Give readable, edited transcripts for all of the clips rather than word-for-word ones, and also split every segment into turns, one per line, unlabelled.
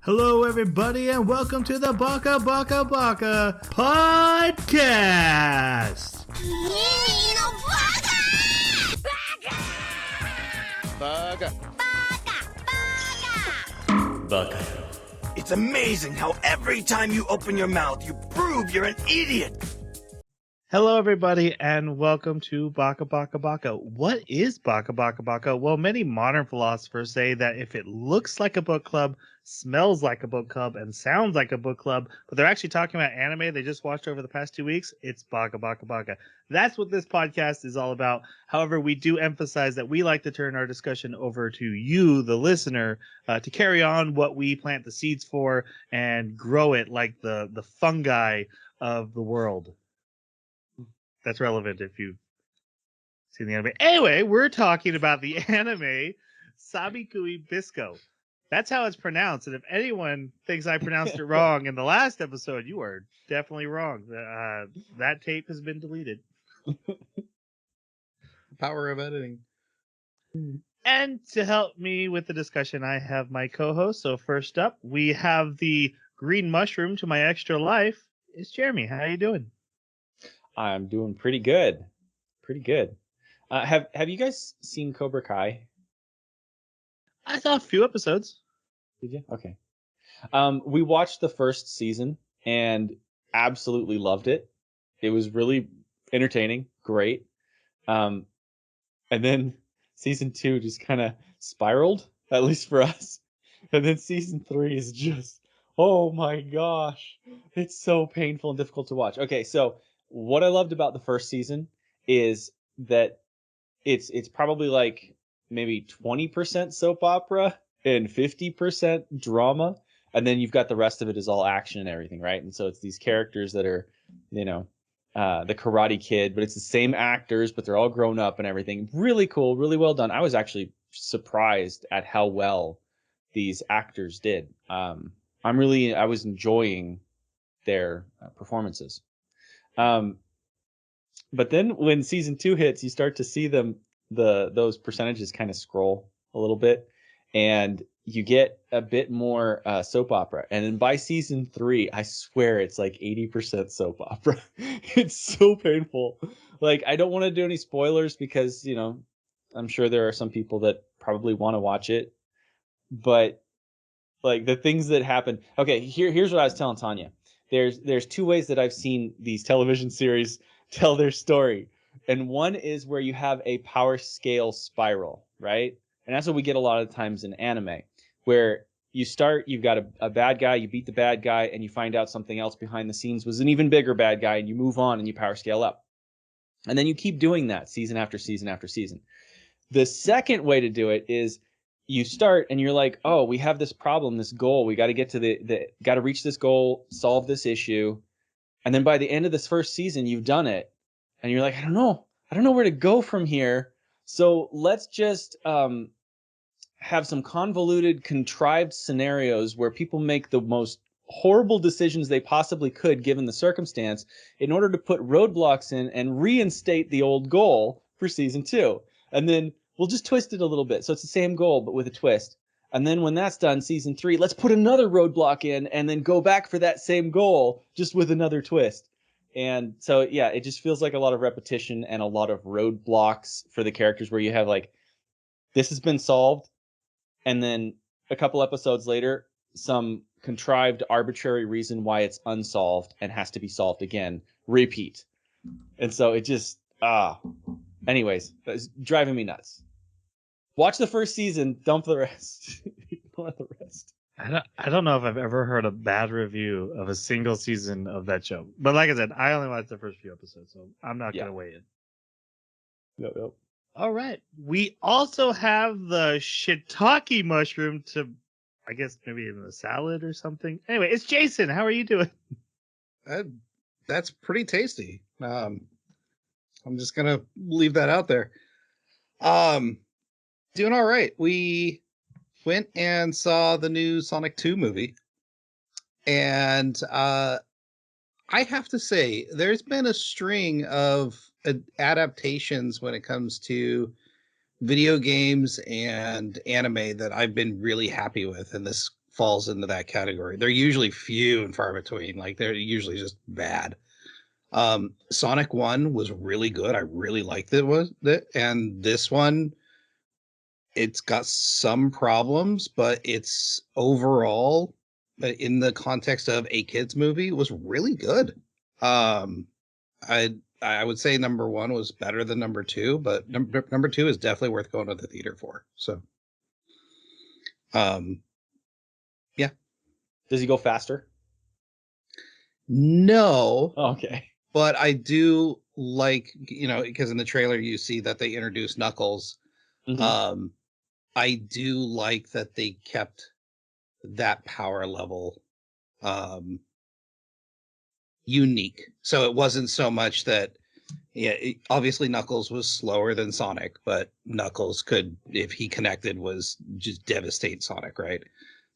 Hello, everybody, and welcome to the Baka podcast.
Baka. It's amazing how every time you open your mouth, you prove you're an idiot.
Hello, everybody, and welcome to Baka. What is Baka? Well, many modern philosophers say that if it looks like a book club, smells like a book club, and sounds like a book club, but they're actually talking about anime they just watched over the past 2 weeks, it's Baka. That's what this podcast is all about. However, we do emphasize that we like to turn our discussion over to you, the listener, to carry on what we plant the seeds for and grow it like the fungi of the world. That's relevant if you've seen the anime. Anyway, we're talking about the anime Sabikui Bisco. That's how it's pronounced. And if anyone thinks I pronounced it wrong in the last episode, you are definitely wrong. That tape has been deleted.
Power of editing.
And to help me with the discussion, I have my co-host. So first up, we have the green mushroom to my extra life. It's Jeremy. How you doing?
I'm doing pretty good. Have you guys seen Cobra Kai?
I saw a few episodes.
Did you? Okay. We watched the first season and absolutely loved it. It was really entertaining, great. And then season 2 just kind of spiraled, at least for us. And then season 3 is just, oh my gosh, it's so painful and difficult to watch. Okay, so what I loved about the first season is that it's probably like maybe 20% soap opera and 50% drama, and then you've got the rest of it is all action and everything, right? And so it's these characters that are, the Karate Kid, but it's the same actors, but they're all grown up and everything. Really cool, really well done. I was actually surprised at how well these actors did. I was enjoying their performances. But then when season 2 hits, you start to see those percentages kind of scroll a little bit, and you get a bit more soap opera. And then by season 3, I swear it's like 80% soap opera. It's so painful. Like, I don't want to do any spoilers because, I'm sure there are some people that probably want to watch it, but like the things that happen. Okay, here's what I was telling Tanya. There's 2 ways that I've seen these television series tell their story. And one is where you have a power scale spiral, right? And that's what we get a lot of times in anime, where you've got a bad guy, you beat the bad guy, and you find out something else behind the scenes was an even bigger bad guy, and you move on and you power scale up. And then you keep doing that season after season after season. The second way to do it is you start and you're like, oh, we have this problem, this goal. We got to get to got to reach this goal, solve this issue. And then by the end of this first season, you've done it. And you're like, I don't know where to go from here. So let's just have some convoluted, contrived scenarios where people make the most horrible decisions they possibly could given the circumstance in order to put roadblocks in and reinstate the old goal for season 2. And then we'll just twist it a little bit. So it's the same goal, but with a twist. And then when that's done, season 3, let's put another roadblock in and then go back for that same goal, just with another twist. And so, yeah, it just feels like a lot of repetition and a lot of roadblocks for the characters where you have like, this has been solved. And then a couple episodes later, some contrived arbitrary reason why it's unsolved and has to be solved again. Repeat. And so it just, anyways, it's driving me nuts. Watch the first season, dump the rest. Ignore the rest.
I don't know if I've ever heard a bad review of a single season of that show. But like I said, I only watched the first few episodes, so I'm not going to weigh in.
Nope.
All right. We also have the shiitake mushroom to, I guess, maybe in a salad or something. Anyway, it's Jason. How are you doing?
That's pretty tasty. I'm just going to leave that out there. Doing all right. We went and saw the new Sonic 2 movie. And I have to say, there's been a string of adaptations when it comes to video games and anime that I've been really happy with. And this falls into that category. They're usually few and far between. Like they're usually just bad. Sonic 1 was really good. I really liked it. And this one, it's got some problems, but it's overall, in the context of a kids movie, was really good. I would say number 1 was better than number 2, but number 2 is definitely worth going to the theater for. So, yeah.
Does he go faster?
No,
Okay.
but I do like, because in the trailer you see that they introduced Knuckles.
Mm-hmm.
I do like that they kept that power level unique. So it wasn't so much that, obviously Knuckles was slower than Sonic, but Knuckles could, if he connected, was just devastate Sonic, right?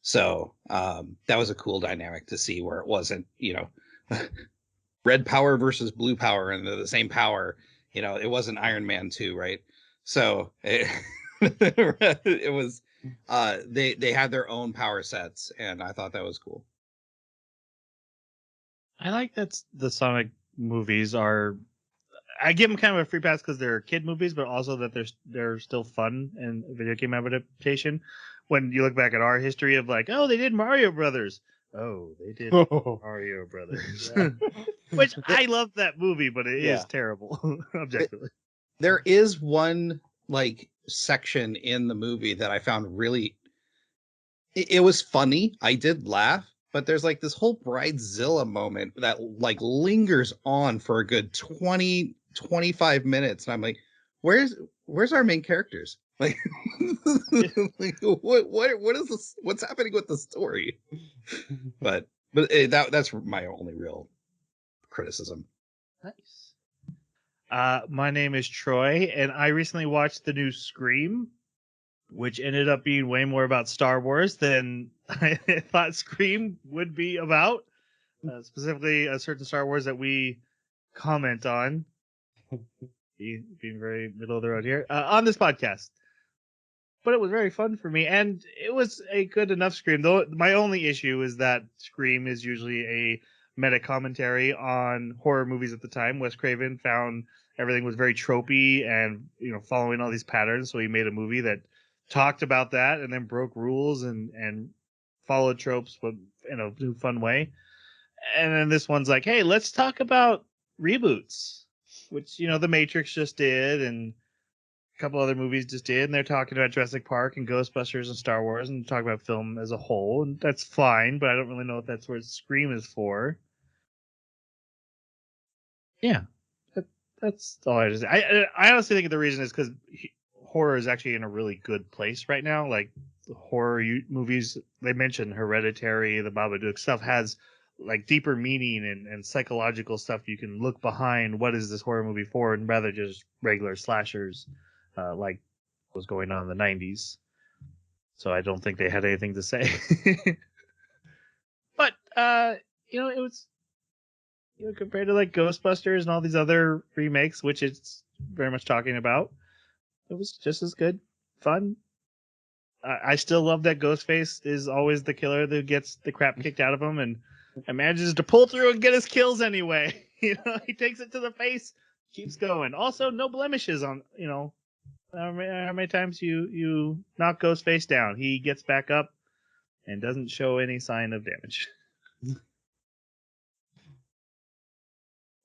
So that was a cool dynamic to see, where it wasn't, red power versus blue power and they're the same power. It wasn't Iron Man 2, right? So it was they had their own power sets, and I thought that was cool.
I like that the Sonic movies are. I give them kind of a free pass because they're kid movies, but also that they're still fun and video game adaptation. When you look back at our history of like, oh, they did Mario Brothers. Oh, they did Mario Brothers. Which I love that movie, but it is terrible, objectively.
There is one like section in the movie that I found really. It was funny. I did laugh, but there's like this whole Bridezilla moment that like lingers on for a good 20-25 minutes, and I'm like, where's our main characters? Like, like what is this? What's happening with the story? But that's my only real criticism.
Nice. My name is Troy, and I recently watched the new Scream, which ended up being way more about Star Wars than I thought Scream would be about. Specifically, a certain Star Wars that we comment on. Being very middle of the road here on this podcast. But it was very fun for me, and it was a good enough Scream. Though my only issue is that Scream is usually a meta commentary on horror movies at the time. Wes Craven found everything was very tropey and following all these patterns, so he made a movie that talked about that and then broke rules and followed tropes, but in a new fun way. And then this one's like, hey, let's talk about reboots, which The Matrix just did, and a couple other movies just did, and they're talking about Jurassic Park and Ghostbusters and Star Wars and talking about film as a whole, and that's fine, but I don't really know if that's what Scream is for. Yeah, that's all I just. I honestly think the reason is because horror is actually in a really good place right now. Like the horror movies, they mentioned Hereditary, the Babadook stuff has like deeper meaning and psychological stuff. You can look behind what is this horror movie for, and rather just regular slashers. Like was going on in the 90s. So I don't think they had anything to say. But, it was, compared to like Ghostbusters and all these other remakes, which it's very much talking about, it was just as good. Fun. I still love that Ghostface is always the killer that gets the crap kicked out of him and manages to pull through and get his kills anyway. He takes it to the face, keeps going. Also, no blemishes on, how many times you knock Ghostface down, he gets back up and doesn't show any sign of damage.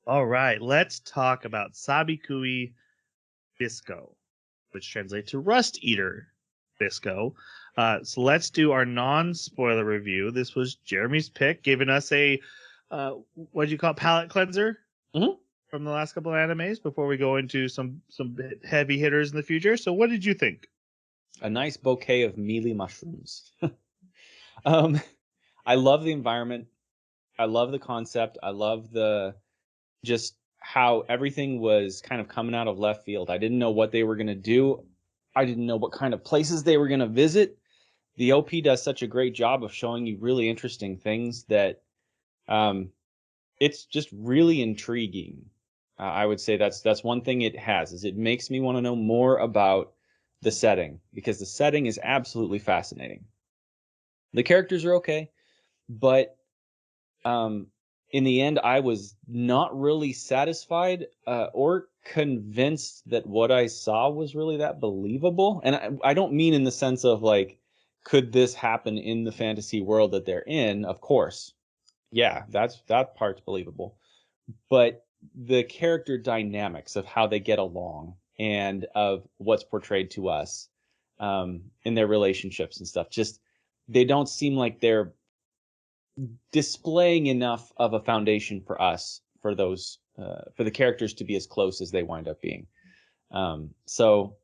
All right, let's talk about Sabikui Bisco, which translates to Rust Eater Bisco. So let's do our non-spoiler review. This was Jeremy's pick, giving us a what do you call it, palate cleanser? Mm-hmm. From the last couple of animes before we go into some heavy hitters in the future. So what did you think?
A nice bouquet of mealy mushrooms. I love the environment. I love the concept. I love just how everything was kind of coming out of left field. I didn't know what they were going to do. I didn't know what kind of places they were going to visit. The OP does such a great job of showing you really interesting things that it's just really intriguing. I would say that's one thing it has, is it makes me want to know more about the setting, because the setting is absolutely fascinating. The characters are okay, but in the end, I was not really satisfied or convinced that what I saw was really that believable. And I don't mean in the sense of like, could this happen in the fantasy world that they're in? Of course, yeah, that part's believable. But the character dynamics of how they get along and of what's portrayed to us in their relationships and stuff, just they don't seem like they're displaying enough of a foundation for us for those for the characters to be as close as they wind up being. So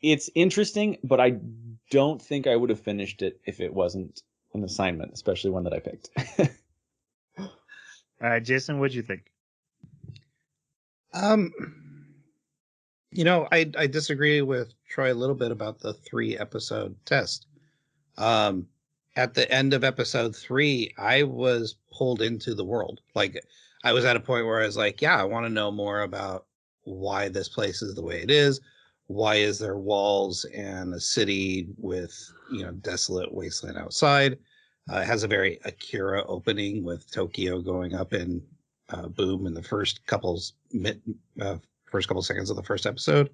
it's interesting, but I don't think I would have finished it if it wasn't an assignment, especially one that I picked.
All right, Jason, what'd you think?
I disagree with Troy a little bit about the 3-episode test. At the end of episode 3, I was pulled into the world. Like, I was at a point where I was like, yeah, I want to know more about why this place is the way it is. Why is there walls and a city with, desolate wasteland outside? It has a very Akira opening with Tokyo going up in boom in the first couple seconds of the first episode.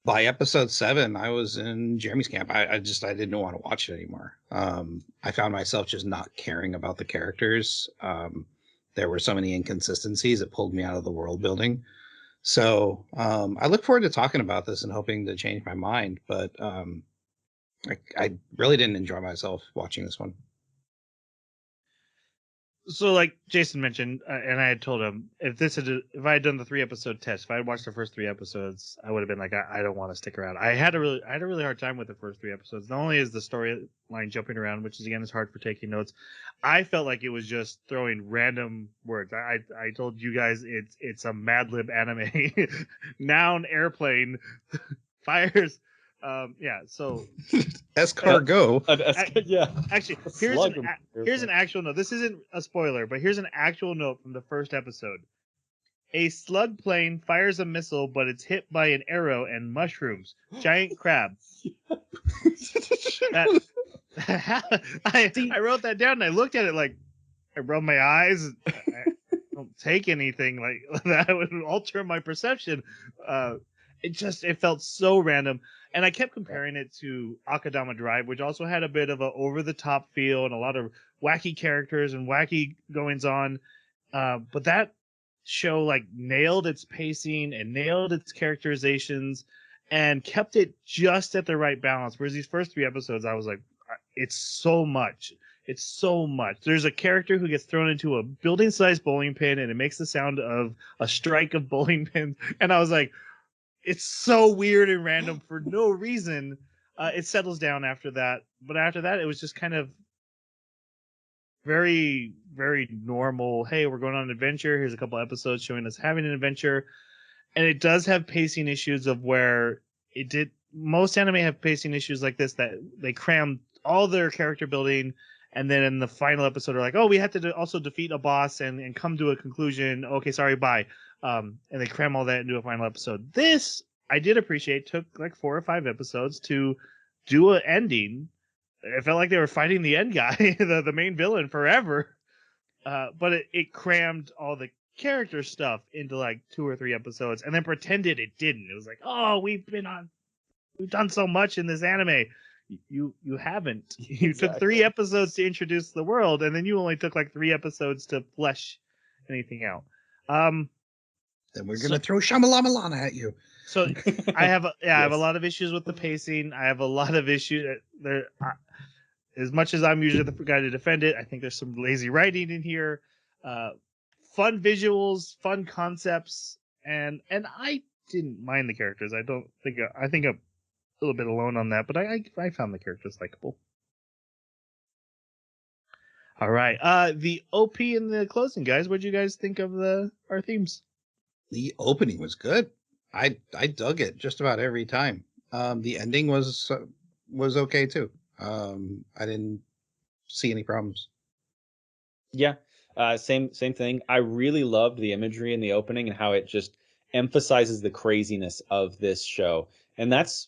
By episode 7, I was in Jeremy's camp. I didn't want to watch it anymore. I found myself just not caring about the characters. There were so many inconsistencies. It pulled me out of the world building. So I look forward to talking about this and hoping to change my mind. But I really didn't enjoy myself watching this one.
So, like Jason mentioned, and I had told him, if I had done the 3-episode test, if I had watched the first 3 episodes, I would have been like, I don't want to stick around. I had a really hard time with the first 3 episodes. Not only is the storyline jumping around, which is hard for taking notes, I felt like it was just throwing random words. I told you guys it's a Mad Lib anime. Noun airplane fires. So
escargot.
Yeah.
Actually, here's an actual note. This isn't a spoiler, but here's an actual note from the first episode. A slug plane fires a missile, but it's hit by an arrow and mushrooms. Giant crab. I wrote that down and I looked at it like I rubbed my eyes. I don't take anything like that would alter my perception. It felt so random. And I kept comparing it to Akadama Drive, which also had a bit of a over-the-top feel and a lot of wacky characters and wacky goings-on. But that show like nailed its pacing and nailed its characterizations and kept it just at the right balance. Whereas these first 3 episodes, I was like, it's so much. It's so much. There's a character who gets thrown into a building-sized bowling pin, and it makes the sound of a strike of bowling pins. And I was like, it's so weird and random for no reason. It settles down after that. But after that, it was just kind of very, very normal. Hey, we're going on an adventure. Here's a couple episodes showing us having an adventure. And it does have pacing issues of where most anime have pacing issues like this, that they cram all their character building. And then in the final episode are like, oh, we have to also defeat a boss and come to a conclusion. Okay, sorry, bye. And they cram all that into a final episode. This, I did appreciate, took like 4 or 5 episodes to do an ending. It felt like they were fighting the end guy, the main villain, forever. But it crammed all the character stuff into like 2 or 3 episodes and then pretended it didn't. It was like, oh, we've done so much in this anime. You haven't. You took 3 episodes to introduce the world, and then you only took like 3 episodes to flesh anything out.
Then we're gonna throw Shamalamalana at you.
So I have a lot of issues with the pacing. I have a lot of issues there. As much as I'm usually the guy to defend it, I think there's some lazy writing in here. Fun visuals, fun concepts, and I didn't mind the characters. I think I'm a little bit alone on that, but I found the characters likable. All right, the OP and the closing, guys. What did you guys think of our themes?
The opening was good. I dug it just about every time. The ending was okay too. I didn't see any problems.
Yeah, same thing. I really loved the imagery in the opening and how it just emphasizes the craziness of this show. And that's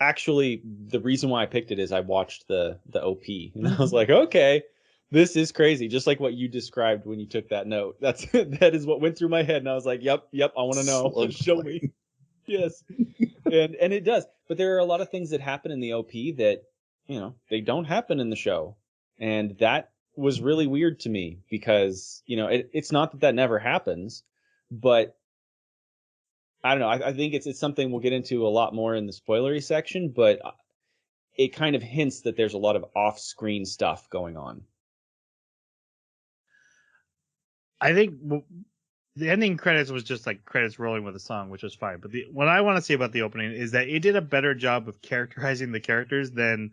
actually, the reason why I picked it is I watched the OP, and I was like, okay, this is crazy. Just like what you described when you took that note. That is what went through my head, and I was like, yep, I want to know.
Slug
Show me. Yes, and it does. But there are a lot of things that happen in the OP that they don't happen in the show, and that was really weird to me because it's not that never happens, but I don't know. I think it's something we'll get into a lot more in the spoilery section, but it kind of hints that there's a lot of off-screen stuff going on.
I think the ending credits was just like credits rolling with a song, which was fine. But what I want to say about the opening is that it did a better job of characterizing the characters than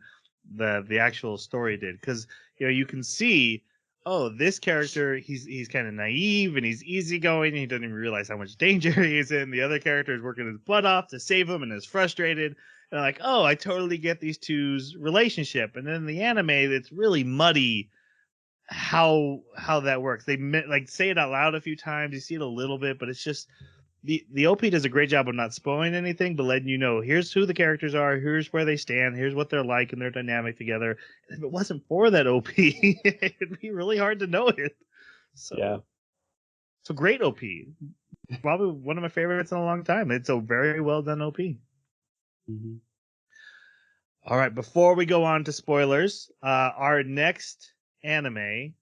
the actual story did, because you can see, oh, this character, he's kind of naive and he's easygoing and he doesn't even realize how much danger he is in. The other character is working his butt off to save him and is frustrated. And like, oh, I totally get these two's relationship. And then in the anime, it's really muddy how that works. They like say it out loud a few times. You see it a little bit, but it's just the OP does a great job of not spoiling anything, but letting you know here's who the characters are, here's where they stand, here's what they're like and their dynamic together. And if it wasn't for that OP, it'd be really hard to know it. So
yeah,
so great OP, probably one of my favorites in a long time. It's a very well done OP.
Mm-hmm.
All right, before we go on to spoilers, our next anime.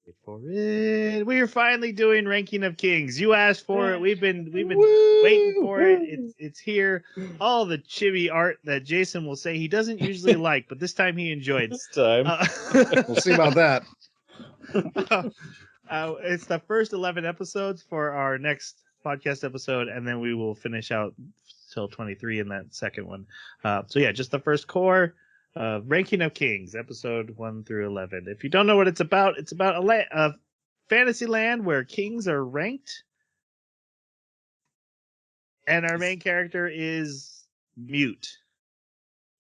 Wait for it. We are finally doing Ranking of Kings. You asked for it. We've been waiting for it. It's here. All the chibi art that Jason will say he doesn't usually like, but this time he enjoyed.
This time.
We'll see about that.
It's the first 11 episodes for our next podcast episode, and then we will finish out till 23 in that second one. So yeah, just the first core. Ranking of Kings, episode 1 through 11. If you don't know what it's about a fantasy land where kings are ranked, and our main character is Mute.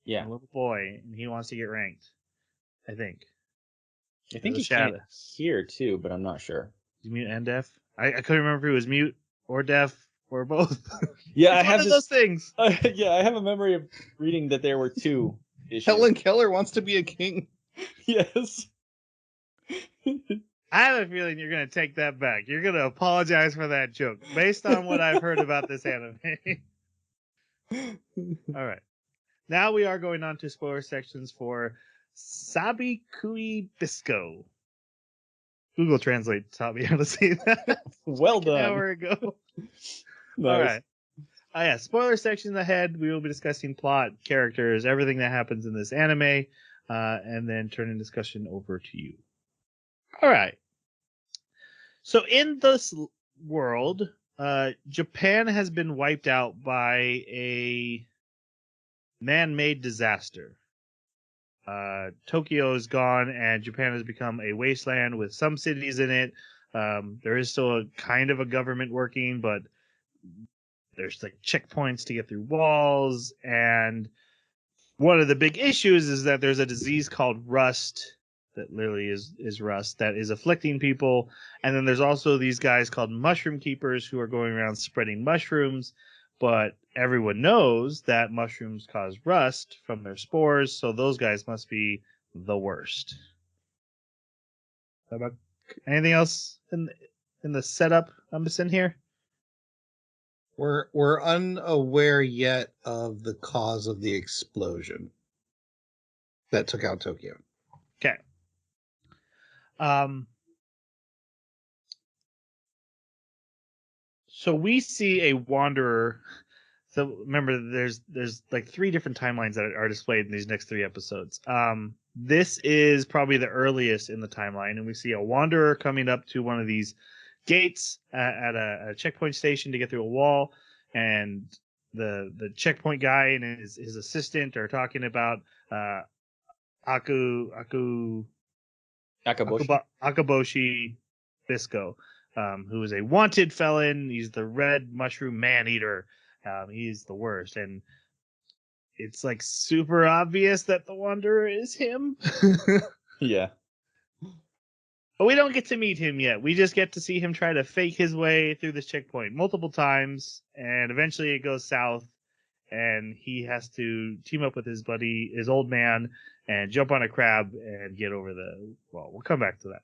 Yeah,
a little boy, and he wants to get ranked. I think
he can't hear too, but I'm not sure.
Is he mute and deaf? I couldn't remember if he was mute or deaf or both.
Yeah,
I have those things.
Yeah, I have a memory of reading that there were two issues.
Helen Keller wants to be a king.
Yes.
I have a feeling you're going to take that back. You're going to apologize for that joke based on what I've heard about this anime. All right. Now we are going on to spoiler sections for Sabikui Bisco. Google Translate taught me how to say that.
Well done.
An hour ago.
Nice.
All right. Yeah, spoiler section ahead. We will be discussing plot, characters, everything that happens in this anime, and then turning discussion over to you. All right. So in this world, Japan has been wiped out by a man-made disaster. Tokyo is gone, and Japan has become a wasteland with some cities in it. There is still a kind of a government working, but there's like checkpoints to get through walls, and one of the big issues is that there's a disease called rust that literally is rust that is afflicting people, and then there's also these guys called mushroom keepers who are going around spreading mushrooms, but everyone knows that mushrooms cause rust from their spores, so those guys must be the worst. About anything else in the setup I'm missing here?
We're unaware yet of the cause of the explosion that took out Tokyo.
Okay. So we see a wanderer. So remember, there's like 3 different timelines that are displayed in these next 3 episodes. This is probably the earliest in the timeline, and we see a wanderer coming up to one of these gates at a checkpoint station to get through a wall, and the checkpoint guy and his assistant are talking about Akaboshi Bisco, who is a wanted felon. He's the red mushroom man-eater. He's the worst, and it's like super obvious that the Wanderer is him.
Yeah.
But we don't get to meet him yet. We just get to see him try to fake his way through this checkpoint multiple times, and eventually it goes south, and he has to team up with his buddy, his old man, and jump on a crab and get over the. Well, we'll come back to that.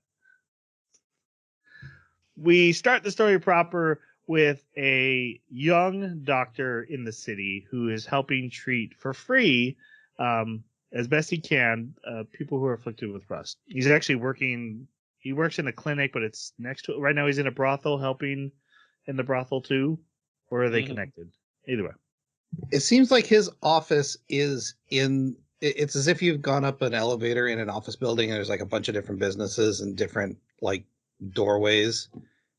We start the story proper with a young doctor in the city who is helping treat for free, as best he can, people who are afflicted with rust. He's actually working. He works in a clinic, but it's next to it. Right now, he's in a brothel helping in the brothel too. Or are they connected? Either way.
It seems like his office is in. It's as if you've gone up an elevator in an office building, and there's like a bunch of different businesses and different like doorways.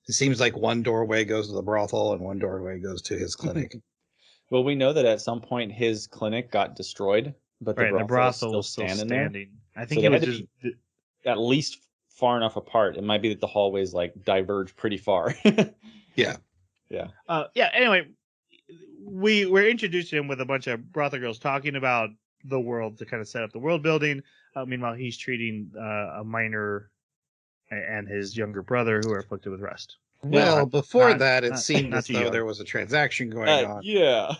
It seems like one doorway goes to the brothel and one doorway goes to his clinic.
Well, we know that at some point his clinic got destroyed, but the brothel is still standing there.
I think
So
it was
they had to be at least far enough apart. It might be that the hallways like diverge pretty far.
Yeah.
Anyway, we're introduced to him with a bunch of brothel girls talking about the world to kind of set up the world building. Meanwhile, he's treating a minor and his younger brother who are afflicted with rust.
Well, before
not-
that, it
not-
seemed
not
as
too
though
young.
there was a transaction going on.
Yeah.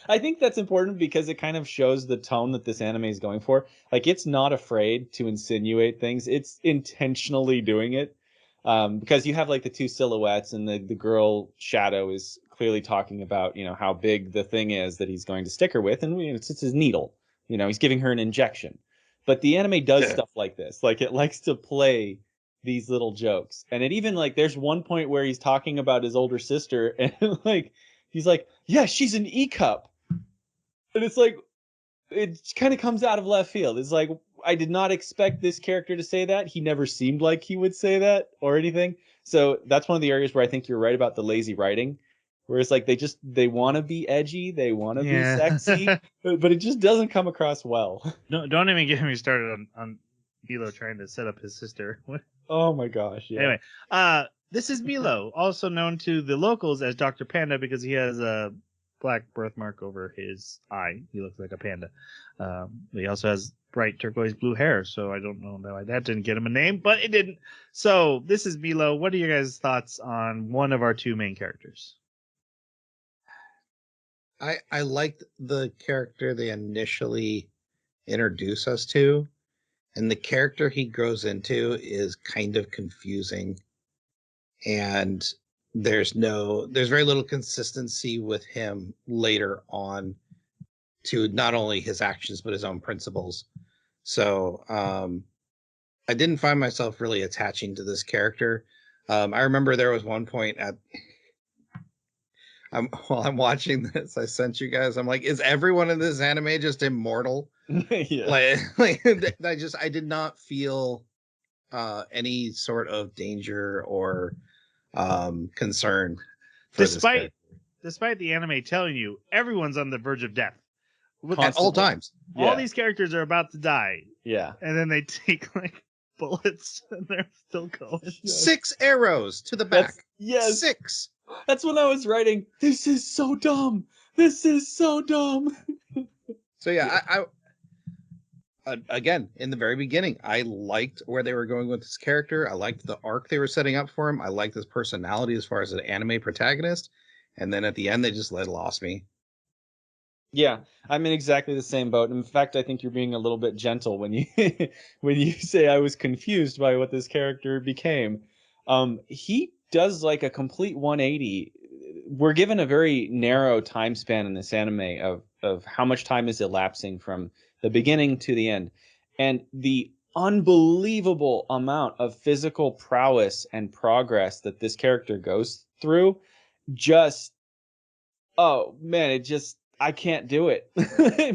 I think that's important because it kind of shows the tone that this anime is going for. Like, it's not afraid to insinuate things. It's intentionally doing it. Because you have like the two silhouettes, and the girl shadow is clearly talking about, how big the thing is that he's going to stick her with, and it's his needle. He's giving her an injection. But the anime does stuff like this. Like, it likes to play these little jokes. And it even, like, there's one point where he's talking about his older sister, and like he's like, yeah, she's an E-cup. And it's like, it kind of comes out of left field. It's like, I did not expect this character to say that. He never seemed like he would say that or anything. So that's one of the areas where I think you're right about the lazy writing, where it's like they want to be edgy, they want to be sexy, but it just doesn't come across well.
No, don't even get me started on Milo trying to set up his sister. What?
Oh my gosh. Yeah.
Anyway, this is Milo, also known to the locals as Dr. Panda because he has a black birthmark over his eye. He looks like a panda. He also has bright turquoise blue hair, so I don't know why that didn't get him a name, but it didn't. So this is Milo. What are your guys' thoughts on one of our two main characters?
I liked the character they initially introduce us to, and the character he grows into is kind of confusing, and there's very little consistency with him later on to not only his actions but his own principles. So I didn't find myself really attaching to this character. I remember there was one point while I'm watching this, I sent you guys, I'm like, is everyone in this anime just immortal?
Yeah.
I did not feel any sort of danger or concern for
despite the anime telling you everyone's on the verge of death
at all times.
All these characters are about to die.
Yeah.
And then they take like bullets and they're still going.
6 arrows to the back.
Yes.
6.
That's when I was writing, this is so dumb. This is so dumb.
So yeah, I again, in the very beginning, I liked where they were going with this character. I liked the arc they were setting up for him. I liked his personality as far as an anime protagonist. And then at the end, they just lost me.
Yeah, I'm in exactly the same boat. In fact, I think you're being a little bit gentle when you when you say I was confused by what this character became. He does like a complete 180. We're given a very narrow time span in this anime of how much time is elapsing from the beginning to the end. And the unbelievable amount of physical prowess and progress that this character goes through, oh man, I can't do it.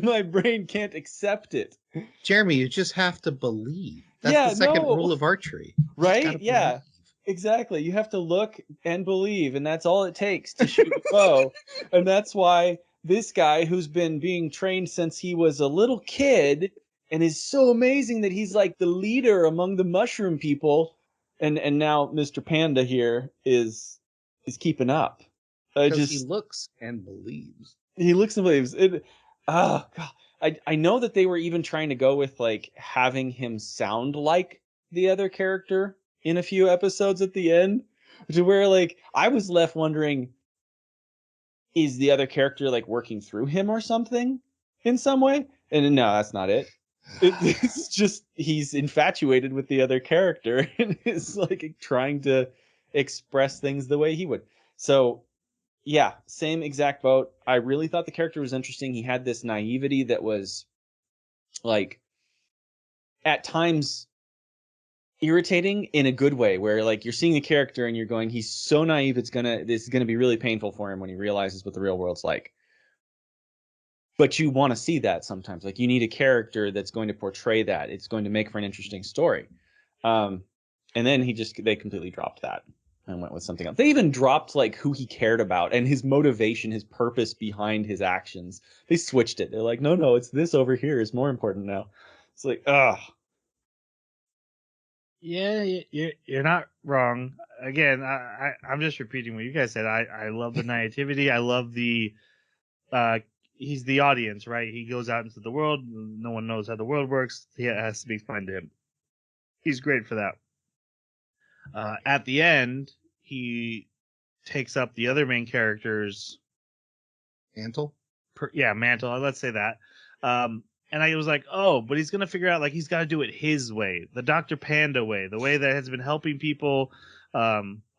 My brain can't accept it.
Jeremy, you just have to believe. That's the second rule of archery.
Right? Yeah. Exactly. You have to look and believe, and that's all it takes to shoot a bow. And that's why this guy, who's been being trained since he was a little kid and is so amazing that he's like the leader among the mushroom people, and now Mr. Panda here is keeping up.
Because he looks and believes.
He looks and believes. God. I know that they were even trying to go with like having him sound like the other character in a few episodes at the end, to where like I was left wondering, is the other character like working through him or something in some way? And no, that's not it. It's just he's infatuated with the other character and is like trying to express things the way he would. So yeah, same exact boat. I really thought the character was interesting. He had this naivety that was like at times irritating in a good way, where like you're seeing the character and you're going, he's so naive, this is gonna be really painful for him when he realizes what the real world's like. But you want to see that sometimes. Like you need a character that's going to portray that. It's going to make for an interesting story. And then they completely dropped that and went with something else. They even dropped like who he cared about and his motivation, his purpose behind his actions. They switched it. They're like, no, it's this over here is more important now. It's like, ugh.
Yeah, you're not wrong. Again, I'm just repeating what you guys said. I love the naivety. I love the he's the audience, right? He goes out into the world. No one knows how the world works. He has to be explained to him. He's great for that. At the end, he takes up the other main character's
Mantle.
mantle. Let's say that. And I was like, oh, but he's gonna figure out like he's got to do it his way, the Dr. Panda way, the way that has been helping people.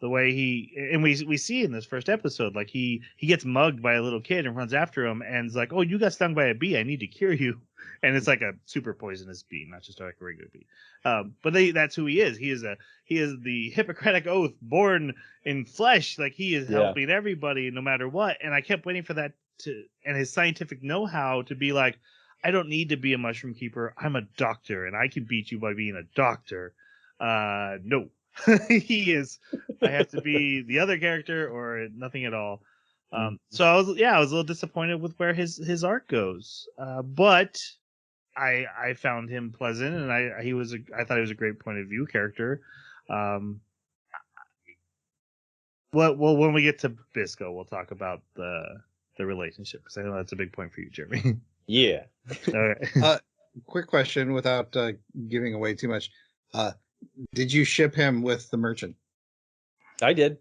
The way we see in this first episode, like he gets mugged by a little kid and runs after him and is like, oh, you got stung by a bee, I need to cure you. And it's like a super poisonous bee, not just like a regular bee. But that's who he is. He is the Hippocratic Oath born in flesh. Like he is helping everybody no matter what. And I kept waiting for that and his scientific know-how to be like, I don't need to be a mushroom keeper. I'm a doctor and I can beat you by being a doctor. No. He is. I have to be the other character or nothing at all. So I was a little disappointed with where his arc goes. But I found him pleasant, and I thought he was a great point of view character. When we get to Bisco, we'll talk about the relationship because I know that's a big point for you, Jeremy.
Yeah.
Okay.
Quick question without giving away too much. Did you ship him with the merchant?
I did.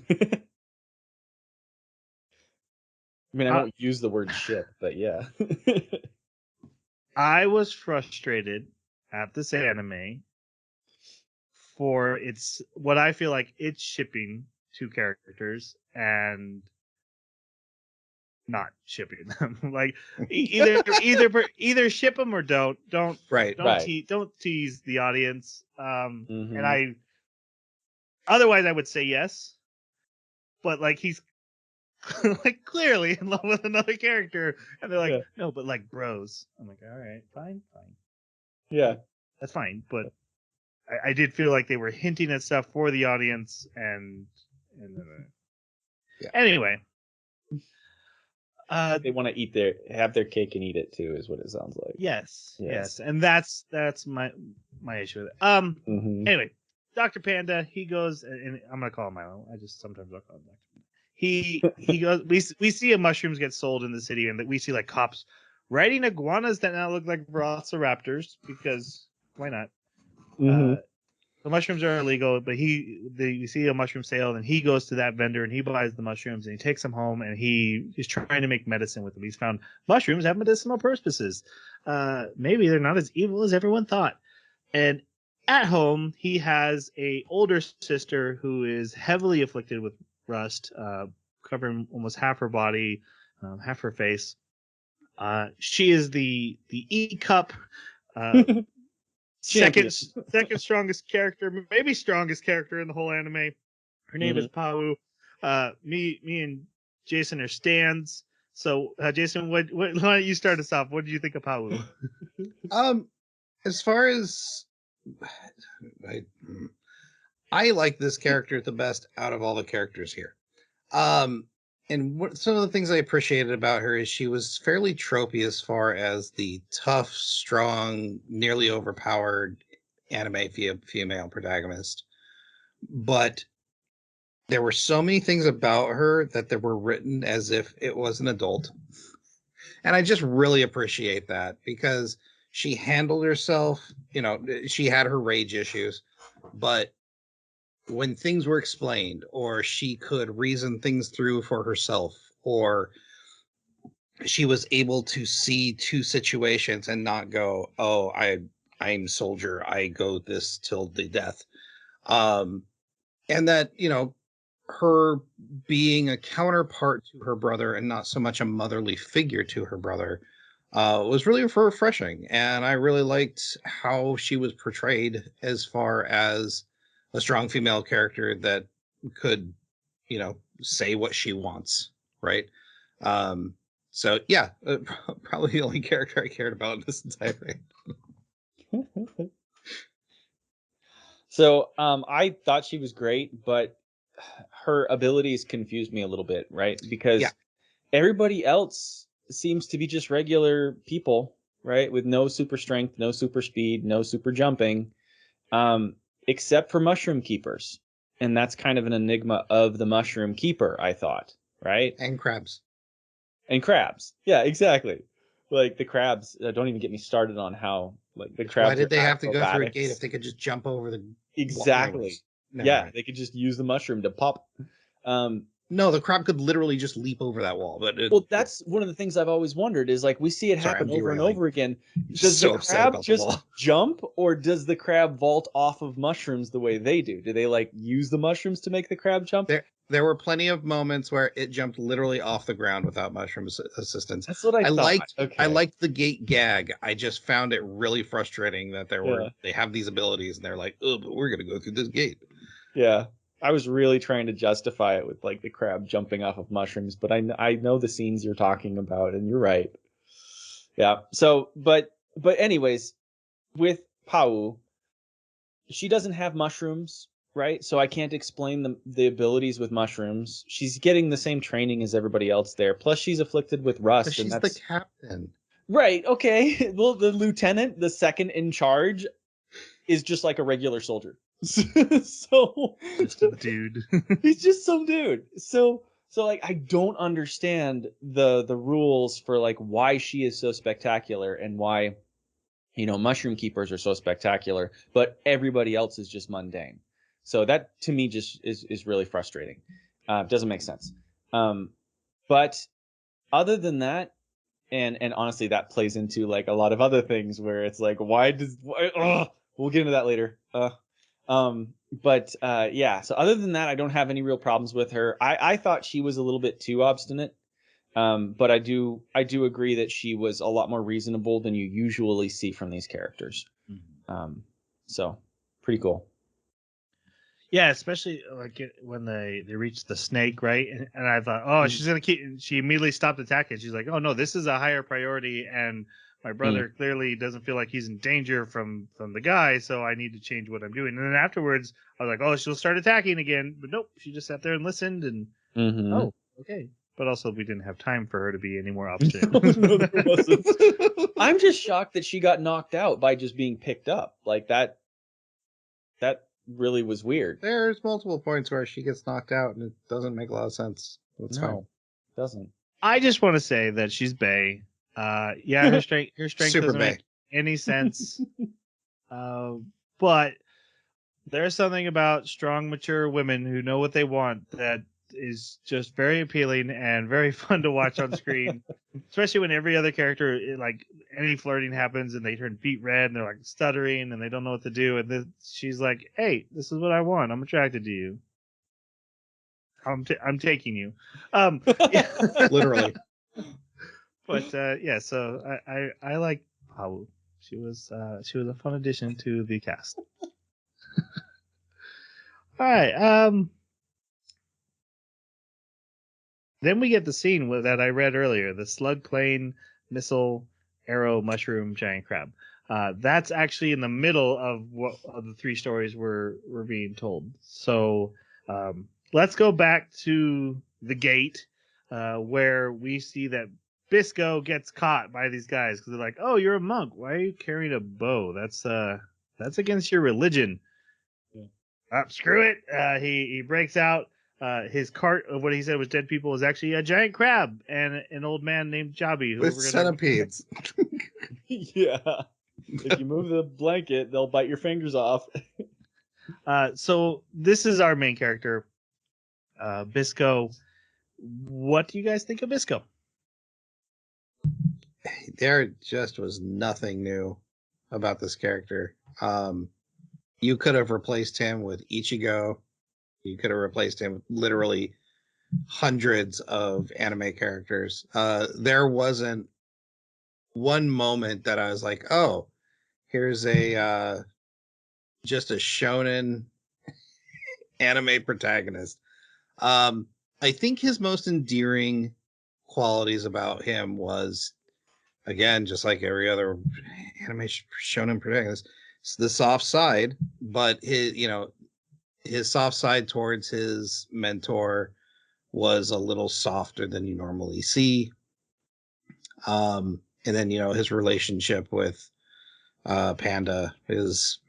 I mean, I don't use the word ship, but yeah.
I was frustrated at this anime for what I feel like it's shipping two characters and not shipping them. Like either ship them or don't tease the audience. And otherwise I would say yes, but like he's like clearly in love with another character, and they're like, no, but like bros. I'm like, all right, fine.
Yeah,
that's fine. But I did feel like they were hinting at stuff for the audience, and anyway.
They want to have their cake and eat it too, is what it sounds like. Yes,
and that's my issue with it. Anyway, Dr. Panda, he goes, and I'm gonna call him Milo. I just sometimes I'll call him Dr. Panda. He goes. We see mushrooms get sold in the city, and that we see like cops riding iguanas that now look like velociraptors because why not? The mushrooms are illegal, but you see a mushroom sale, and he goes to that vendor and he buys the mushrooms and he takes them home and he is trying to make medicine with them. He's found mushrooms have medicinal purposes. Maybe they're not as evil as everyone thought. And at home, he has a older sister who is heavily afflicted with rust, covering almost half her body, half her face. She is the E cup. Second strongest character, maybe strongest character in the whole anime. Her name is Pau. Me and Jason are stands. So, Jason, why don't you start us off? What did you think of Pau?
As far as I like this character the best out of all the characters here. And some of the things I appreciated about her is she was fairly tropey as far as the tough, strong, nearly overpowered anime female protagonist. But there were so many things about her that were written as if it was an adult. And I just really appreciate that because she handled herself, she had her rage issues, but when things were explained or she could reason things through for herself or she was able to see two situations and not go, oh, I'm soldier, I go this till the death. And that, her being a counterpart to her brother and not so much a motherly figure to her brother was really refreshing. And I really liked how she was portrayed as far as a strong female character that could, say what she wants, right? So yeah, probably the only character I cared about in this entire thing.
So I thought she was great, but her abilities confused me a little bit, right? Because
Yeah.
everybody else seems to be just regular people, right? With no super strength, no super speed, no super jumping, except for mushroom keepers. And that's kind of an enigma of the mushroom keeper, I thought, right?
And crabs.
And crabs. Yeah, exactly. Like the crabs, don't even get me started on how like the crabs.
Why did
are
they have to go through a gate
acrobatics.
if they could just jump over the
Exactly.
walls?
Yeah,
Mind.
they could just use the mushroom to pop.
No, the crab could literally just leap over that wall. But
Well, that's one of the things I've always wondered is like we see it
Sorry,
happen
I'm
over and
derailing.
over again.
I'm
Does
so
the
upset
crab
about the
just
wall.
jump, or does the crab vault off of mushrooms the way they do? Do they like use the mushrooms to make the crab jump?
There were plenty of moments where it jumped literally off the ground without mushroom assistance.
That's what I thought.
I liked the gate gag. I just found it really frustrating that they have these abilities and they're like, oh, but we're gonna go through this gate.
Yeah. I was really trying to justify it with like the crab jumping off of mushrooms, but I know the scenes you're talking about, and you're right. Yeah. So, but anyways, with Pau, she doesn't have mushrooms, right? So I can't explain the abilities with mushrooms. She's getting the same training as everybody else there. Plus, she's afflicted with rust,
But she's the captain.
Right. Okay. Well, the lieutenant, the second in charge, is just like a regular soldier. So
Just a dude.
he's just some dude. So like I don't understand the rules for like why she is so spectacular and why mushroom keepers are so spectacular, but everybody else is just mundane. So that to me just is really frustrating. Doesn't make sense. But other than that, and honestly, that plays into like a lot of other things where it's like, we'll get into that later. Yeah. So other than that, I don't have any real problems with her. I thought she was a little bit too obstinate. But I do agree that she was a lot more reasonable than you usually see from these characters.
Mm-hmm.
So pretty cool.
Yeah, especially like when they reached the snake, right? And I thought, oh, she's gonna keep. She immediately stopped attacking. She's like, oh no, this is a higher priority, and my brother clearly doesn't feel like he's in danger from the guy, so I need to change what I'm doing. And then afterwards, I was like, oh, she'll start attacking again, but nope, she just sat there and listened, and oh, okay. But also, we didn't have time for her to be any more obstinate.
No, there wasn't. I'm just shocked that she got knocked out by just being picked up like that. That really was weird.
There's multiple points where she gets knocked out, and it doesn't make a lot of sense. That's fine.
It doesn't.
I just want to say that she's bae. Yeah, her strength
Super
doesn't
bae.
make any sense. But there's something about strong, mature women who know what they want that is just very appealing and very fun to watch on screen. Especially when every other character, like any flirting happens and they turn beet red and they're like stuttering and they don't know what to do. And then she's like, "Hey, this is what I want. I'm attracted to you. I'm taking you."
Literally.
But yeah, so I like Pau. She was a fun addition to the cast. All right. Then we get the scene that I read earlier: the slug plane, missile, arrow, mushroom, giant crab. That's actually in the middle of the three stories we're being told. So let's go back to the gate where we see that Bisco gets caught by these guys because they're like, "Oh, you're a monk. Why are you carrying a bow? That's against your religion." Yeah. Screw it. He breaks out. His cart of what he said was dead people is actually a giant crab and an old man named Jabi.
With centipedes.
Yeah. If you move the blanket, they'll bite your fingers off.
So this is our main character, Bisco. What do you guys think of Bisco?
There just was nothing new about this character. You could have replaced him with Ichigo. You could have replaced him with literally hundreds of anime characters. There wasn't one moment that I was like, oh, here's a just a shonen anime protagonist. I think his most endearing qualities about him was, again, just like every other anime shonen protagonist, it's the soft side, but his soft side towards his mentor was a little softer than you normally see. And then his relationship with Panda is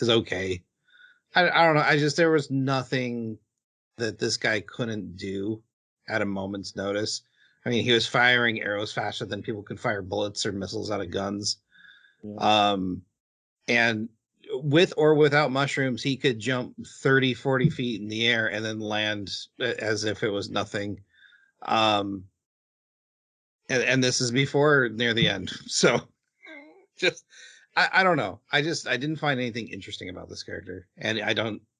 okay. I don't know. There was nothing that this guy couldn't do at a moment's notice. I mean, he was firing arrows faster than people could fire bullets or missiles out of guns.
Yeah.
And with or without mushrooms, he could jump 30, 40 feet in the air and then land as if it was nothing. And this is before near the end. So just, I don't know. I didn't find anything interesting about this character. And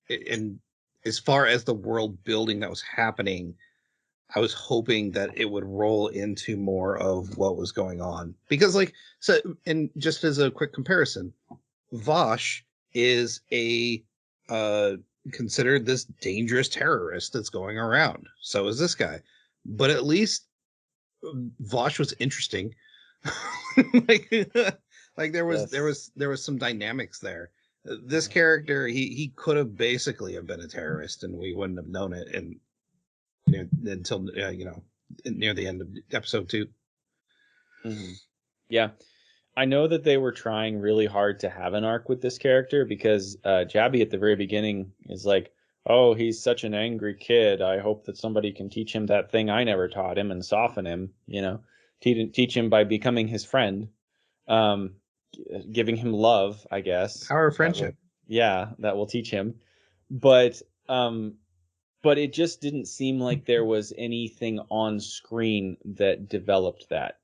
and as far as the world building that was happening, I was hoping that it would roll into more of what was going on. Because and just as a quick comparison, Vosh is considered this dangerous terrorist that's going around. So is this guy. But at least Vosh was interesting. like there was some dynamics there. This character, he could have basically have been a terrorist, and we wouldn't have known it, and until near the end of episode 2.
Mm-hmm. Yeah, I know that they were trying really hard to have an arc with this character because Jabby at the very beginning is like, "Oh, he's such an angry kid. I hope that somebody can teach him that thing I never taught him and soften him. Teach him by becoming his friend." Giving him love, I guess.
Power of friendship.
That will teach him. But it just didn't seem like there was anything on screen that developed that.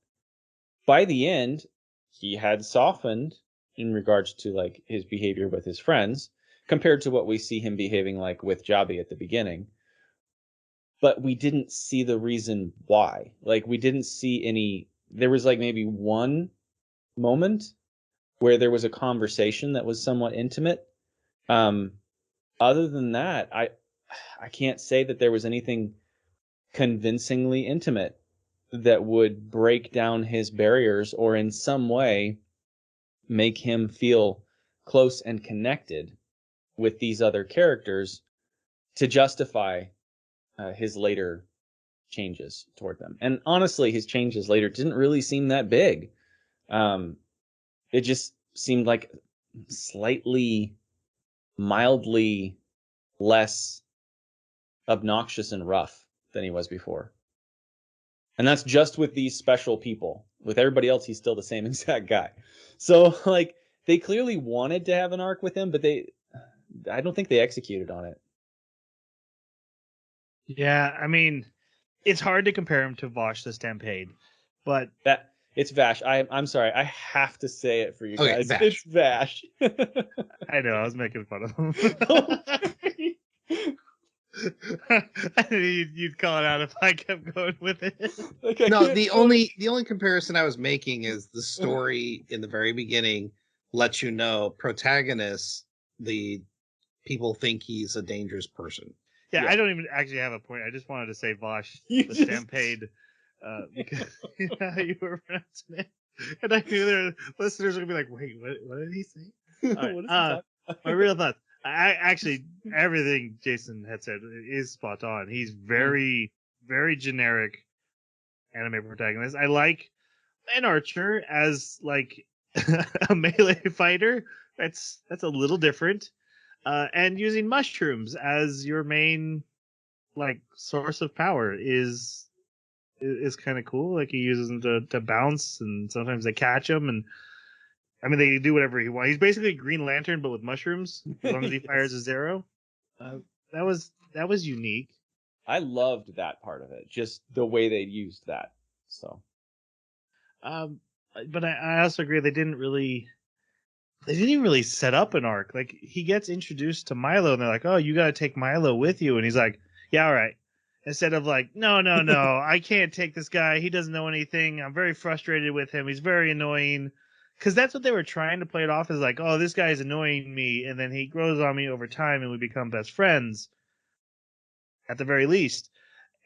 By the end, he had softened in regards to like his behavior with his friends compared to what we see him behaving like with Jabi at the beginning. But we didn't see the reason why. Like we didn't see there was like maybe one moment where there was a conversation that was somewhat intimate. Other than that, I can't say that there was anything convincingly intimate that would break down his barriers or in some way make him feel close and connected with these other characters to justify his later changes toward them. And honestly, his changes later didn't really seem that big. It just seemed like slightly, mildly less obnoxious and rough than he was before. And that's just with these special people. With everybody else, he's still the same exact guy. So, like, they clearly wanted to have an arc with him, but I don't think they executed on it.
Yeah, I mean, it's hard to compare him to Vosh the Stampede, but
it's Vash. I'm sorry. I have to say it for you guys.
Vash.
It's Vash.
I know, I was making fun of him. I knew you'd call it out if I kept going with it.
No, the only comparison I was making is the story in the very beginning lets you know protagonist, the people think he's a dangerous person.
Yeah, I don't even actually have a point. I just wanted to say Vosh the Stampede because you know how you were pronouncing it. And I knew their listeners would be like, wait, what did he say? Right, my real thoughts. Actually, everything Jason had said is spot on. He's very, very generic anime protagonist. I like an archer as like a melee fighter. That's a little different. And using mushrooms as your main like source of power is kind of cool. Like he uses them to bounce, and sometimes they catch him, and I mean, they do whatever he wants. He's basically a Green Lantern, but with mushrooms. As long as he fires a zero. That was unique.
I loved that part of it, just the way they used that. So
Um, but I also agree they didn't even really set up an arc. Like he gets introduced to Milo, and they're like, "Oh, you got to take Milo with you," and he's like, "Yeah, all right." Instead of like, "No, no, no, I can't take this guy. He doesn't know anything. I'm very frustrated with him. He's very annoying." Because that's what they were trying to play it off as, like, "Oh, this guy is annoying me," and then he grows on me over time, and we become best friends at the very least.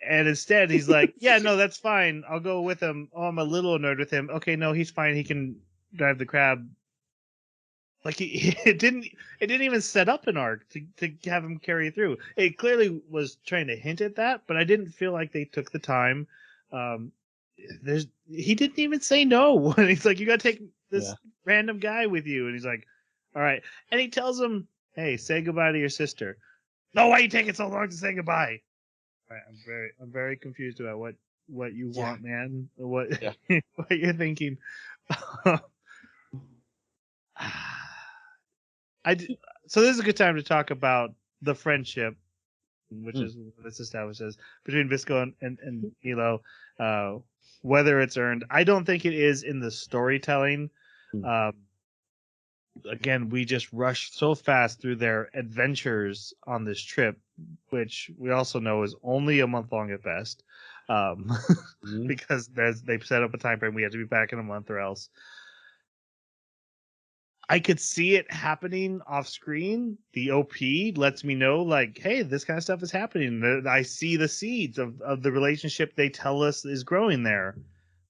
And instead, he's like, "Yeah, no, that's fine. I'll go with him. Oh, I'm a little annoyed with him. Okay, no, he's fine. He can drive the crab." Like it didn't even set up an arc to have him carry through. It clearly was trying to hint at that, but I didn't feel like they took the time. Um, he didn't even say no when he's like, "You got to take this random guy with you," and he's like, "All right," and he tells him, "Hey, say goodbye to your sister." No, why are you taking so long to say goodbye? All right, I'm very confused about what you want, man. What what you're thinking. So this is a good time to talk about the friendship, which is what this establishes between Bisco and Milo, whether it's earned. I don't think it is in the storytelling. Again, we just rushed so fast through their adventures on this trip, which we also know is only a month long at best, because they've set up a time frame. We have to be back in a month or else. I could see it happening off screen. The OP lets me know, like, hey, this kind of stuff is happening. I see the seeds of the relationship they tell us is growing there.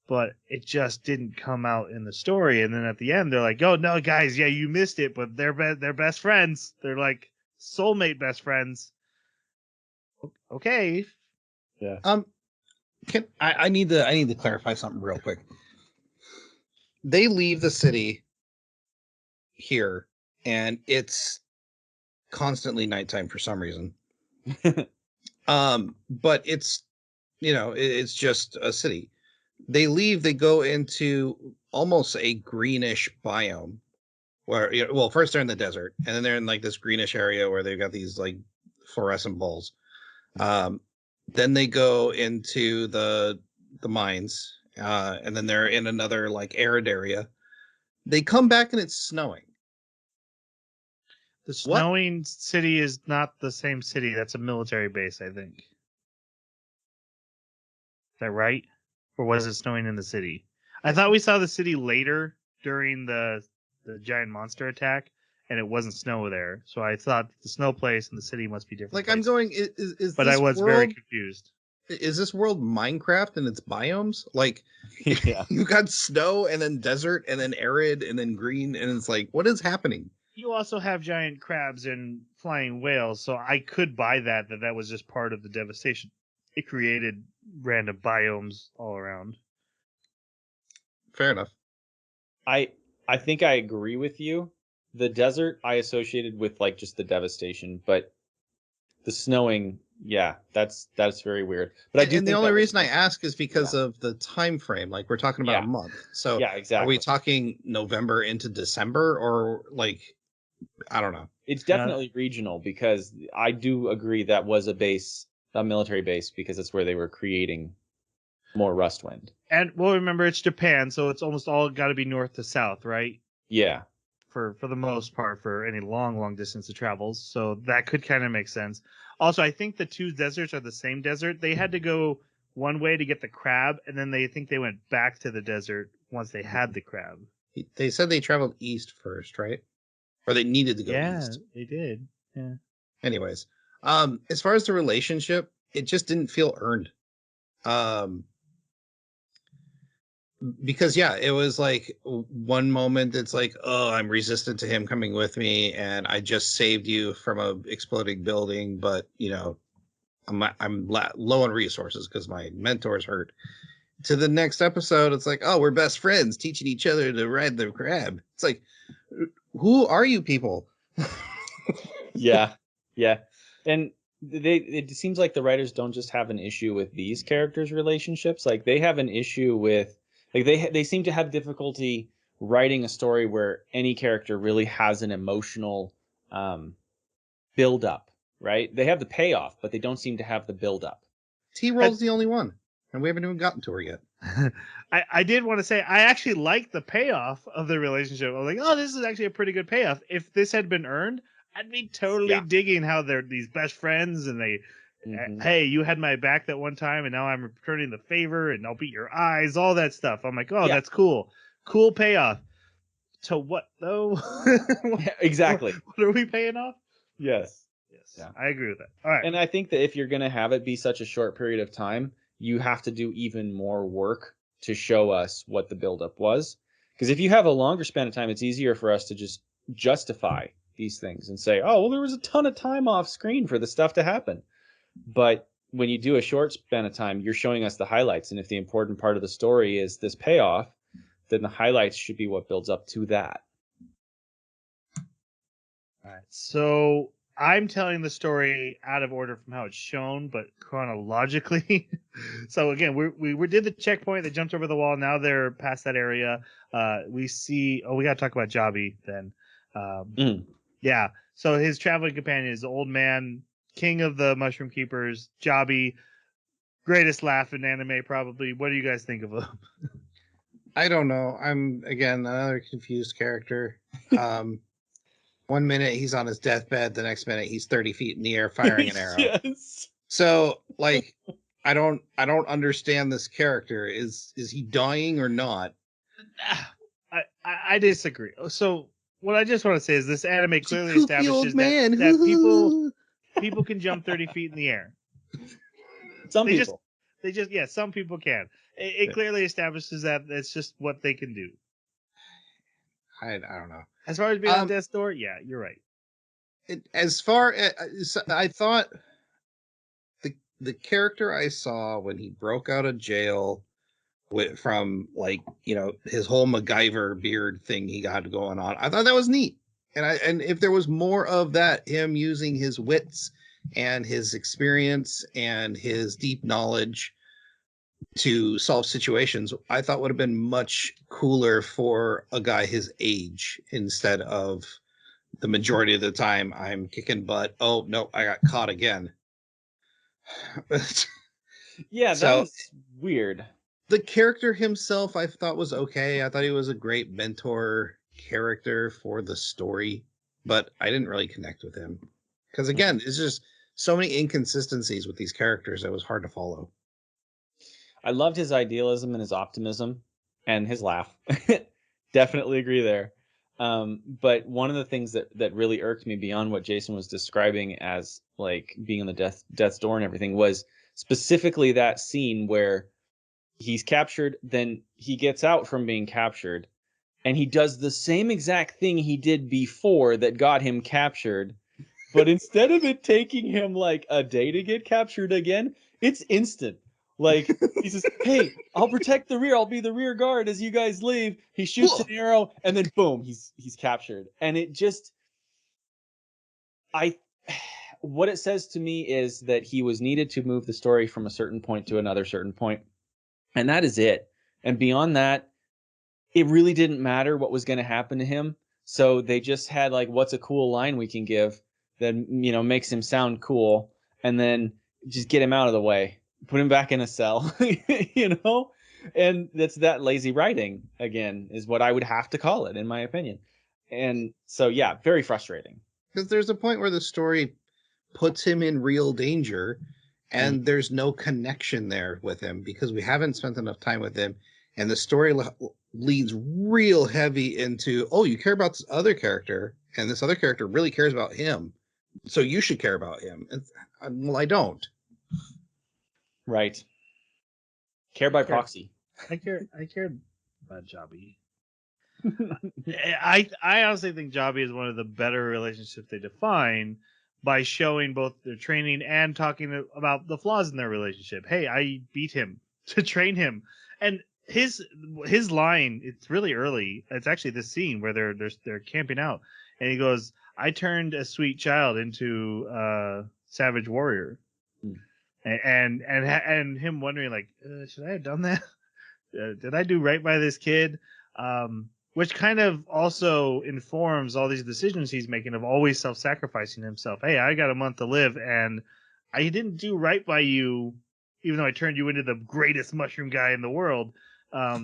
But it just didn't come out in the story. And then at the end, they're like, "Oh no, guys, yeah, you missed it, but they're best friends. They're like soulmate best friends." Okay.
yeah.
I need to clarify something real quick. They leave the city here, and it's constantly nighttime for some reason. But it's it's just a city. They leave, they go into almost a greenish biome where well, first they're in the desert, and then they're in like this greenish area where they've got these like fluorescent balls. Then they go into the mines, and then they're in another like arid area. They come back and it's snowing.
The snowing city is not the same city. That's a military base, I think. Is that right? Or was it snowing in the city? I thought we saw the city later during the giant monster attack, and it wasn't snow there. So I thought the snow place and the city must be different.
Like
places.
I'm going, is
but
this
I was
world,
very confused.
Is this world Minecraft and its biomes? Like,
Yeah.
you got snow and then desert and then arid and then green, and it's like, what is happening?
You also have giant crabs and flying whales, so I could buy that was just part of the devastation. It created random biomes all around.
Fair enough.
I think I agree with you. The desert I associated with like just the devastation, but the snowing, yeah, that's very weird. But I do
and
think
the only
that was
reason I ask is because of the time frame. Like, we're talking about a month. So
yeah, exactly.
Are we talking November into December, or like, I don't know.
It's definitely regional, because I do agree that was a military base, because that's where they were creating more Rustwind.
And well, remember, it's Japan, so it's almost all got to be north to south, right?
Yeah.
For the most part, for any long distance of travels. So that could kind of make sense. Also, I think the two deserts are the same desert. They had to go one way to get the crab, and then they think they went back to the desert once they had the crab.
They said they traveled east first, right? Or they needed to go east.
Yeah, they did. Yeah.
Anyways, as far as the relationship, it just didn't feel earned. Because it was like one moment it's like, oh, I'm resistant to him coming with me, and I just saved you from a exploding building, but I'm low on resources because my mentor's hurt. To the next episode, it's like, oh, we're best friends teaching each other to ride the crab. It's like, who are you people?
Yeah. And it seems like the writers don't just have an issue with these characters' relationships. Like, they have an issue with, like, they seem to have difficulty writing a story where any character really has an emotional build up, right? They have the payoff, but they don't seem to have the build up.
T-Roll's the only one, and we haven't even gotten to her yet.
I did want to say I actually like the payoff of the relationship. I was like, oh, this is actually a pretty good payoff. If this had been earned, I'd be totally digging how they're these best friends and they, hey, you had my back that one time and now I'm returning the favor and I'll beat your eyes, all that stuff. I'm like, oh, that's cool. Cool payoff. To what though?
Exactly.
What are we paying off?
Yes.
Yeah, I agree with that. All right.
And I think that if you're going to have it be such a short period of time, you have to do even more work to show us what the buildup was. Because if you have a longer span of time, it's easier for us to just justify these things and say, oh, well, there was a ton of time off screen for the stuff to happen. But when you do a short span of time, you're showing us the highlights. And if the important part of the story is this payoff, then the highlights should be what builds up to that.
All right. So I'm telling the story out of order from how it's shown, but chronologically. So again, we did the checkpoint. They jumped over the wall. Now they're past that area. We see. Oh, we got to talk about Jabi then. Yeah. So his traveling companion is the old man, king of the Mushroom Keepers, Jabi. Greatest laugh in anime, probably. What do you guys think of him?
I don't know. I'm again another confused character. 1 minute he's on his deathbed, the next minute he's 30 feet in the air firing an arrow.
Yes.
So like I don't understand this character. Is he dying or not?
I disagree. So what I just want to say is this anime clearly establishes
that
people can jump 30 feet in the air.
Some people.
Some people can. It clearly establishes that it's just what they can do.
I don't know.
As far as being on death's door, yeah, you're right.
As far as I thought, the character I saw when he broke out of jail from his whole MacGyver beard thing he got going on, I thought that was neat. And if there was more of that, him using his wits and his experience and his deep knowledge to solve situations, I thought would have been much cooler for a guy his age, instead of the majority of the time I'm kicking butt. Oh no, I got caught again.
Yeah, that was weird.
The character himself I thought was okay. I thought he was a great mentor character for the story, but I didn't really connect with him. Because again, it's just so many inconsistencies with these characters, it was hard to follow.
I loved his idealism and his optimism and his laugh. Definitely agree there. But one of the things that really irked me beyond what Jason was describing as like being on the death's door and everything was specifically that scene where he's captured, then he gets out from being captured, and he does the same exact thing he did before that got him captured. But instead of it taking him like a day to get captured again, it's instant. Like, he says, hey, I'll protect the rear. I'll be the rear guard as you guys leave. He shoots an arrow, and then boom, he's captured. And it just, what it says to me is that he was needed to move the story from a certain point to another certain point. And that is it. And beyond that, it really didn't matter what was going to happen to him. So they just had like, what's a cool line we can give that, makes him sound cool, and then just get him out of the way. Put him back in a cell, and that's that lazy writing again is what I would have to call it in my opinion. And so, yeah, very frustrating.
Because there's a point where the story puts him in real danger and there's no connection there with him because we haven't spent enough time with him. And the story leads real heavy into, oh, you care about this other character and this other character really cares about him. So you should care about him. And, well, I don't.
Right. Care by proxy.
I care about Jabi. I honestly think Jabi is one of the better relationships they define by showing both their training and talking about the flaws in their relationship. Hey, I beat him to train him. And his line, it's really early. It's actually this scene where they're camping out. And he goes, I turned a sweet child into a savage warrior. And him wondering like, should I have done that? Did I do right by this kid? which kind of also informs all these decisions he's making of always self-sacrificing himself. Hey, I got a month to live, and I didn't do right by you, even though I turned you into the greatest mushroom guy in the world. I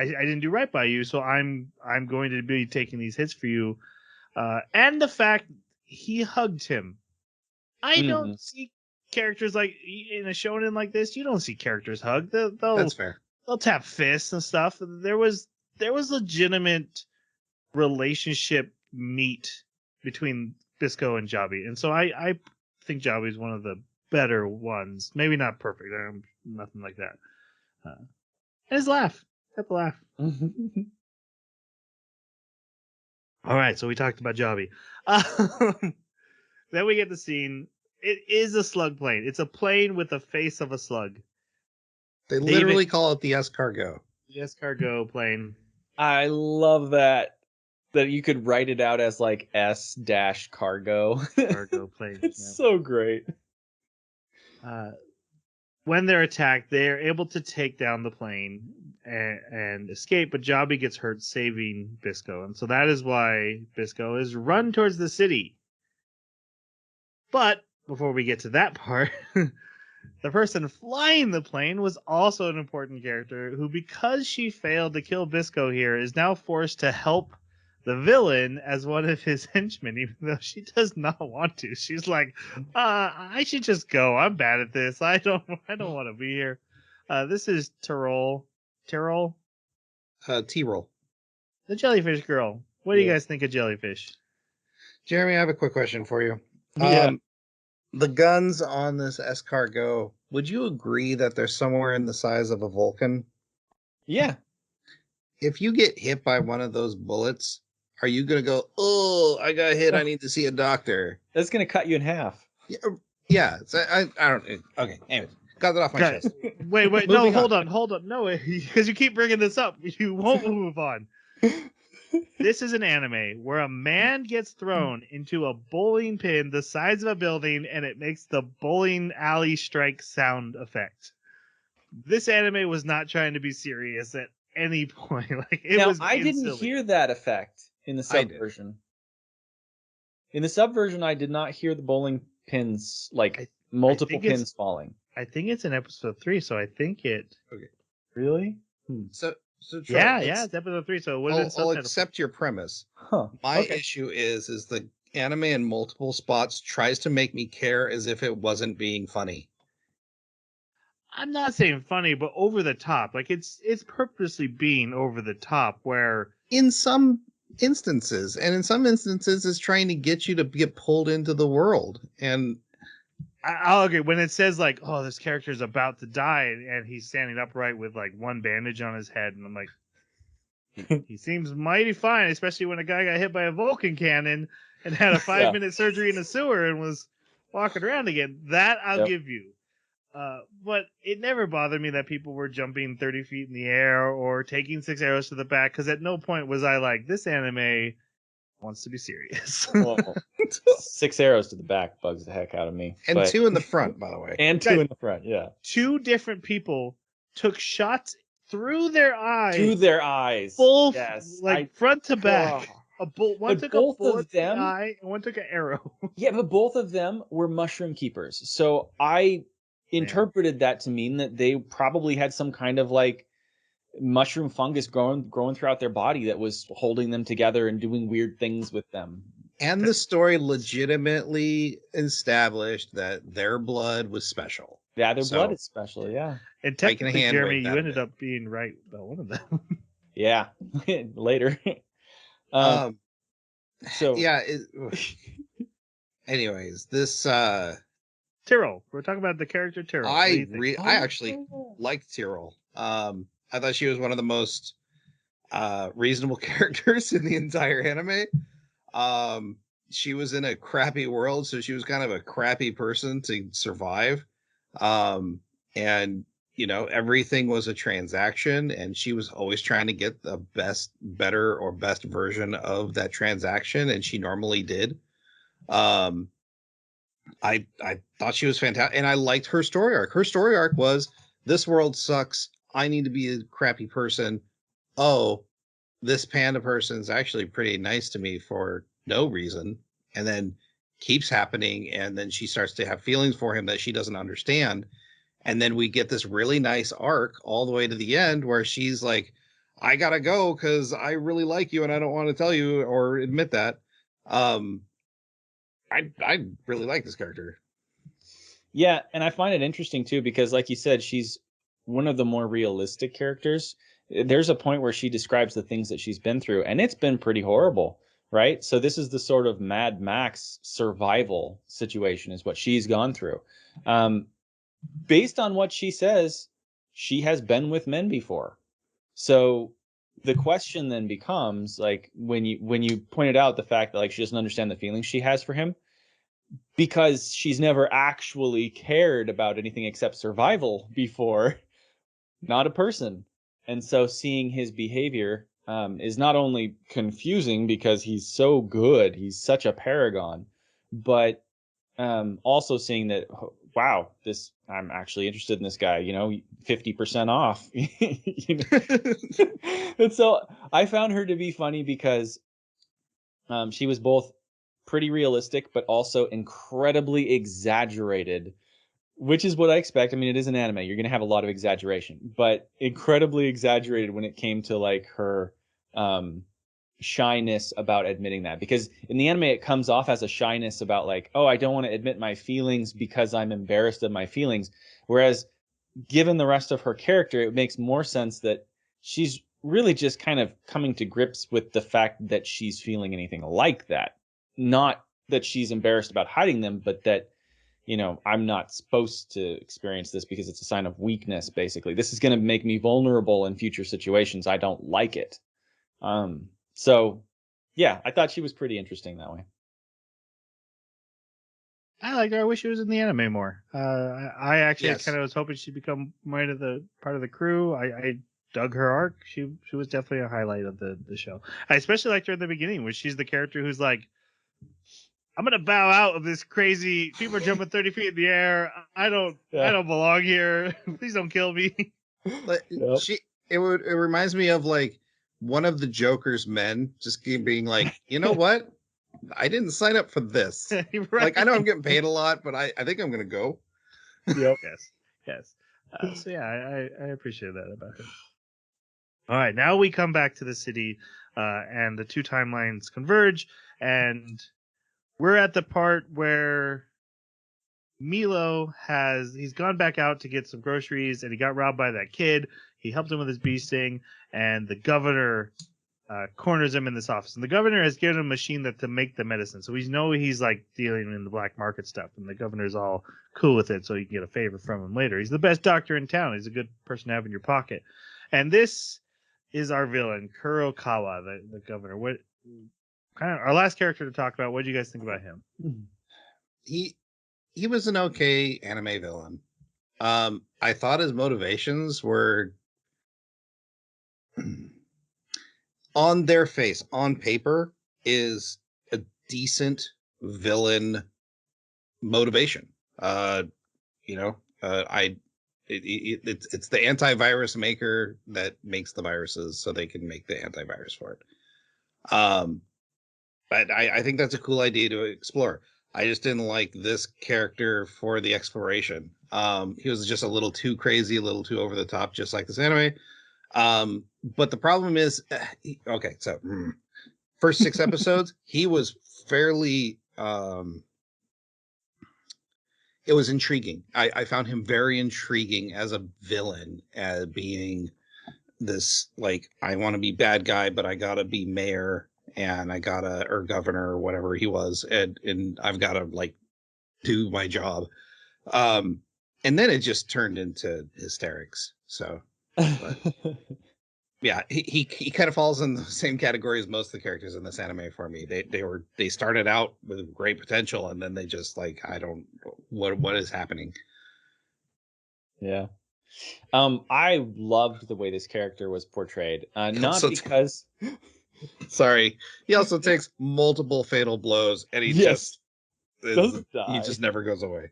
didn't do right by you, so I'm going to be taking these hits for you. And the fact he hugged him. I don't see characters like in a shonen like this. You don't see characters hug.
That's fair.
They'll tap fists and stuff. There was legitimate relationship meet between Bisco and Jabi, and so I think Jabi is one of the better ones. Maybe not perfect. Nothing like that. And his laugh. Got the laugh. All right, so we talked about Jabi. Then we get the scene. It is a slug plane. It's a plane with the face of a slug.
They literally call it the escargot.
The escargot plane.
I love that you could write it out as like S-cargo.
Cargo plane.
It's so great.
When they're attacked, they are able to take down the plane and escape, but Jabi gets hurt saving Bisco. And so that is why Bisco is run towards the city. But before we get to that part, the person flying the plane was also an important character who, because she failed to kill Bisco here, is now forced to help the villain as one of his henchmen, even though she does not want to. She's like, I should just go. I'm bad at this. I don't want to be here. This is Tyrol.
T-roll.
The jellyfish girl. What do you guys think of jellyfish?
Jeremy, I have a quick question for you.
Yeah.
The guns on this escargot, would you agree that they're somewhere in the size of a Vulcan?
Yeah.
If you get hit by one of those bullets, are you going to go, oh, I got hit, I need to see a doctor?
That's going to cut you in half.
Yeah. So I don't. Okay, anyways. Got that off my chest.
Wait, no, hold on. No, because you keep bringing this up. You won't move on. This is an anime where a man gets thrown into a bowling pin the size of a building, and it makes the bowling alley strike sound effect. This anime was not trying to be serious at any point. Like
I didn't hear that effect in the sub version. In the sub version, I did not hear the bowling pins, like multiple pins falling.
I think it's in episode 3, so I think it.
Okay.
Really?
So Troy,
yeah, it's episode 3. So
I'll accept your premise.
Huh.
My issue is the anime in multiple spots tries to make me care as if it wasn't being funny.
I'm not saying funny, but over the top. Like it's purposely being over the top. Where
in some instances, is trying to get you to get pulled into the world. And
I'll agree when it says like, "Oh, this character's about to die," and he's standing upright with like one bandage on his head, and I'm like, he seems mighty fine, especially when a guy got hit by a Vulcan cannon and had a 5-minute surgery in a sewer and was walking around again. That I'll give you. But it never bothered me that people were jumping 30 feet in the air or taking 6 arrows to the back, because at no point was I like, this anime wants to be serious.
Well, 6 arrows to the back bugs the heck out of me.
And 2 in the front, by the way.
And 2 in the front, yeah.
2 different people took shots through their eyes.
Through their eyes.
Both,
yes.
Front to back. One took a bullet to the eye, and one took an arrow.
Yeah, but both of them were mushroom keepers. So I interpreted that to mean that they probably had some kind of like mushroom fungus growing throughout their body that was holding them together and doing weird things with them.
And the story legitimately established that their blood was special.
Yeah, their blood is special, yeah.
And technically, Jeremy, you ended up being right about one of them.
Yeah, later. So
yeah. Anyways, this
Tyrol. We're talking about the character Tyrol.
I actually liked Tyrol. I thought she was one of the most reasonable characters in the entire anime. She was in a crappy world, so she was kind of a crappy person to survive. And everything was a transaction, and she was always trying to get the best version of that transaction, and she normally did. I thought she was fantastic, and I liked her story arc. Her story arc was, this world sucks. I need to be a crappy person. Oh, this panda person is actually pretty nice to me for no reason, and then keeps happening, and then she starts to have feelings for him that she doesn't understand, and then we get this really nice arc all the way to the end where she's like, I gotta go because I really like you and I don't want to tell you or admit that. I really like this character.
Yeah, and I find it interesting too because, like you said, she's one of the more realistic characters. There's a point where she describes the things that she's been through, and it's been pretty horrible, right? So this is the sort of Mad Max survival situation, is what she's gone through. Based on what she says, she has been with men before. So the question then becomes, like, when you pointed out the fact that, like, she doesn't understand the feelings she has for him, because she's never actually cared about anything except survival before, not a person. And so seeing his behavior is not only confusing because he's so good, he's such a paragon, but also seeing that, wow, this, I'm actually interested in this guy, 50% off. And so I found her to be funny because she was both pretty realistic, but also incredibly exaggerated, which is what I expect. I mean, it is an anime. You're going to have a lot of exaggeration, but incredibly exaggerated when it came to, like, her shyness about admitting that. Because in the anime, it comes off as a shyness about, like, oh, I don't want to admit my feelings because I'm embarrassed of my feelings. Whereas given the rest of her character, it makes more sense that she's really just kind of coming to grips with the fact that she's feeling anything like that. Not that she's embarrassed about hiding them, but that, I'm not supposed to experience this because it's a sign of weakness, basically. This is going to make me vulnerable in future situations. I don't like it. So, yeah, I thought she was pretty interesting that way.
I like her. I wish she was in the anime more. I actually
Yes.
kind of was hoping she'd become more of the part of the crew. I dug her arc. She was definitely a highlight of the show. I especially liked her at the beginning, where she's the character who's like, I'm gonna bow out of this crazy. People are jumping 30 feet in the air. I don't belong here. Please don't kill me.
But
Yep.
it reminds me of, like, one of the Joker's men just being like, you know what? I didn't sign up for this.
Right.
Like, I know I'm getting paid a lot, but I think I'm gonna go.
Yep.
Yes. So yeah, I appreciate that about her. All right, now we come back to the city, and the two timelines converge, and we're at the part where Milo he's gone back out to get some groceries, and he got robbed by that kid. He helped him with his bee sting, and the governor corners him in this office. And the governor has given him a machine to make the medicine, so we know he's, like, dealing in the black market stuff, and the governor's all cool with it, so you can get a favor from him later. He's the best doctor in town. He's a good person to have in your pocket. And this is our villain, Kurokawa, the governor. What kind of our last character to talk about? What do you guys think about him?
He was an okay anime villain. I thought his motivations were on their face, on paper, is a decent villain motivation. It's the antivirus maker that makes the viruses so they can make the antivirus for it. But I think that's a cool idea to explore. I just didn't like this character for the exploration. He was just a little too crazy, a little too over the top, just like this anime. But the problem is, okay, so first 6 episodes, he was fairly, it was intriguing. I found him very intriguing as a villain, as being this, like, I want to be bad guy, but I gotta be mayor, and or governor, or whatever he was, and I've got to, like, do my job. And then it just turned into hysterics. So, but, yeah, he kind of falls in the same category as most of the characters in this anime for me. They started out with great potential, and then they just, like, I don't, what is happening?
Yeah. I loved the way this character was portrayed. Not because
sorry, he also takes multiple fatal blows, and he
Yes.
just
die.
he just never goes away.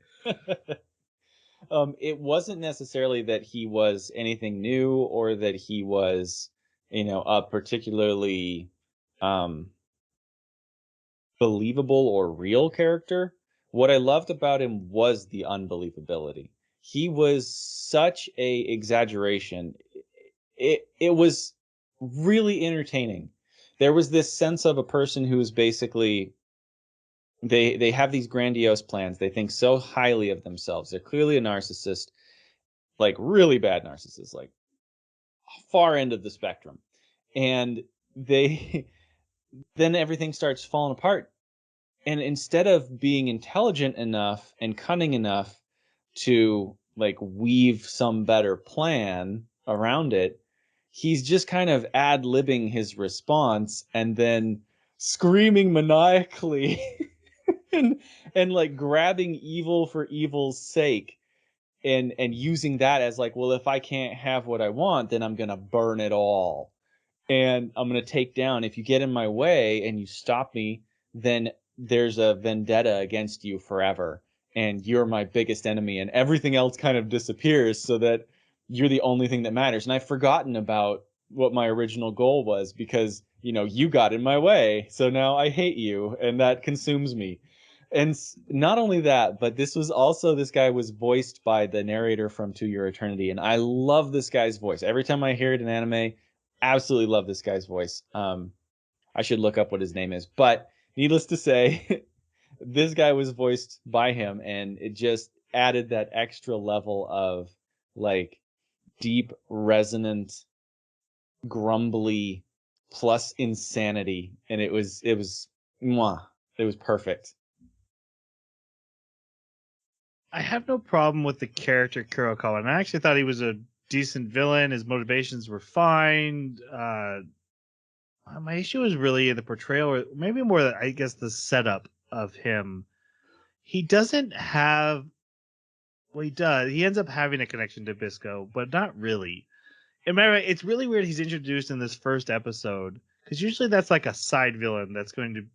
It wasn't necessarily that he was anything new or that he was a particularly believable or real character. What I loved about him was the unbelievability. He was such a exaggeration. It was really entertaining. There was this sense of a person who is basically they have these grandiose plans. They think so highly of themselves. They're clearly a narcissist, like really bad narcissist, like far end of the spectrum. And they then everything starts falling apart. And instead of being intelligent enough and cunning enough to like weave some better plan around it, he's just kind of ad-libbing his response and then screaming maniacally and like grabbing evil for evil's sake and using that as like, well, if I can't have what I want, then I'm gonna burn it all. And I'm gonna take down, if you get in my way and you stop me, then there's a vendetta against you forever. And you're my biggest enemy, and everything else kind of disappears so that you're the only thing that matters. And I've forgotten about what my original goal was because, you got in my way. So now I hate you, and that consumes me. And not only that, but this guy was voiced by the narrator from To Your Eternity. And I love this guy's voice. Every time I hear it in anime, absolutely love this guy's voice. I should look up what his name is. But needless to say, this guy was voiced by him, and it just added that extra level of like deep, resonant, grumbly plus insanity. And it was mwah. It was perfect.
I have no problem with the character Kurokawa, and I actually thought he was a decent villain. His motivations were fine. My issue is really in the portrayal, or maybe more, I guess, the setup of him. He doesn't have. Well, he does. He ends up having a connection to Bisco, but not really. Am I right? It's really weird he's introduced in this first episode, because usually that's like a side villain that's going to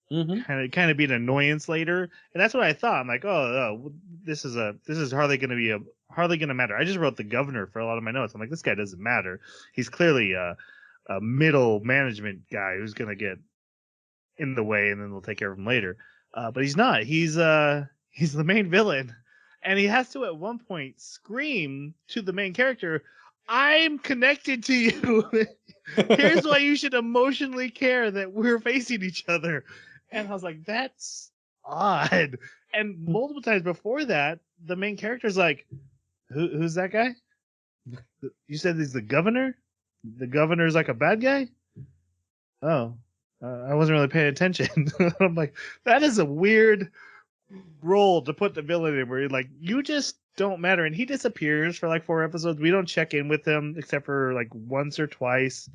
kind of be an annoyance later, and that's what I thought. I'm like, oh, this is hardly going to matter. I just wrote the governor for a lot of my notes. I'm like, this guy doesn't matter. He's clearly a middle management guy who's going to get in the way, and then they'll take care of him later. But he's not. He's the main villain, and he has to at one point scream to the main character, "I'm connected to you. Here's why you should emotionally care that we're facing each other." And I was like, that's odd. And multiple times before that, the main character's like, who's that guy? You said he's the governor? The governor's like a bad guy? Oh, I wasn't really paying attention. I'm like, that is a weird role to put the villain in, where you're like, you just don't matter. And he disappears for like 4 episodes. We don't check in with him except for like once or twice.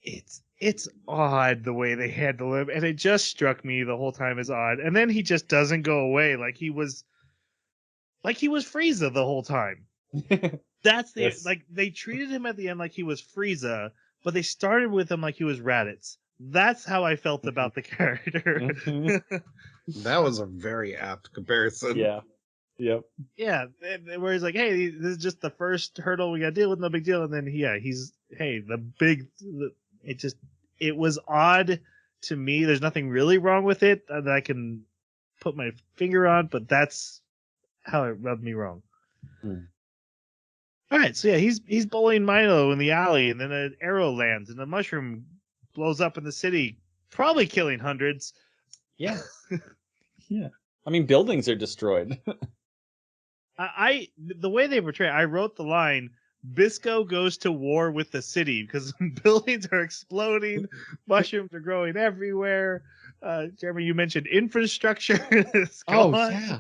It's odd the way they handle him, and it just struck me the whole time as odd. And then he just doesn't go away, like he was Frieza the whole time. That's the
Yes.
Like, they treated him at the end like he was Frieza, but they started with him like he was Raditz. That's how I felt about the character.
That was a very apt comparison.
Yeah. Yep.
Yeah, where he's like, hey, this is just the first hurdle we got to deal with, no big deal. And then it was odd to me. There's nothing really wrong with it that I can put my finger on, but that's how it rubbed me wrong. All right, so yeah, he's bullying Milo in the alley, and then an arrow lands, and a mushroom blows up in the city, probably killing hundreds.
Yeah. Yeah. I mean, buildings are destroyed.
The way they portray it, I wrote the line, Bisco goes to war with the city, because buildings are exploding, mushrooms are growing everywhere. Jeremy, you mentioned infrastructure.
Oh, yeah.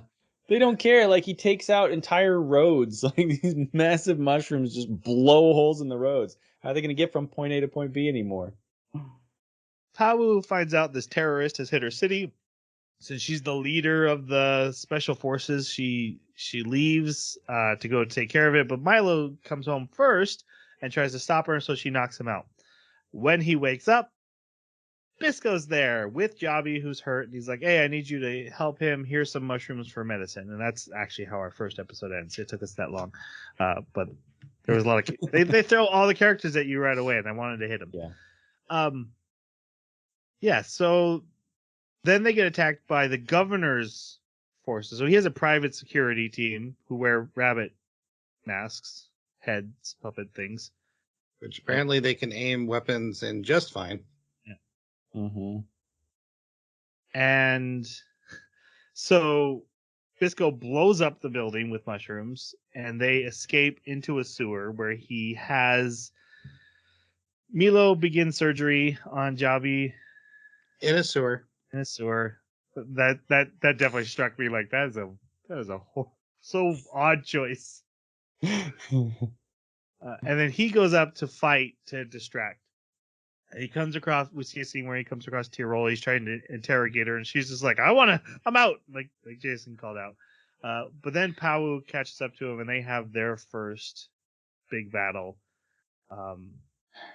They don't care. Like, he takes out entire roads. Like, these massive mushrooms just blow holes in the roads. How are they going to get from point A to point B anymore?
Pawu finds out this terrorist has hit her city. Since she's the leader of the special forces, she leaves to go take care of it. But Milo comes home first and tries to stop her, so she knocks him out. When he wakes up, Bisco's there with Jabi, who's hurt, and he's like, hey, I need you to help him. Here's some mushrooms for medicine. And that's actually how our first episode ends. It took us that long. But There was a lot of they throw all the characters at you right away, and I wanted to hit them.
Yeah.
Yeah. So then they get attacked by the governor's forces. So he has a private security team who wear rabbit masks, heads, puppet things.
Which apparently they can aim weapons in just fine.
Yeah.
Mm-hmm.
And so Bisco blows up the building with mushrooms, and they escape into a sewer where he has Milo begin surgery on Jabi
In a sewer.
in a sewer. That definitely struck me like that is a so odd choice. And then he goes up to fight to distract. He comes across. We see a scene where he comes across Tyrol. He's trying to interrogate her, and she's just like, I'm out," like Jason called out. But then Pau catches up to him, and they have their first big battle.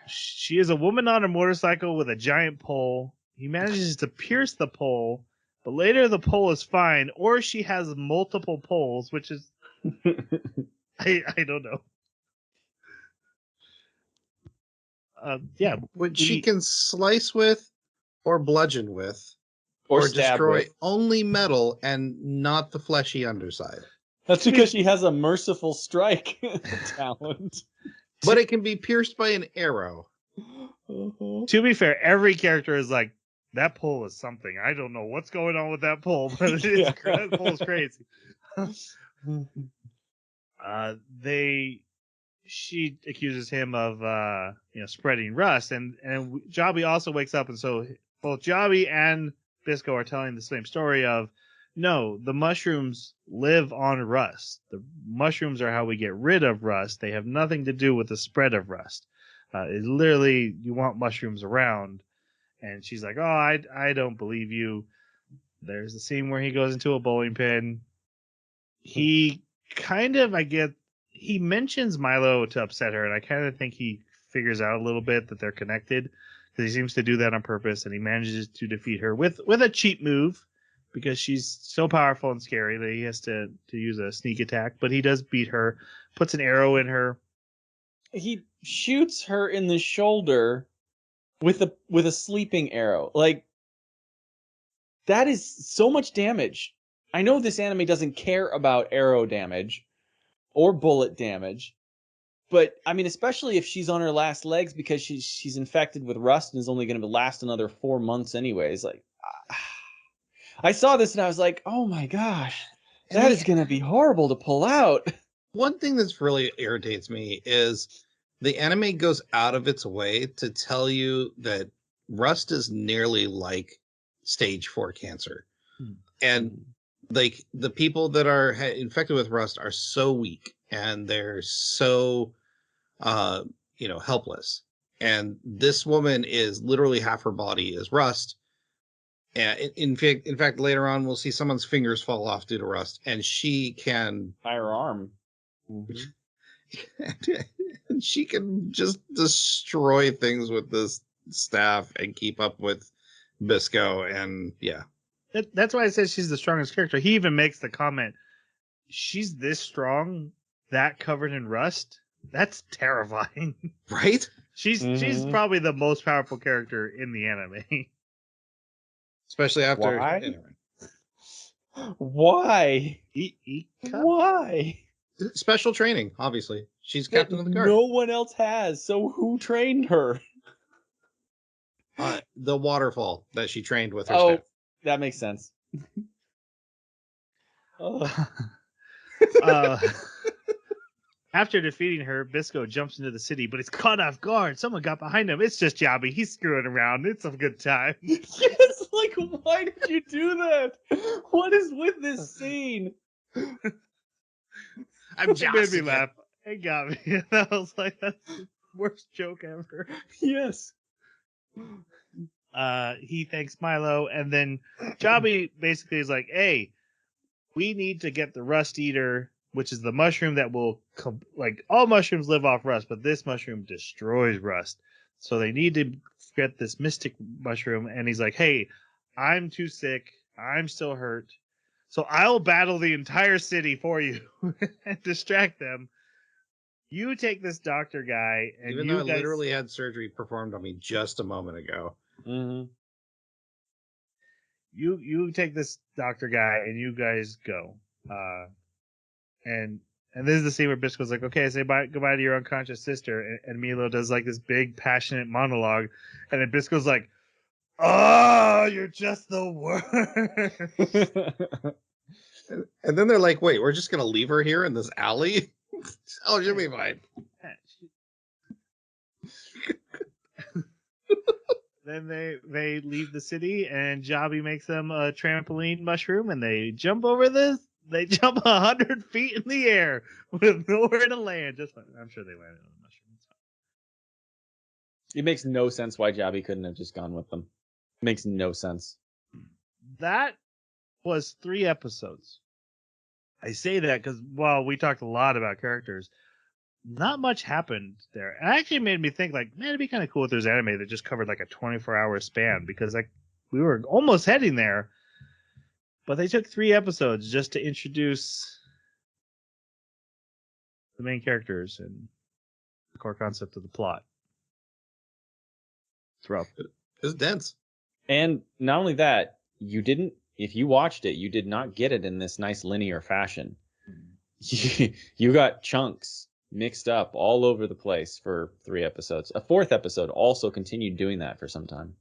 She is a woman on a motorcycle with a giant pole. He manages to pierce the pole, but later the pole is fine, or she has multiple poles, which is I don't know. Yeah,
Which she can slice with or bludgeon with
or
destroy
with.
only metal and not the fleshy underside.
That's because she has a merciful strike talent.
But it can be pierced by an arrow.
To be fair, every character is like, that pole is something. I don't know what's going on with that pole, but that pole is crazy. She accuses him of spreading rust, and Jabi also wakes up, and so both Jabi and Bisco are telling the same story of, no, the mushrooms live on rust. The mushrooms are how we get rid of rust. They have nothing to do with the spread of rust. It's literally, you want mushrooms around. And she's like, oh, I don't believe you. There's a scene where he goes into a bowling pin. He kind of, he mentions Milo to upset her, and I kind of think he figures out a little bit that they're connected, because he seems to do that on purpose, and he manages to defeat her with a cheap move, because she's so powerful and scary that he has to use a sneak attack. But he does beat her, puts an arrow in her.
He shoots her in the shoulder with a sleeping arrow. Like, that is so much damage. I know this anime doesn't care about arrow damage or bullet damage, but I mean, especially if she's on her last legs because she's infected with rust and is only going to last another 4 months anyways. Like, I saw this and I was like, oh my gosh, that is going to be horrible to pull out.
One thing that's really irritates me is the anime goes out of its way to tell you that rust is nearly like stage 4 cancer. And like the people that are infected with rust are so weak and they're so helpless. And this woman is literally half her body is rust. And in fact, later on we'll see someone's fingers fall off due to rust, and she can
fire arm.
And she can just destroy things with this staff and keep up with Bisco. And yeah,
that's why I said she's the strongest character. He even makes the comment, she's this strong, that covered in rust. That's terrifying,
right?
She's probably the most powerful character in the anime,
especially after.
Why?
Anyway.
Why?
Why? Special training, obviously. She's captain of the guard.
No one else has. So who trained her?
The waterfall that she trained with her staff.
That makes sense.
After defeating her, Bisco jumps into the city, but he's caught off guard. Someone got behind him. It's just Jabi. He's screwing around. It's a good time.
Yes, like, why did you do that? What is with this scene?
I'm just
It made me laugh. It got me. I was like, that's the worst joke ever.
Yes.
He thanks Milo, and then Jabi basically is like, hey, we need to get the Rust Eater, which is the mushroom that will, all mushrooms live off rust, but this mushroom destroys rust. So they need to get this mystic mushroom, and he's like, hey, I'm too sick. I'm still hurt. So I'll battle the entire city for you and distract them. You take this doctor guy, and
Even
you
though I
guys
literally had surgery performed on me just a moment ago.
Mm-hmm.
you take this doctor guy, and you guys go. And this is the scene where Bisco's like, okay, say goodbye to your unconscious sister, and Milo does like this big passionate monologue, and then Bisco's like, oh, you're just the worst.
And then they're like, wait, we're just going to leave her here in this alley? Oh, she'll be fine.
Then they leave the city, and Jobby makes them a trampoline mushroom, and they jump over this. They jump 100 feet in the air with nowhere to land. Just fine. I'm sure they landed on the mushroom. It's fine.
It makes no sense why Jobby couldn't have just gone with them. It makes no sense.
That was 3 episodes. I say that because while we talked a lot about characters, not much happened there. It actually made me think, like, man, it'd be kind of cool if there's anime that just covered like a 24-hour span, because like we were almost heading there, but they took 3 episodes just to introduce the main characters and the core concept of the plot. It's rough.
It's dense.
And not only that, if you watched it, you did not get it in this nice linear fashion. You got chunks mixed up all over the place for 3 episodes. A 4th episode also continued doing that for some time.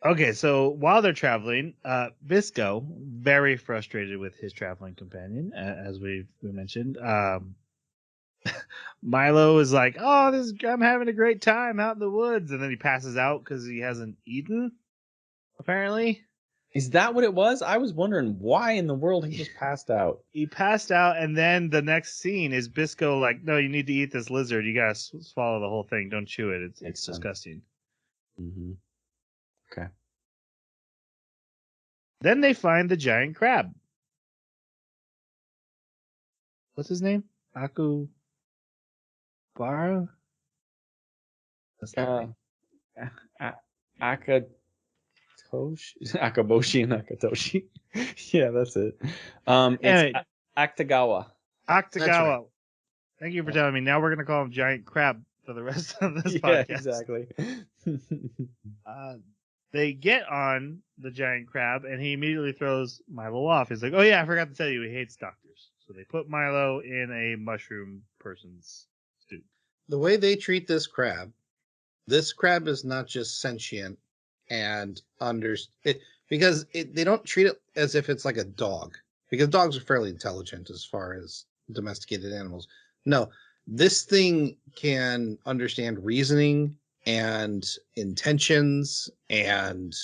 Okay, so while they're traveling, Visco, very frustrated with his traveling companion, as we mentioned. Milo is like, "Oh, I'm having a great time out in the woods," and then he passes out because he hasn't eaten. Apparently,
Is that what it was? I was wondering why in the world he just passed out.
he passed out, and then the next scene is Bisco like, "No, you need to eat this lizard. You gotta swallow the whole thing. Don't chew it. It's
Makes sense.
disgusting."
Mm-hmm. Okay.
Then they find the giant crab. What's his name? Akubara? That's not right.
Akatoshi, Akaboshi, and Akatoshi. Yeah, that's it. It's
Anyway,
Akutagawa.
Octagawa.
right.
Thank you for telling me. Now we're gonna call him Giant Crab for the rest of this
Yeah,
podcast.
exactly.
They get on the giant crab, and he immediately throws Milo off. He's like, "Oh yeah, I forgot to tell you, he hates doctors." So they put Milo in a mushroom person's stew.
The way they treat this crab is not just sentient and because they don't treat it as if it's like a dog, because dogs are fairly intelligent as far as domesticated animals. No, this thing can understand reasoning and intentions and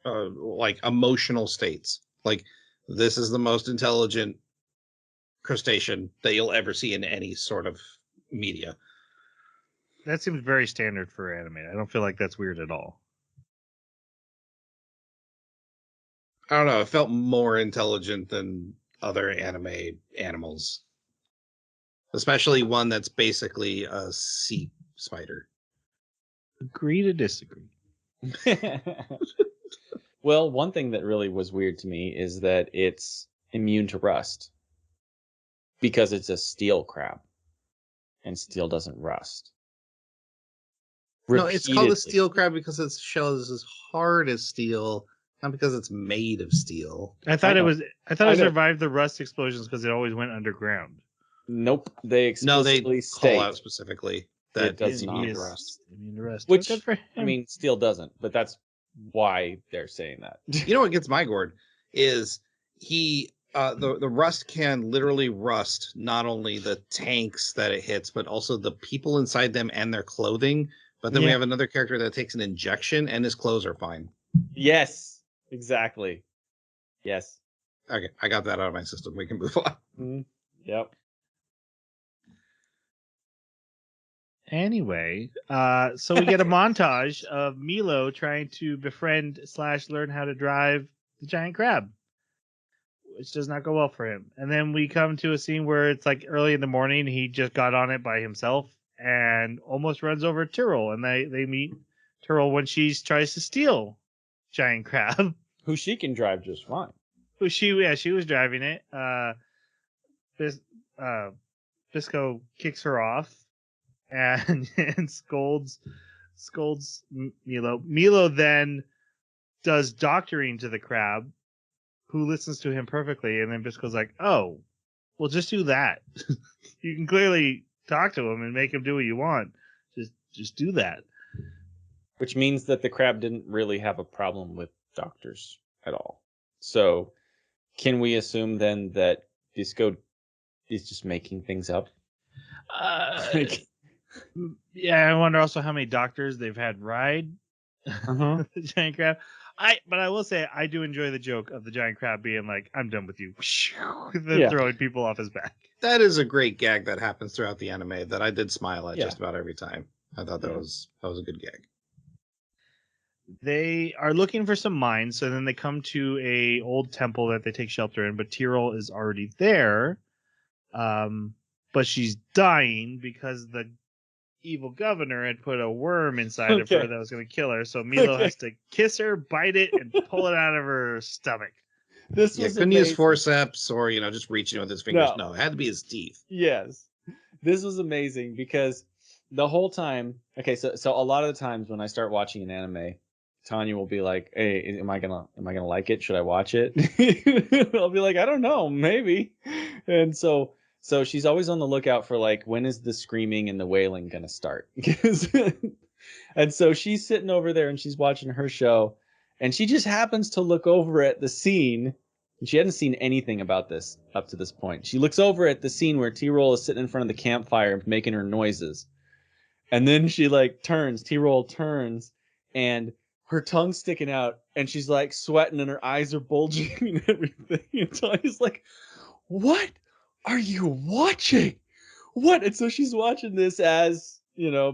like emotional states. Like, this is the most intelligent crustacean that you'll ever see in any sort of media.
That seems very standard for anime. I don't feel like that's weird at all.
I don't know. It felt more intelligent than other anime animals, especially one that's basically a sea spider.
Agree to disagree.
Well, one thing that really was weird to me is that it's immune to rust because it's a steel crab, and steel doesn't rust.
No, it's called a
Repeatedly.
steel crab because its shell is as hard as steel, not because it's made of steel.
I thought
I
it
know.
was. I thought
I
it
know.
survived the rust explosions because it always went underground.
Nope. They
No, they
explicitly
call
state
out specifically
it
that
does
it's
not
immune
He
to
is
rust.
immune to rust.
Which,
Good for him.
I mean, steel doesn't, but that's why they're saying that.
You know what gets my gourd is the rust can literally rust not only the tanks that it hits, but also the people inside them and their clothing. But then we
Yeah.
have another character that takes an injection and his clothes are fine.
Yes, exactly. Yes.
Okay, I got that out of my system. We can move on.
Mhm. Yep.
Anyway, so we get a montage of Milo trying to befriend / learn how to drive the giant crab, which does not go well for him. And then we come to a scene where it's like early in the morning. He just got on it by himself and almost runs over Tyrrell. And they meet Tyrrell when she tries to steal giant crab.
Who she can drive just fine.
She was driving it. Bisco kicks her off and and scolds Milo. Milo then does doctoring to the crab, who listens to him perfectly, and then Bisco's like, "Oh, well, just do that. You can clearly talk to him and make him do what you want. Just do that."
Which means that the crab didn't really have a problem with doctors at all. So, can we assume then that Bisco is just making things up? Like,
Yeah, I wonder also how many doctors they've had ride
uh-huh.
the giant crab. But I will say I do enjoy the joke of the giant crab being like, "I'm done with you," then
Yeah.
throwing people off his back.
That is a great gag that happens throughout the anime that I did smile at
Yeah.
just about every time. I thought that was a good gag.
They are looking for some mines, so then they come to a old temple that they take shelter in, but Tyrol is already there. But she's dying because the evil governor had put a worm inside of her that was going to kill her. So Milo has to kiss her, bite it, and pull it out of her stomach.
This
Yeah,
was
couldn't
amazing.
use forceps or just reaching with his fingers. No, it had to be his teeth.
Yes. This was amazing because the whole time, okay, so a lot of the times when I start watching an anime, Tanya will be like, "Hey, am I gonna like it? Should I watch it?" I'll be like, "I don't know, maybe." And so she's always on the lookout for like, when is the screaming and the wailing gonna start? And so she's sitting over there and she's watching her show, and she just happens to look over at the scene. And she hadn't seen anything about this up to this point. She looks over at the scene where T-Roll is sitting in front of the campfire making her noises. And then she like turns, T-Roll turns, and her tongue's sticking out, and she's like sweating, and her eyes are bulging and everything. And Tanya's like, "What are you watching? What?" And so she's watching this as,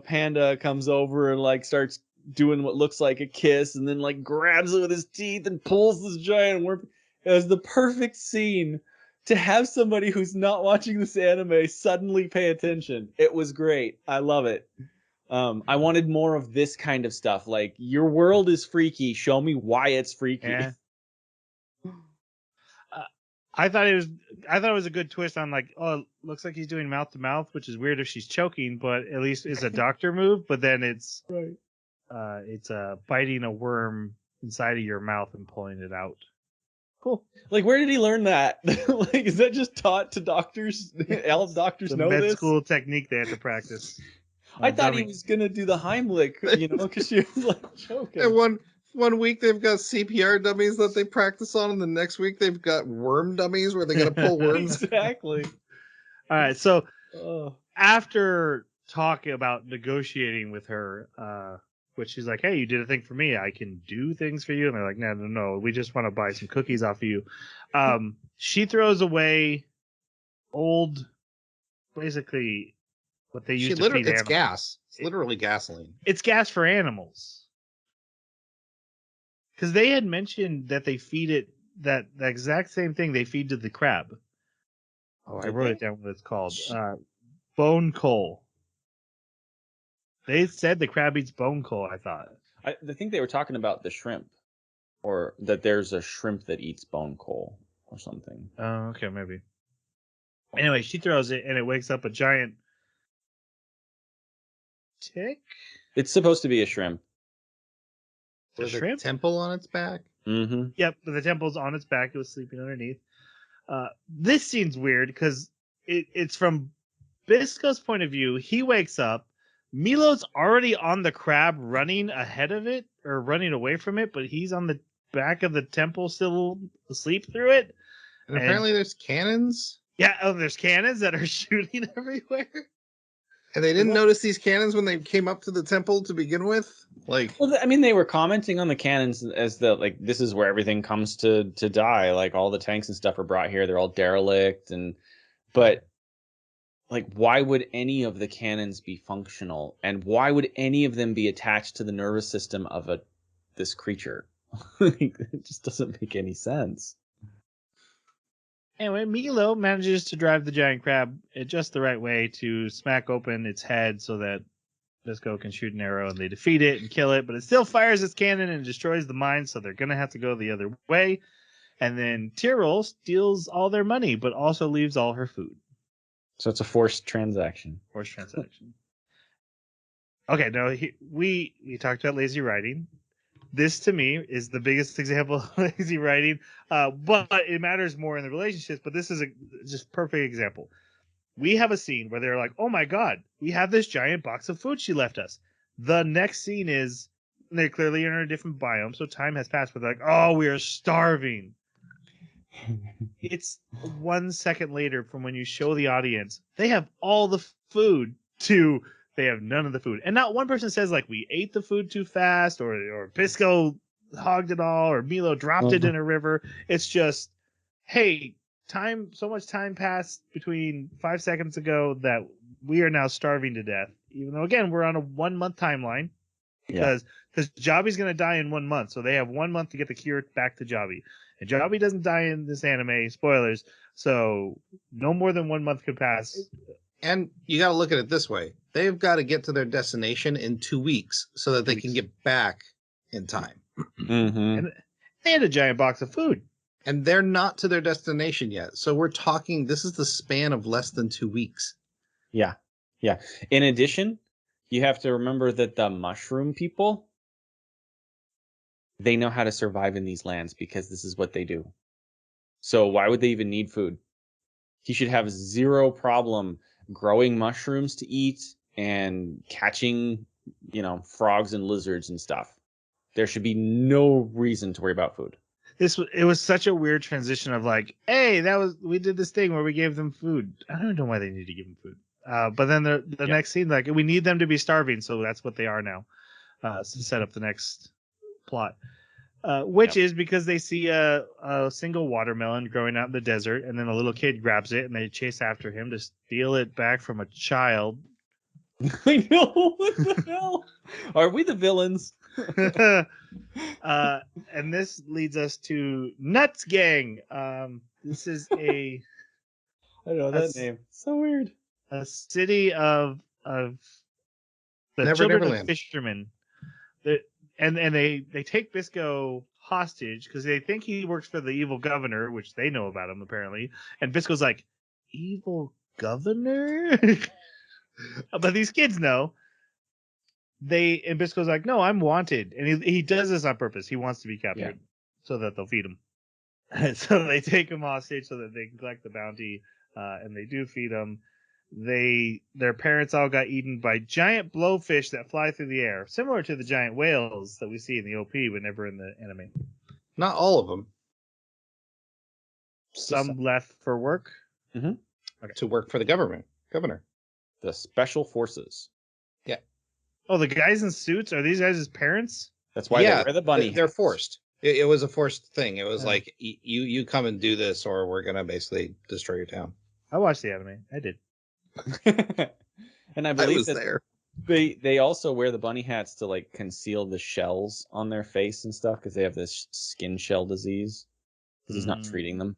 Panda comes over and like starts doing what looks like a kiss, and then like grabs it with his teeth and pulls this giant worm. It was the perfect scene to have somebody who's not watching this anime suddenly pay attention. It was great. I love it. I wanted more of this kind of stuff. Like, your world is freaky. Show me why it's freaky.
Yeah. I thought it was a good twist on like, oh, it looks like he's doing mouth to mouth, which is weird if she's choking, but at least it's a doctor move. But then it's biting a worm inside of your mouth and pulling it out. Cool.
Like, where did he learn that? Like, is that just taught to doctors? All doctors
the
know
med
this?
School technique they had to practice.
I thought he was gonna do the Heimlich, because she was like choking.
And one week they've got CPR dummies that they practice on, and the next week they've got worm dummies where they got to pull worms.
Exactly.
All right, so after talking about negotiating with her, which she's like, "Hey, you did a thing for me. I can do things for you." And they're like, No. We just want to buy some cookies off of you. She throws away old, basically what they use to feed animals.
It's gas. It's literally gasoline.
It's gas for animals. Because they had mentioned that they feed it the exact same thing they feed to the crab. Oh, I wrote it down what it's called. Bone coal. They said the crab eats bone coal, I thought.
I think they were talking about the shrimp, or that there's a shrimp that eats bone coal or something.
Oh, okay, maybe. Anyway, she throws it and it wakes up a giant tick.
It's supposed to be a shrimp.
The shrimp?
Temple on its back?
Mm-hmm.
Yep, the temple's on its back. It was sleeping underneath. This scene's weird because it's from Bisco's point of view. He wakes up. Milo's already on the crab running ahead of it or running away from it, but he's on the back of the temple still asleep through it.
And apparently there's cannons.
Yeah, there's cannons that are shooting everywhere.
And they didn't notice these cannons when they came up to the temple to begin with?
Well, I mean, they were commenting on the cannons as this is where everything comes to die. Like, all the tanks and stuff are brought here. They're all derelict. But like, why would any of the cannons be functional? And why would any of them be attached to the nervous system of this creature? It just doesn't make any sense.
Anyway, Milo manages to drive the giant crab just the right way to smack open its head so that Bisco can shoot an arrow and they defeat it and kill it, but it still fires its cannon and destroys the mine, so they're going to have to go the other way. And then Tyrrell steals all their money, but also leaves all her food.
So it's a forced transaction.
Forced transaction. Okay, no, we talked about lazy writing. This to me is the biggest example of lazy writing, but it matters more in the relationships. But this is a just perfect example. We have a scene where they're like, "Oh my god, we have this giant box of food she left us." The next scene is they're clearly in a different biome, so time has passed. But they're like, "Oh, we are starving." It's 1 second later from when you show the audience they have all the food to they have none of the food, and not one person says like we ate the food too fast or Bisco hogged it all or Milo dropped it in a river. It's just, hey, so much time passed between 5 seconds ago that we are now starving to death, even though again we're on a 1 month timeline because Jabi's going to die in 1 month, so they have 1 month to get the cure back to Jabi. And Jabi doesn't die in this anime, spoilers, so no more than 1 month could pass.
And you got to look at it this way. They've got to get to their destination in 2 weeks so that they can get back in time.
Mm-hmm.
And they had a giant box of food.
And they're not to their destination yet. So we're talking, this is the span of less than 2 weeks.
Yeah. Yeah. In addition, you have to remember that the mushroom people, they know how to survive in these lands because this is what they do. So why would they even need food? He should have zero problem growing mushrooms to eat and catching, frogs and lizards and stuff. There should be no reason to worry about food.
It was such a weird transition of like, hey, we did this thing where we gave them food. I don't know why they need to give them food. But then the next scene, like, we need them to be starving, so that's what they are now. To set up the next plot. Which is because they see a single watermelon growing out in the desert, and then a little kid grabs it, and they chase after him to steal it back from a child.
I know, what the hell? Are we the villains?
And this leads us to Nuts Gang. This is I
don't know that name. So weird.
A city of the children of fishermen. And they take Bisco hostage because they think he works for the evil governor, which they know about him apparently. And Bisco's like, evil governor? But these kids know. And Bisco's like, no, I'm wanted. And he does this on purpose. He wants to be captured so that they'll feed him. And so they take him hostage so that they can collect the bounty. And they do feed him. Their parents all got eaten by giant blowfish that fly through the air, similar to the giant whales that we see in the OP but never in the anime.
Not all of them.
Some left for work.
Mm-hmm. Okay. To work for the governor.
The special forces.
Yeah.
Oh, the guys in suits, are these guys' parents?
That's why they wear the bunny.
They're forced. It was a forced thing. It was like, you come and do this, or we're gonna basically destroy your town.
I watched the anime. I did.
And I believe
was there.
They also wear the bunny hats to like conceal the shells on their face and stuff because they have this skin shell disease. Because he's not treating them.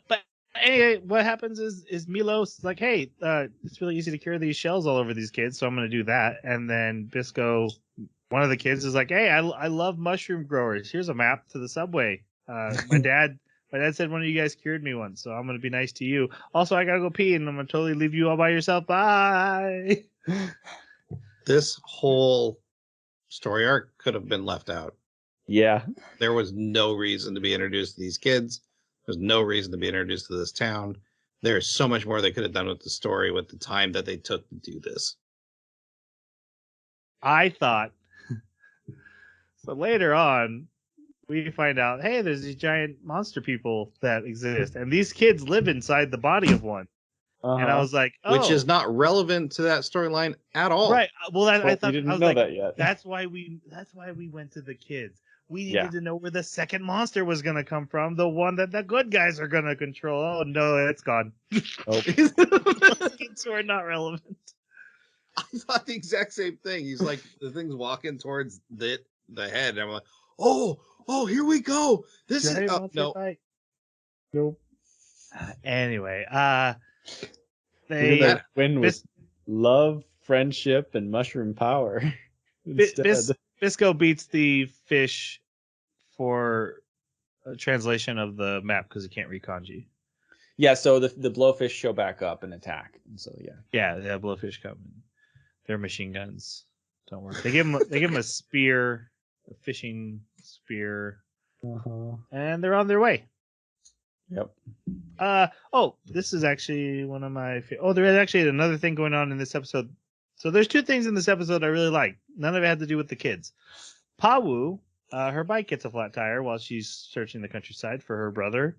But anyway, what happens is Milo's like, hey, it's really easy to cure these shells all over these kids, so I'm going to do that. And then Bisco, one of the kids, is like, hey, I love mushroom growers. Here's a map to the subway. My dad said one of you guys cured me once, so I'm going to be nice to you. Also, I got to go pee, and I'm going to totally leave you all by yourself. Bye.
This whole story arc could have been left out.
Yeah.
There was no reason to be introduced to these kids. There's no reason to be introduced to this town. There's so much more they could have done with the story with the time that they took to do this.
I thought. So later on, we find out, hey, there's these giant monster people that exist, and these kids live inside the body of one. And I was like, oh.
Which is not relevant to that storyline at all.
Right. Well, I thought
we didn't
I was
know
like,
that yet.
That's why we went to the kids. We needed to know where the second monster was going to come from, the one that the good guys are going to control. Oh no, it's gone.
Nope.
Kids were not relevant.
I thought the exact same thing. He's like, the thing's walking towards the head, and I'm like, oh, here we go. This
giant
is no.
Fight.
Nope.
Anyway,
they win with love, friendship, and mushroom power.
Bisco beats the fish for a translation of the map because he can't read kanji.
Yeah, so the blowfish show back up and attack. And so
Yeah, blowfish come. They're machine guns. Don't worry. They give him a spear, a fishing spear, and they're on their way.
Yep.
Oh, this is actually one of my. There is actually another thing going on in this episode. So there's two things in this episode I really like. None of it had to do with the kids. Pawu, her bike gets a flat tire while she's searching the countryside for her brother.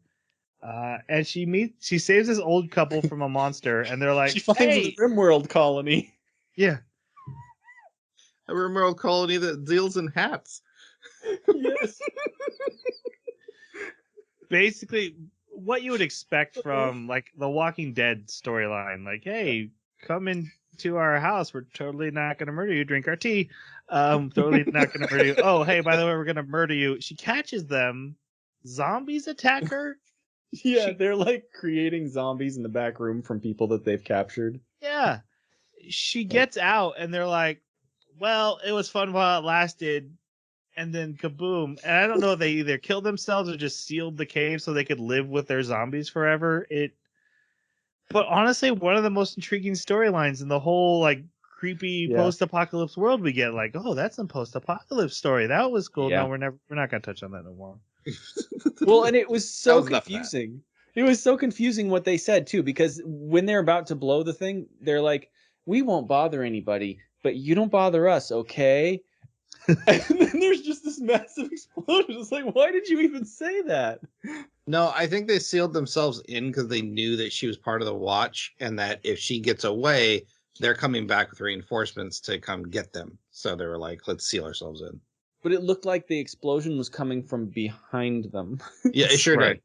And she saves this old couple from a monster, and they're like,
she finds
hey!
the Rimworld colony.
Yeah.
A Rimworld colony that deals in hats.
Yes.
Basically, what you would expect from like the Walking Dead storyline, like, hey, come into our house. We're totally not going to murder you. Drink our tea. Totally not going to murder you. Oh, hey, by the way, we're going to murder you. She catches them. Zombies attack her.
Yeah, they're like creating zombies in the back room from people that they've captured.
Yeah. She gets out and they're like, well, it was fun while it lasted. And then kaboom. And I don't know if they either killed themselves or just sealed the cave so they could live with their zombies forever. But honestly, one of the most intriguing storylines in the whole like creepy post-apocalypse world we get. Like, oh, that's a post-apocalypse story. That was cool.
Yeah.
No, we're not gonna touch on that no more.
Well, and it was so confusing. It was so confusing what they said too, because when they're about to blow the thing, they're like, "We won't bother anybody, but you don't bother us, okay?" And then there's just this massive explosion. It's like, why did you even say that?
No, I think they sealed themselves in because they knew that she was part of the watch, and that if she gets away, they're coming back with reinforcements to come get them. So they were like, let's seal ourselves in.
But it looked like the explosion was coming from behind them.
Yeah, it sure
Right.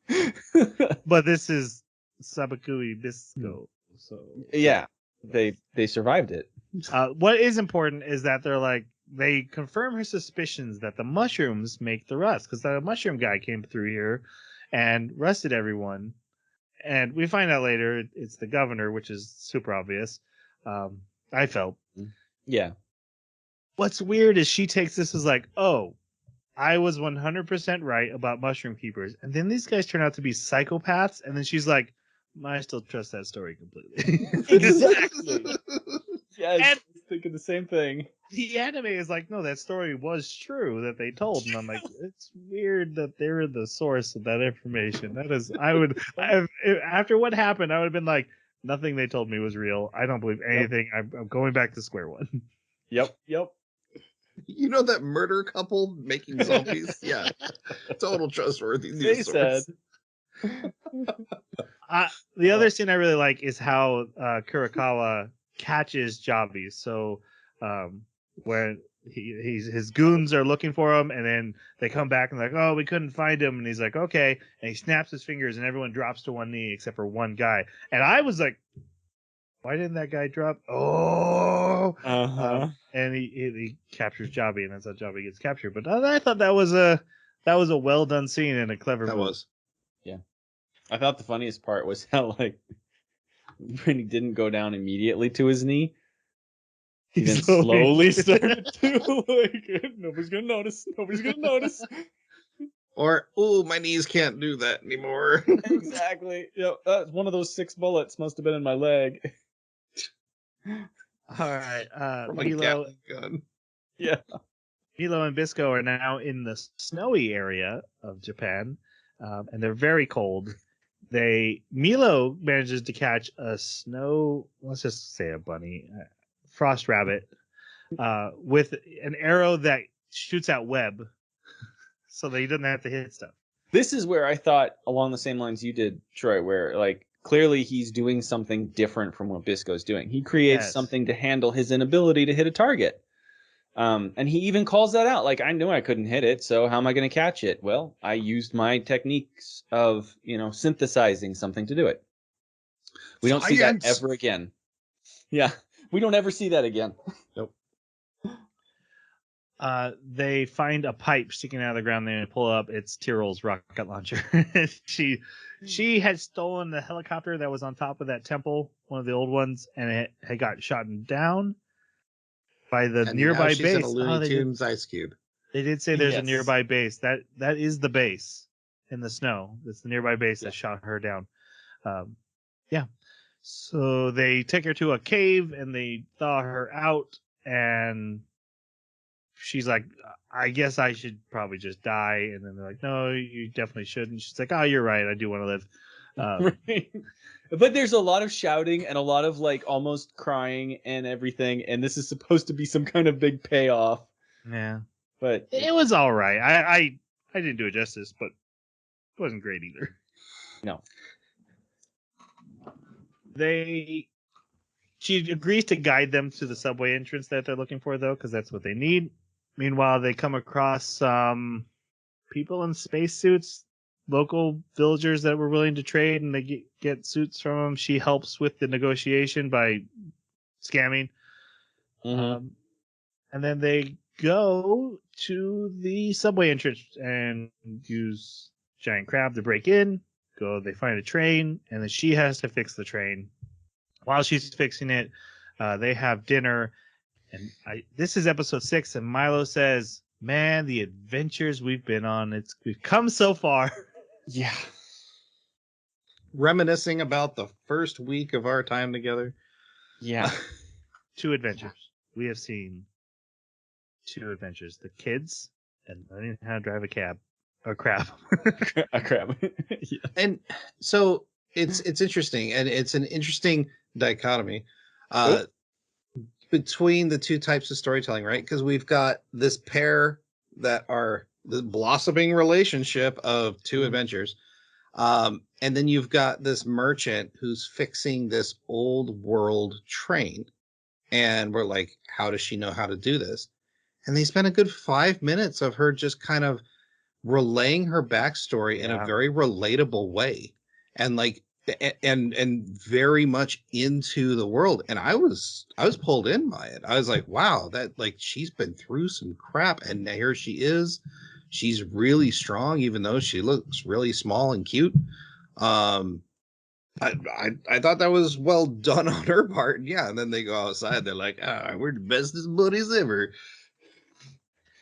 did.
But this is Sabikui Bisco. So
yeah, they survived it.
what is important is that they confirm her suspicions that the mushrooms make the rust, because the mushroom guy came through here and rusted everyone. And we find out later it's the governor, which is super obvious. I felt.
Yeah.
What's weird is she takes this as like, oh, I was 100% right about mushroom keepers. And then these guys turn out to be psychopaths. And then she's like, I still trust that story completely.
Exactly. Yeah, I was thinking the same thing.
The anime is like, no, that story was true that they told. And I'm like, it's weird that they're the source of that information. That is, after what happened, I would have been like, nothing they told me was real. I don't believe anything. Yep. I'm going back to square one.
Yep.
You know that murder couple making zombies? Yeah. Total trustworthy news source.
The other scene I really like is how Kurikawa catches Javi. So when his goons are looking for him, and then they come back and like, oh, we couldn't find him, and he's like, okay, and he snaps his fingers and everyone drops to one knee except for one guy. And I was like, why didn't that guy drop? Oh, and he captures Javi, and that's how Javi gets captured. But I thought that was a well done scene and a clever move.
Yeah. I thought the funniest part was how like when he didn't go down immediately to his knee, he then slowly started to like, nobody's gonna notice.
Or, oh, my knees can't do that anymore.
Exactly. One of those 6 bullets must have been in my leg.
All right.
Milo
and Bisco are now in the snowy area of Japan, and they're very cold. Milo manages to catch a let's just say a bunny, frost rabbit, with an arrow that shoots out web, so that he doesn't have to hit stuff.
This is where I thought along the same lines you did, Troy, where like clearly he's doing something different from what Bisco's doing. He creates something to handle his inability to hit a target. And he even calls that out. Like, I knew I couldn't hit it, so how am I going to catch it? Well, I used my techniques of, synthesizing something to do it. We don't see that ever again. Yeah, we don't ever see that again.
Nope.
They find a pipe sticking out of the ground. They pull up. It's Tyrell's rocket launcher. She had stolen the helicopter that was on top of that temple, one of the old ones, and it had got shot down by the nearby base.
In a Looney Tunes ice cube.
They did say there's a
Yes.
nearby base. That is the base in the snow. It's the nearby base
Yeah.
that shot her down. Yeah. So they take her to a cave and they thaw her out, and she's like, I guess I should probably just die. And then they're like, no, you definitely shouldn't. She's like, oh, you're right. I do want to live.
Right. But there's a lot of shouting and a lot of like almost crying and everything, and this is supposed to be some kind of big payoff.
Yeah.
But
It was all right. I didn't do it justice, but it wasn't great either.
no.
She agrees to guide them to the subway entrance that they're looking for, though, because that's what they need. Meanwhile, they come across some people in spacesuits, local villagers that were willing to trade, and they get suits from them. She helps with the negotiation by scamming.
Mhm.
And then they go to the subway entrance and use giant crab to break in. They find a train, and then she has to fix the train. While she's fixing it, they have dinner. And this is episode 6, and Milo says, "Man, the adventures we've been on, we've come so far."
Yeah.
Reminiscing about the first week of our time together.
Yeah.
2 adventures. We have seen 2 adventures: the kids and learning how to drive a crab.
A crab. Yeah.
And so it's interesting, and it's an interesting dichotomy between the 2 types of storytelling, right? Because we've got this pair that are the blossoming relationship of 2 adventures. And then you've got this merchant who's fixing this old world train. And we're like, how does she know how to do this? And they spent a good 5 minutes of her just kind of relaying her backstory in a very relatable way. And like, and very much into the world. And I was pulled in by it. I was like, wow, that like she's been through some crap, and here she is. She's really strong, even though she looks really small and cute. I thought that was well done on her part. Yeah, and then they go outside. They're like, we're the bestest buddies ever.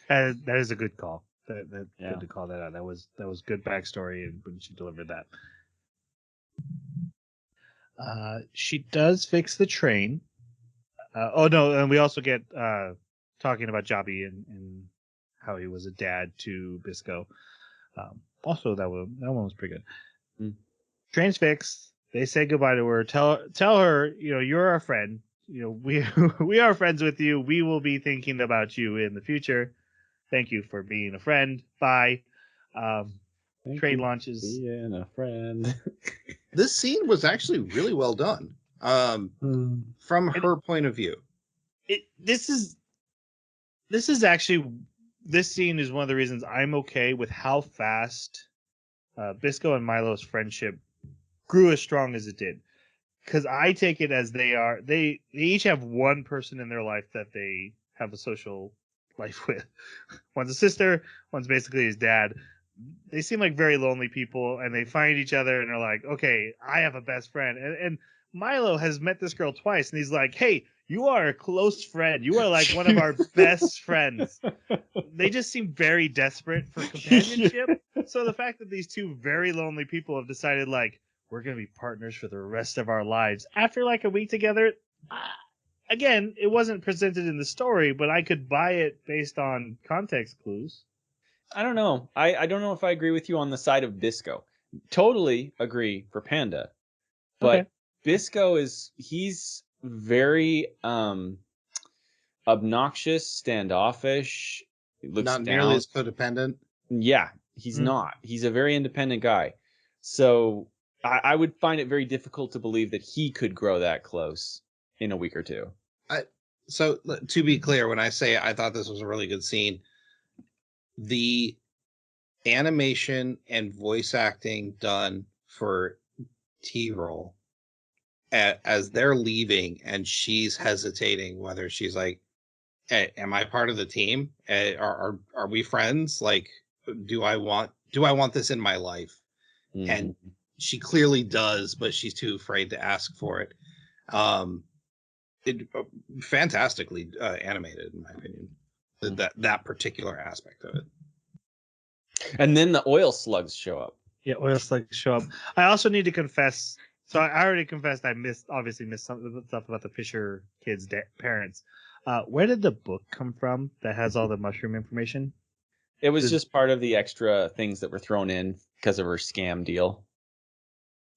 That is a good call. Good to call that out. That was good backstory, and when she delivered that. She does fix the train. And we also get talking about Jobby and how he was a dad to Bisco. Also, that one was pretty good. Train's fixed. They say goodbye to her. Tell her, you're our friend. We are friends with you. We will be thinking about you in the future. Thank you for being a friend. Bye. Train launches.
Being a friend.
This scene was actually really well done. From her point of view.
This scene is one of the reasons I'm okay with how fast Bisco and Milo's friendship grew as strong as it did. Because I take it as they each have one person in their life that they have a social life with. One's a sister, one's basically his dad. They seem like very lonely people, and they find each other and are like, okay, I have a best friend. And Milo has met this girl twice, and he's like, hey, you are a close friend. You are like one of our best friends. They just seem very desperate for companionship. So the fact that these 2 very lonely people have decided, like, we're going to be partners for the rest of our lives after like a week together, again, it wasn't presented in the story, but I could buy it based on context clues.
I don't know. I don't know if I agree with you on the side of Bisco. Totally agree for Panda. But
Okay.
Bisco he's very obnoxious, standoffish. He looks
Not nearly as codependent.
Yeah, he's not. He's a very independent guy. So I would find it very difficult to believe that he could grow that close in a week or 2.
So to be clear, when I say I thought this was a really good scene, the animation and voice acting done for T-Roll as they're leaving and she's hesitating whether she's like, hey, am I part of the team? Are we friends? Like, do I want this in my life?
Mm-hmm.
And she clearly does, but she's too afraid to ask for it. Fantastically animated, in my opinion. that particular aspect of it.
And then the oil slugs show up.
Yeah, oil slugs show up. I also need to confess. So I already confessed I obviously missed some of the stuff about the Fisher kids' parents. Where did the book come from that has all the mushroom information?
It was just part of the extra things that were thrown in because of her scam deal.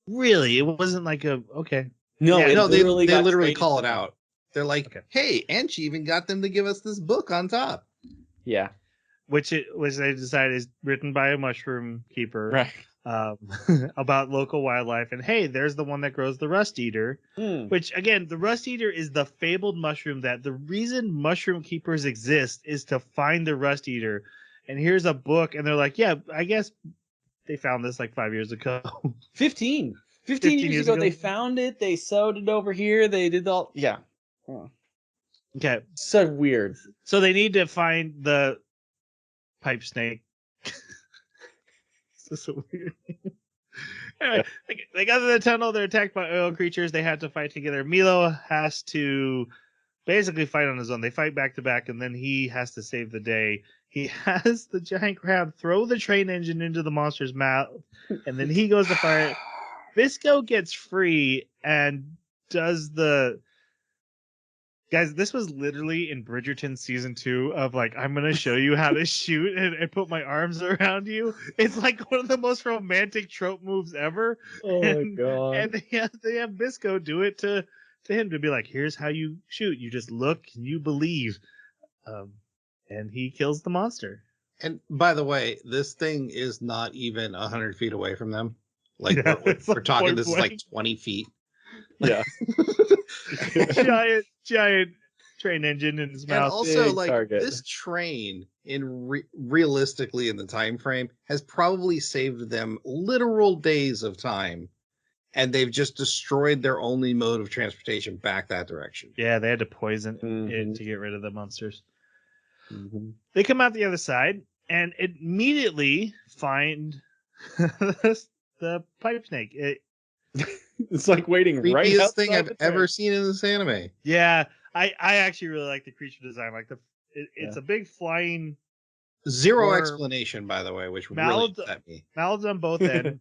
Really? It wasn't like a okay.
No,
Yeah,
They
got
literally
traded
call it
from-
out. They're like,
Okay.
hey, and she even got them to give us this book on top.
Yeah.
Which they decided is written by a mushroom keeper.
Right.
About local wildlife, and hey, there's the one that grows the rust eater. Which again, the rust eater is the fabled mushroom that the reason mushroom keepers exist is to find the rust eater. And here's a book, and they're like, yeah, I guess they found this like 5 years ago.
15 years ago, they found it. They sewed it over here. They did all. Yeah.
Okay,
So weird.
so they need to find the pipe snake. This is so weird. Anyway, they got to the tunnel. They're attacked by oil creatures. They have to fight together. Milo has to basically fight on his own. They fight back to back, and then he has to save the day. He has the giant crab throw the train engine into the monster's mouth, and then he goes to fire it. Bisco gets free and does the... Guys, this was literally in Bridgerton season 2 of like, I'm going to show you how to shoot and put my arms around you. It's like one of the most romantic trope moves ever.
Oh my god.
And they have Bisco do it to him to be like, here's how you shoot. You just look and you believe. And he kills the monster.
And by the way, this thing is not even 100 feet away from them. Like
Yeah, it's
we're
like
talking,
point
this
blank.
is like 20 feet.
Yeah.
giant train engine in his
And
mouth.
also,
Big
like
target.
this train, realistically in the time frame, has probably saved them literal days of time, and they've just destroyed their only mode of transportation back that direction.
Yeah, they had to poison it
Mhm.
to get rid of the monsters.
Mhm.
They come out the other side and immediately find the pipe snake.
It's like waiting right
Creepiest
outside
thing I've
the
ever
train.
seen in this anime.
Yeah, I actually really like the creature design. Like it's
Yeah.
a big flying
Zero
Or
explanation, by the way, which really
mouth-
upset me.
mouths on both ends,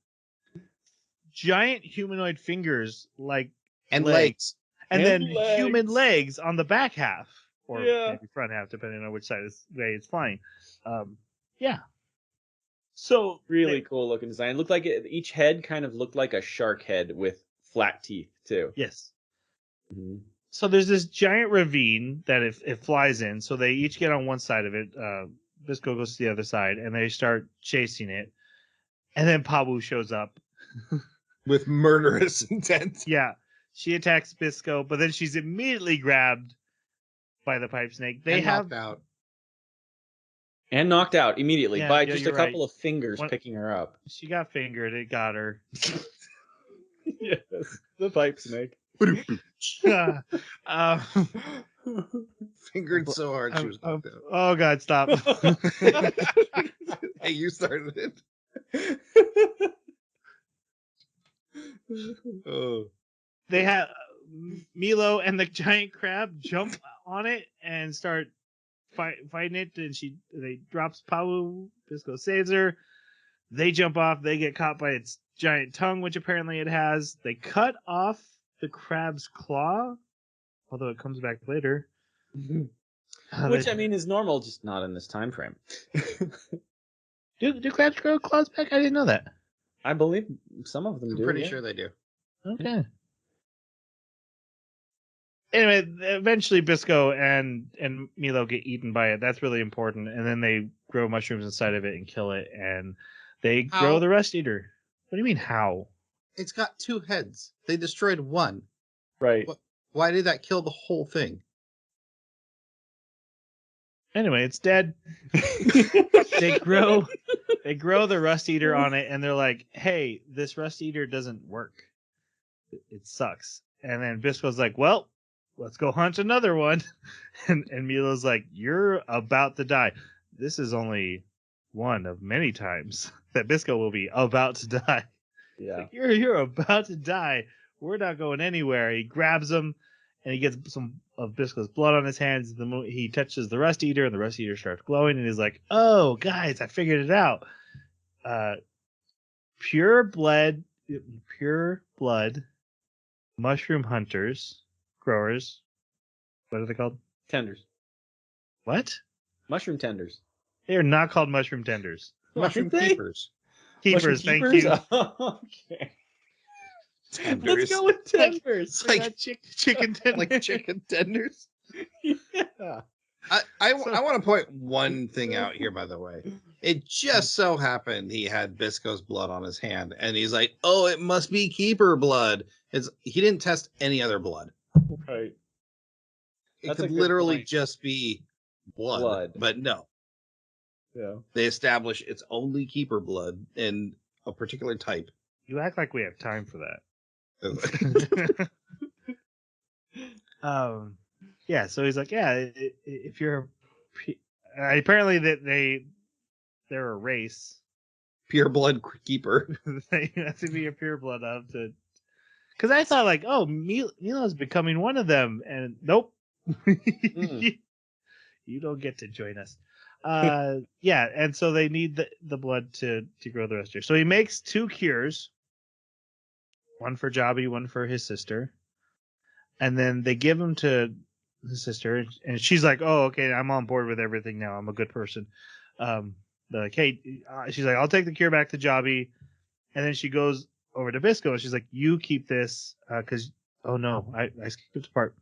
giant humanoid fingers like
And
legs. And
And
then human
legs.
legs on the back half, or
Yeah.
maybe front half, depending on which side way it's flying. Yeah. So
Really cool looking design. It looked like each head kind of looked like a shark head with flat teeth too.
yes.
Mhm.
So there's this giant ravine that it flies in. So they each get on one side of it. Bisco goes to the other side, and they start chasing it. And then Pabu shows up.
With murderous intent.
Yeah, she attacks Bisco, but then she's immediately grabbed by the pipe snake. They
And
have
knocked out.
And knocked out immediately
Yeah,
by
yeah,
just a
you're right.
couple of fingers
One-
picking her up.
She got fingered. It got her.
Yes, the pipe snake.
um,
Fingered so hard she was knocked out.
oh God, stop.
Hey, you started it. Oh.
They have Milo and the giant crab jump on it and start fighting it, and they drops Pawu. Bisco saves her. They jump off. They get caught by its giant tongue, which apparently it has. They cut off the crab's claw, although it comes back later.
Which I mean is normal, just not in this time frame.
do crabs grow claws back? I didn't know that.
I believe some of them
I'm
do.
pretty
yeah.
sure they do.
Okay. Anyway, eventually Bisco and Milo get eaten by it. That's really important. And then they grow mushrooms inside of it and kill it. And they grow
How?
the rust eater. What do you mean, how?
It's got 2 heads. They destroyed one.
Right.
Why did that kill the whole thing?
Anyway, it's dead. They grow the rust eater on it, and they're like, hey, this rust eater doesn't work. It sucks. And then Bisco's like, well, let's go hunt another one. And Milo's like, you're about to die. This is only one of many times that Bisco will be about to die.
Yeah.
Like, you're about to die. We're not going anywhere. He grabs him, and he gets some of Bisco's blood on his hands. He touches the Rust Eater, and the Rust Eater starts glowing, and he's like, "Oh, guys, I figured it out. Pure blood, mushroom hunters, growers. What are they called?
Tenders.
What?
Mushroom tenders.
They are not called mushroom tenders.
Mushroom
Aren't they?
keepers.
Keepers,
Mushroom
thank you.
Okay.
Tenders.
Let's go with tenders.
Like
Not chicken tenders.
like chicken tenders.
Yeah.
I want to point one thing out here, by the way. It just so happened he had Bisco's blood on his hand, and he's like, "Oh, it must be keeper blood." He didn't test any other blood.
Right.
It
That's a
could
good
literally
point.
just be blood, but no.
Yeah.
They establish it's only keeper blood in a particular type.
You act like we have time for that. Yeah, so he's like, yeah, if you're apparently that they're a race.
Pure blood keeper.
They have to be a pure blood of to, because I thought like, oh, Milo's becoming one of them, and nope, you don't get to join us. Yeah, and so they need the blood to grow the rest here. So he makes 2 cures, one for Jobby, one for his sister, and then they give them to his sister, and she's like, "Oh, okay, I'm on board with everything now. I'm a good person." They're like, "Hey," she's like, "I'll take the cure back to Jobby," and then she goes over to Bisco, and she's like, "You keep this, because oh no, I skipped a part."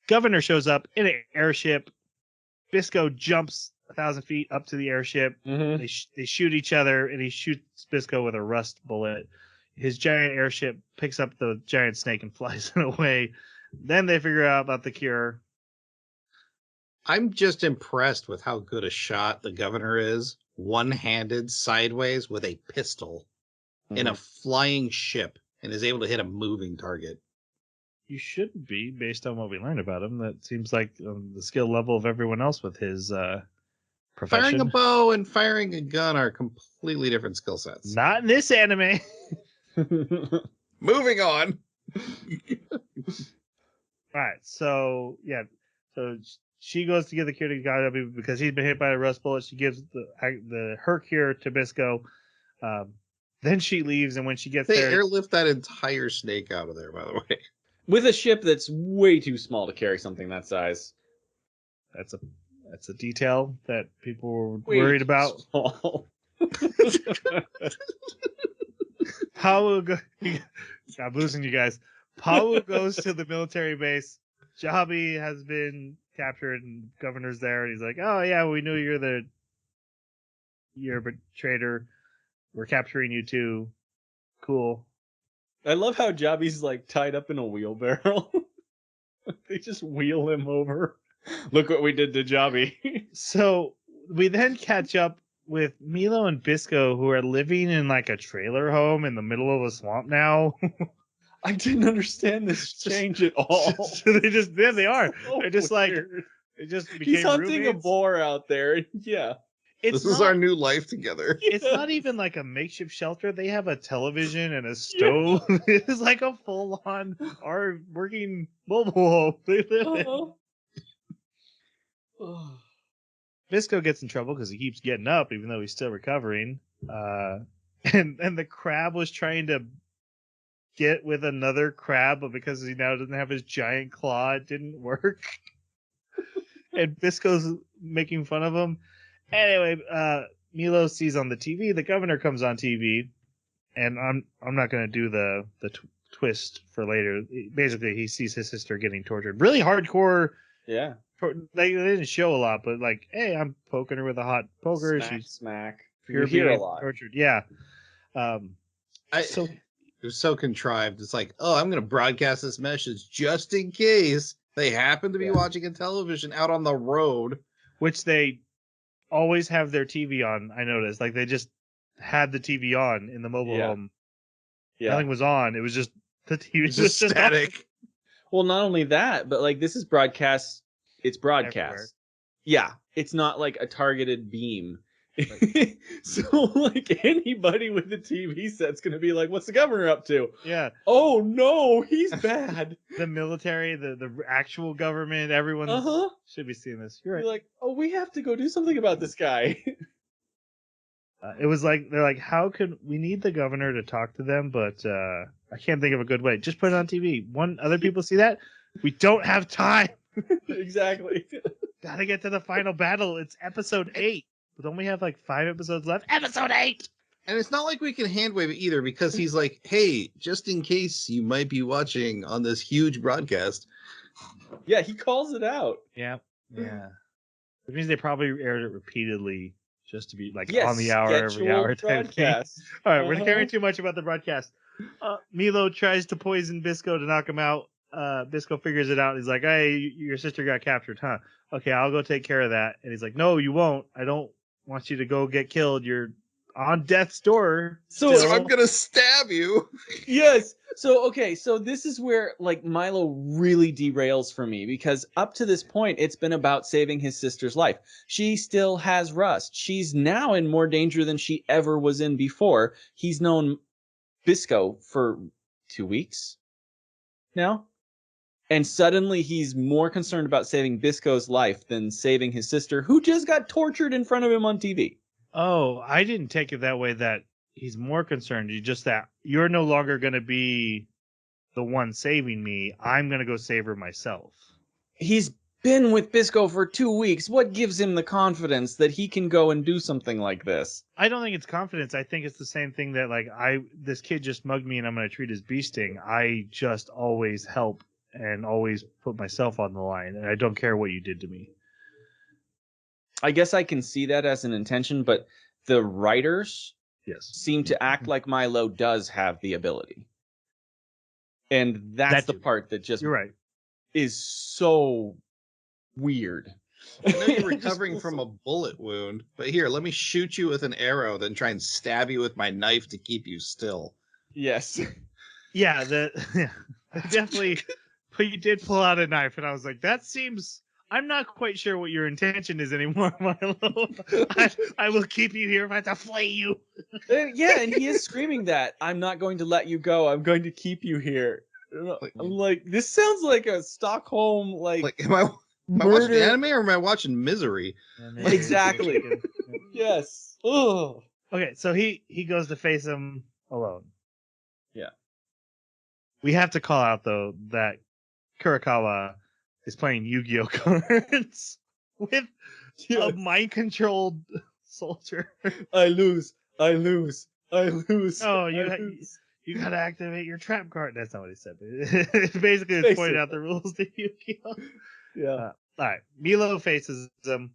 Governor shows up in an airship. Bisco jumps 1,000 feet up to the airship.
Mm-hmm.
They shoot each other, and he shoots Bisco with a rust bullet. His giant airship picks up the giant snake and flies it away. Then they figure out about the cure.
I'm just impressed with how good a shot the governor is, one-handed, sideways, with a pistol in a flying ship, and is able to hit a moving target.
You shouldn't be, based on what we learned about him. That seems like the skill level of everyone else with his profession.
Firing a bow and firing a gun are completely different skill sets.
Not in this anime.
Moving on.
All right, so yeah, so she goes to give the cure to Jobby because he's been hit by a rust bullet. She gives her cure to Bisco. Then she leaves, and when she gets
They
there,
airlift that entire snake out of there, by the way.
With a ship that's way too small to carry something that size.
that's a detail that people were
Way
worried
too
about.
small.
Paolo I'm losing you guys. Paolo goes to the military base. Jobby has been captured, and governor's there, and he's like, "Oh yeah, we knew you're a traitor. We're capturing you too. Cool."
I love how Jobby's like tied up in a wheelbarrow. They just wheel him over. Look what we did to Jobby.
So we then catch up with Milo and Bisco, who are living in like a trailer home in the middle of a swamp now.
I didn't understand this change at all.
So they are.
So
They're just
weird.
like, it just became
He's hunting
roommates.
a boar out there. Yeah.
This is our new life together.
It's not even like a makeshift shelter. They have a television and a stove. It's like a full-on working mobile home. They live in. Bisco gets in trouble because he keeps getting up, even though he's still recovering. And the crab was trying to get with another crab, but because he now doesn't have his giant claw, it didn't work. And Bisco's making fun of him. Anyway, Milo sees on the TV, the governor comes on TV, and I'm not going to do the twist for later. Basically, he sees his sister getting tortured. Really hardcore.
Yeah.
They didn't show a lot, but like, hey, I'm poking her with a hot poker. She's
Smack.
pure
You hear a
being
lot.
tortured. Yeah.
It was so contrived. It's like, oh, I'm going to broadcast this message just in case they happen to be watching a television out on the road.
Which they always have their TV on, I noticed. Like, they just had the TV on in the mobile home.
Yeah.
Nothing was on. It was just the TV
It's just static.
Well, not only that, but like this is broadcast. It's broadcast.
Everywhere.
Yeah. It's not like a targeted beam. So like anybody with a TV set's gonna be like, "What's the governor up to?"
Yeah.
Oh no, he's bad.
The military, the actual government, everyone should be seeing this. You're right.
You're like, "Oh, we have to go do something about this guy."
It was like they're like, how can we need the governor to talk to them, but I can't think of a good way. Just put it on TV. Other people see that. We don't have time.
Exactly.
Gotta get to the final battle. It's episode 8. But don't we have like 5 episodes left? Episode 8.
And it's not like we can handwave it either, because he's like, hey, just in case you might be watching on this huge broadcast.
Yeah, he calls it out.
Yeah. Which means they probably aired it repeatedly just to be like
Yes,
on the hour, every hour type thing.
broadcast.
All right, we're not caring too much about the broadcast. Milo tries to poison Bisco to knock him out. Bisco figures it out. He's like, hey, your sister got captured, huh? Okay, I'll go take care of that. And he's like, no, you won't. I don't want you to go get killed. You're on death's door.
So
I'm going to stab you.
Yes. So, okay. So this is where like Milo really derails for me, because up to this point, it's been about saving his sister's life. She still has rust. She's now in more danger than she ever was in before. He's known Bisco for 2 weeks now. And suddenly he's more concerned about saving Bisco's life than saving his sister, who just got tortured in front of him on TV.
Oh, I didn't take it that way, that he's more concerned. You just that you're no longer going to be the one saving me. I'm going to go save her myself.
He's been with Bisco for 2 weeks. What gives him the confidence that he can go and do something like this?
I don't think it's confidence. I think it's the same thing that like this kid just mugged me and I'm going to treat his bee sting. I just always help and always put myself on the line, and I don't care what you did to me.
I guess I can see that as an intention, but the writers seem to act like Milo does have the ability. And that's the part that just
you're right.
is so weird.
I know you're recovering from a bullet wound, but here, let me shoot you with an arrow, then try and stab you with my knife to keep you still.
Yes.
Yeah, definitely. But you did pull out a knife, and I was like, that seems... I'm not quite sure what your intention is anymore, Milo. I will keep you here if I have to flay you.
Yeah, and he is screaming that. I'm not going to let you go. I'm going to keep you here. I'm like, this sounds like a Stockholm, like
am I watching anime or am I watching Misery?
Exactly. Yes. Ugh.
Okay, so he goes to face him alone.
Yeah.
We have to call out, though, that Kurakawa is playing Yu-Gi-Oh cards with a mind-controlled soldier.
I lose. Oh,
you gotta activate your trap card. That's not what he said. It's basically pointing out the rules to Yu-Gi-Oh.
Yeah.
All right. Milo faces him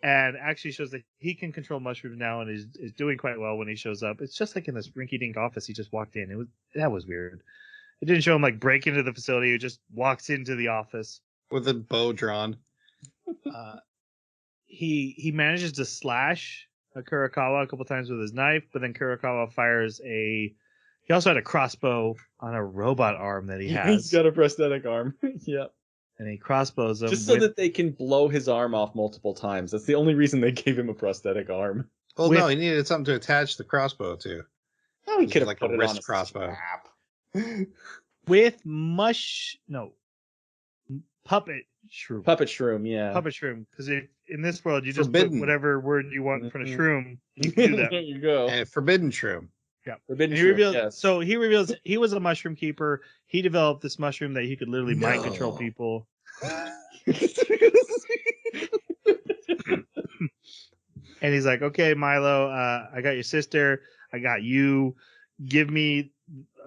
and actually shows that he can control mushrooms now and is doing quite well when he shows up. It's just like in this rinky-dink office he just walked in. That was weird. It didn't show him like break into the facility. He just walks into the office
with a bow drawn.
He manages to slash Kurakawa a couple times with his knife, but then Kurakawa fires he also had a crossbow on a robot arm that he has.
He's got a prosthetic arm. Yeah.
And he crossbows him.
Just so that they can blow his arm off multiple times. That's the only reason they gave him a prosthetic arm.
Well, no, he needed something to attach the crossbow to.
Oh, he could have
like
put
a
it
wrist
on a
crossbow.
With puppet shroom.
Puppet shroom, yeah.
Puppet shroom. Because in this world, you just
Forbidden.
put whatever word you want in front of shroom. You can do that.
There you go.
And forbidden shroom.
Yeah.
Forbidden
he
shroom,
reveals,
yes.
So he reveals he was a mushroom keeper. He developed this mushroom that he could literally mind control people. And he's like, okay, Milo, I got your sister. I got you. Give me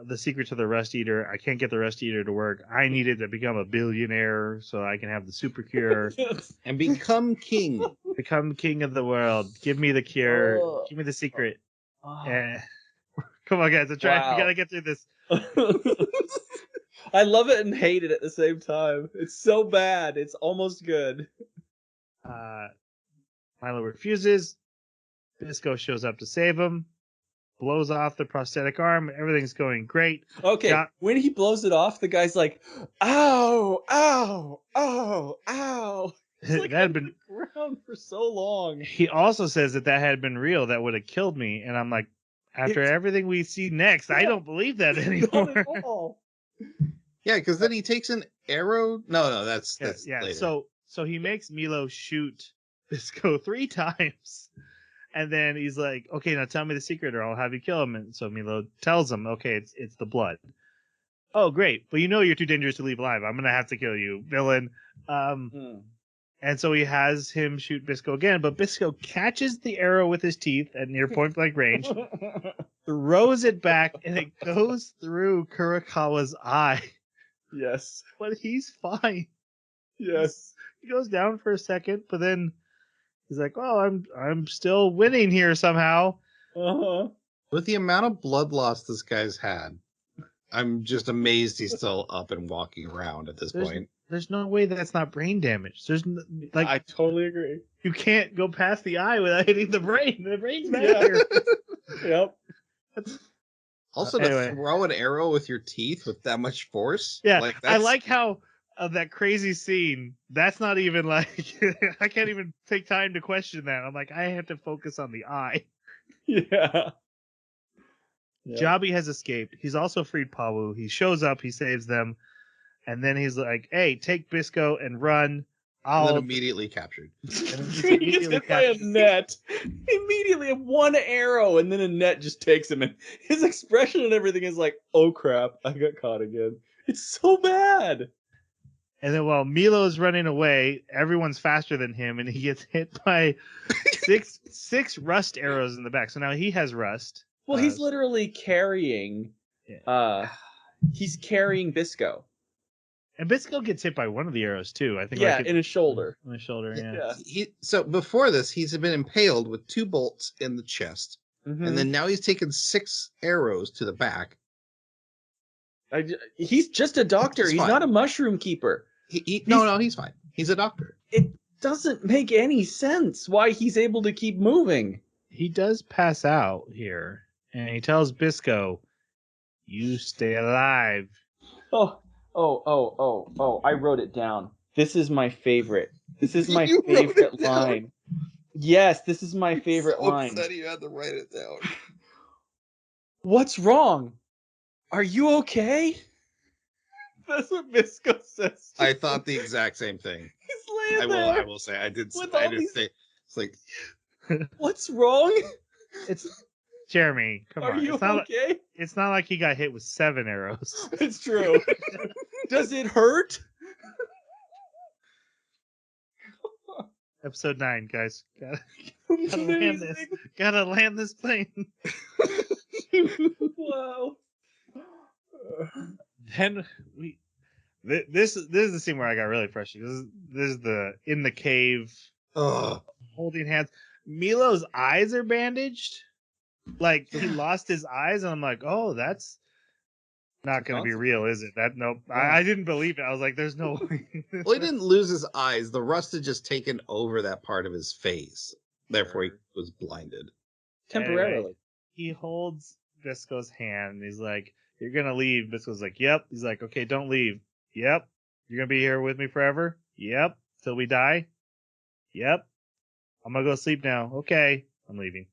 the secret to the Rust Eater. I can't get the Rust Eater to work. I need it to become a billionaire so I can have the super cure.
And become king.
Become king of the world. Give me the cure. Give me the secret. Come on, guys. We gotta get through this.
I love it and hate it at the same time. It's so bad. It's almost good.
Milo refuses. Bisco shows up to save him. Blows off the prosthetic arm. Everything's going great.
Okay, when he blows it off, the guy's like, ow, ow, ow, ow. It's like
that had
on
been.
the ground for so long.
He also says that had been real, that would have killed me. And I'm like, after everything we see next, I don't believe that anymore.
Not at all.
Yeah, because then he takes an arrow. No, that's
Yeah.
later.
So he makes Milo shoot Bisco 3 times. And then he's like, okay, now tell me the secret or I'll have you kill him. And so Milo tells him, okay, it's the blood. Oh, great. But you're too dangerous to leave alive. I'm going to have to kill you, villain. And so he has him shoot Bisco again, but Bisco catches the arrow with his teeth at near point blank range, throws it back, and it goes through Kurikawa's eye.
Yes.
But he's fine.
Yes.
He goes down for a second, but then he's like, "Oh, I'm still winning here somehow."
Uh-huh.
With the amount of blood loss this guy's had, I'm just amazed he's still up and walking around at this point.
There's no way that's not brain damage.
I totally agree.
You can't go past the eye without hitting the brain. The brain's back here.
Yep.
Also, to throw an arrow with your teeth with that much force.
Yeah,
like
I like how that crazy scene. That's not even like I can't even take time to question that. I'm like, I have to focus on the eye.
Yeah.
Jabi has escaped. He's also freed Pawu. He shows up. He saves them. And then he's like, hey, take Bisco and run.
And then immediately captured.
He's hit by a net. Immediately one arrow, and then a net just takes him. And his expression and everything is like, oh crap, I got caught again. It's so bad.
And then while Milo's running away, everyone's faster than him, and he gets hit by six rust arrows in the back. So now he has rust.
Well, he's literally carrying he's carrying Bisco.
And Bisco gets hit by one of the arrows too. I think.
Yeah, in his shoulder.
In his shoulder. Yeah.
So before this, he's been impaled with 2 bolts in the chest, and then now he's taken 6 arrows to the back.
He's just a doctor. He's not a mushroom keeper.
No, he's fine. He's a doctor.
It doesn't make any sense why he's able to keep moving.
He does pass out here, and he tells Bisco, "You stay alive."
Oh, I wrote it down. This is my favorite. This is my favorite line. Yes, this is my favorite line.
Upset you had to write it down.
What's wrong? Are you okay? That's what Bisco says.
I thought the exact same thing.
He's laying there.
I will say I did say it's like
what's wrong?
It's Jeremy. Come on.
Are you okay?
It's not like he got hit with 7 arrows.
It's true. Does it hurt?
Episode 9, guys. Gotta land this plane.
Wow.
Then this is the scene where I got really frustrated. This is the in the cave holding hands. Milo's eyes are bandaged. Like he lost his eyes, and I'm like, oh, that's not going to be real, is it? I didn't believe it. I was like, there's no way.
Well, he didn't lose his eyes. The rust had just taken over that part of his face. Therefore, he was blinded.
Temporarily.
Anyway, he holds Bisco's hand, and he's like, you're going to leave. Bisco's like, yep. He's like, okay, don't leave. Yep. You're going to be here with me forever? Yep. Till we die? Yep. I'm going to go sleep now. Okay. I'm leaving.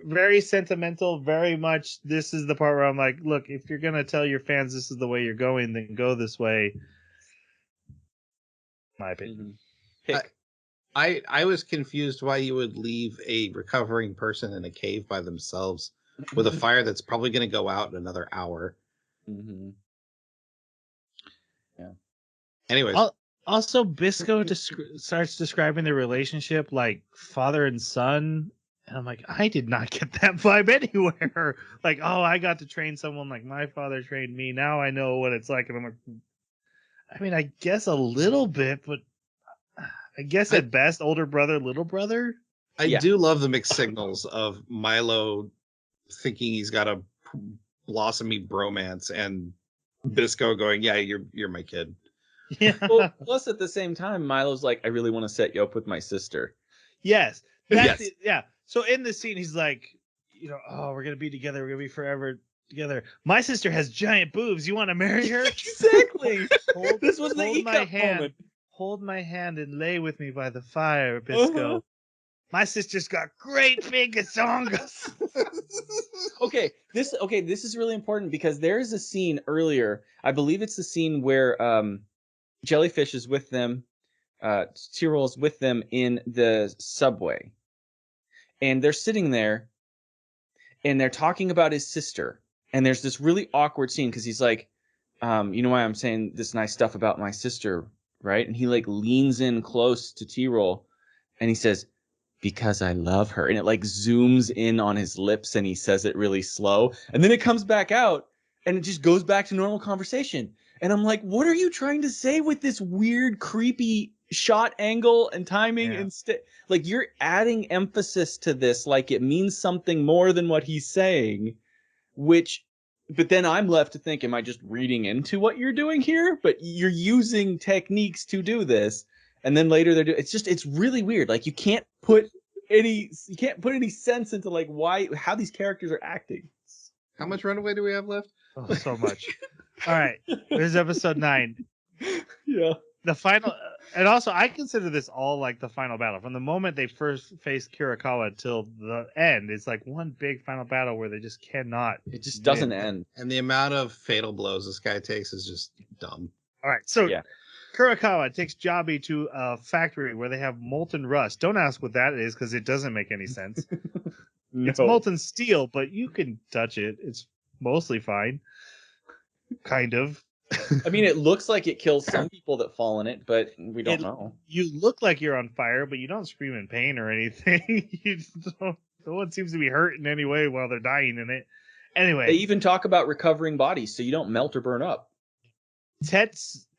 Very sentimental, very much. This is the part where I'm like, look, if you're gonna tell your fans this is the way you're going, then go this way. My opinion.
I was confused why you would leave a recovering person in a cave by themselves with a fire that's probably going to go out in another hour.
Mm-hmm. Yeah.
Anyways.
Also, Bisco starts describing the relationship like father and son. And I'm like, I did not get that vibe anywhere. Like, oh, I got to train someone like my father trained me. Now I know what it's like. And I'm like, I mean, I guess a little bit, but I guess at best, older brother, little brother.
I do love the mixed signals of Milo thinking he's got a blossomy bromance and Bisco going, yeah, you're my kid.
Yeah.
Well, plus at the same time, Milo's like, I really want to set you up with my sister.
Yes. Yeah. So in the scene, he's like, oh, we're going to be together. We're going to be forever. together. My sister has giant boobs. You want to marry her?
Exactly.
Hold,
This was the
hold my
E-cup
hand.
moment.
Hold my hand and lay with me by the fire, Bisco. My sister's got great big songs.
Okay, this is really important because there is a scene earlier. I believe it's the scene where Jellyfish is with them, Tyrol's with them in the subway. And they're sitting there and they're talking about his sister. And there's this really awkward scene because he's like, you know why I'm saying this nice stuff about my sister, right? And he like leans in close to Tyrol and he says, because I love her. And it like zooms in on his lips and he says it really slow. And then it comes back out and it just goes back to normal conversation. And I'm like, what are you trying to say with this weird, creepy shot angle and timing?
Yeah.
Instead, like you're adding emphasis to this, like it means something more than what he's saying, but then I'm left to think, am I just reading into what you're doing here? But you're using techniques to do this. And then later it's really weird. Like you can't put any sense into like how these characters are acting.
How much runaway do we have left?
Oh, so much. All right. There's episode 9.
Yeah.
The final, and also I consider this all like the final battle. From the moment they first face Kirikawa till the end, it's like one big final battle where they just cannot.
It just doesn't
win.
end.
And the amount of fatal blows this guy takes is just dumb.
All right, so
Yeah.
Kurikawa takes Jabi to a factory where they have molten rust. Don't ask what that is because it doesn't make any sense. It's molten steel, but you can touch it. It's mostly fine. Kind of.
I mean, it looks like it kills some people that fall in it, but we don't know.
You look like you're on fire, but you don't scream in pain or anything. No one seems to be hurt in any way while they're dying in it. Anyway.
They even talk about recovering bodies so you don't melt or burn up.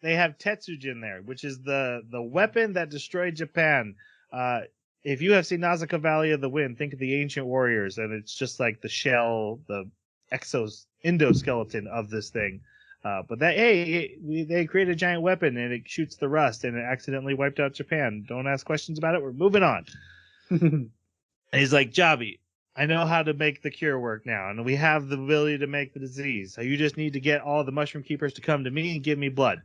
They have Tetsujin there, which is the weapon that destroyed Japan. If you have seen Nausicaa Valley of the Wind, think of the ancient warriors, and it's just like the shell, the endoskeleton of this thing. But they created a giant weapon and it shoots the rust and it accidentally wiped out Japan. Don't ask questions about it. We're moving on. And he's like, Jabi, I know how to make the cure work now, and we have the ability to make the disease. So you just need to get all the mushroom keepers to come to me and give me blood.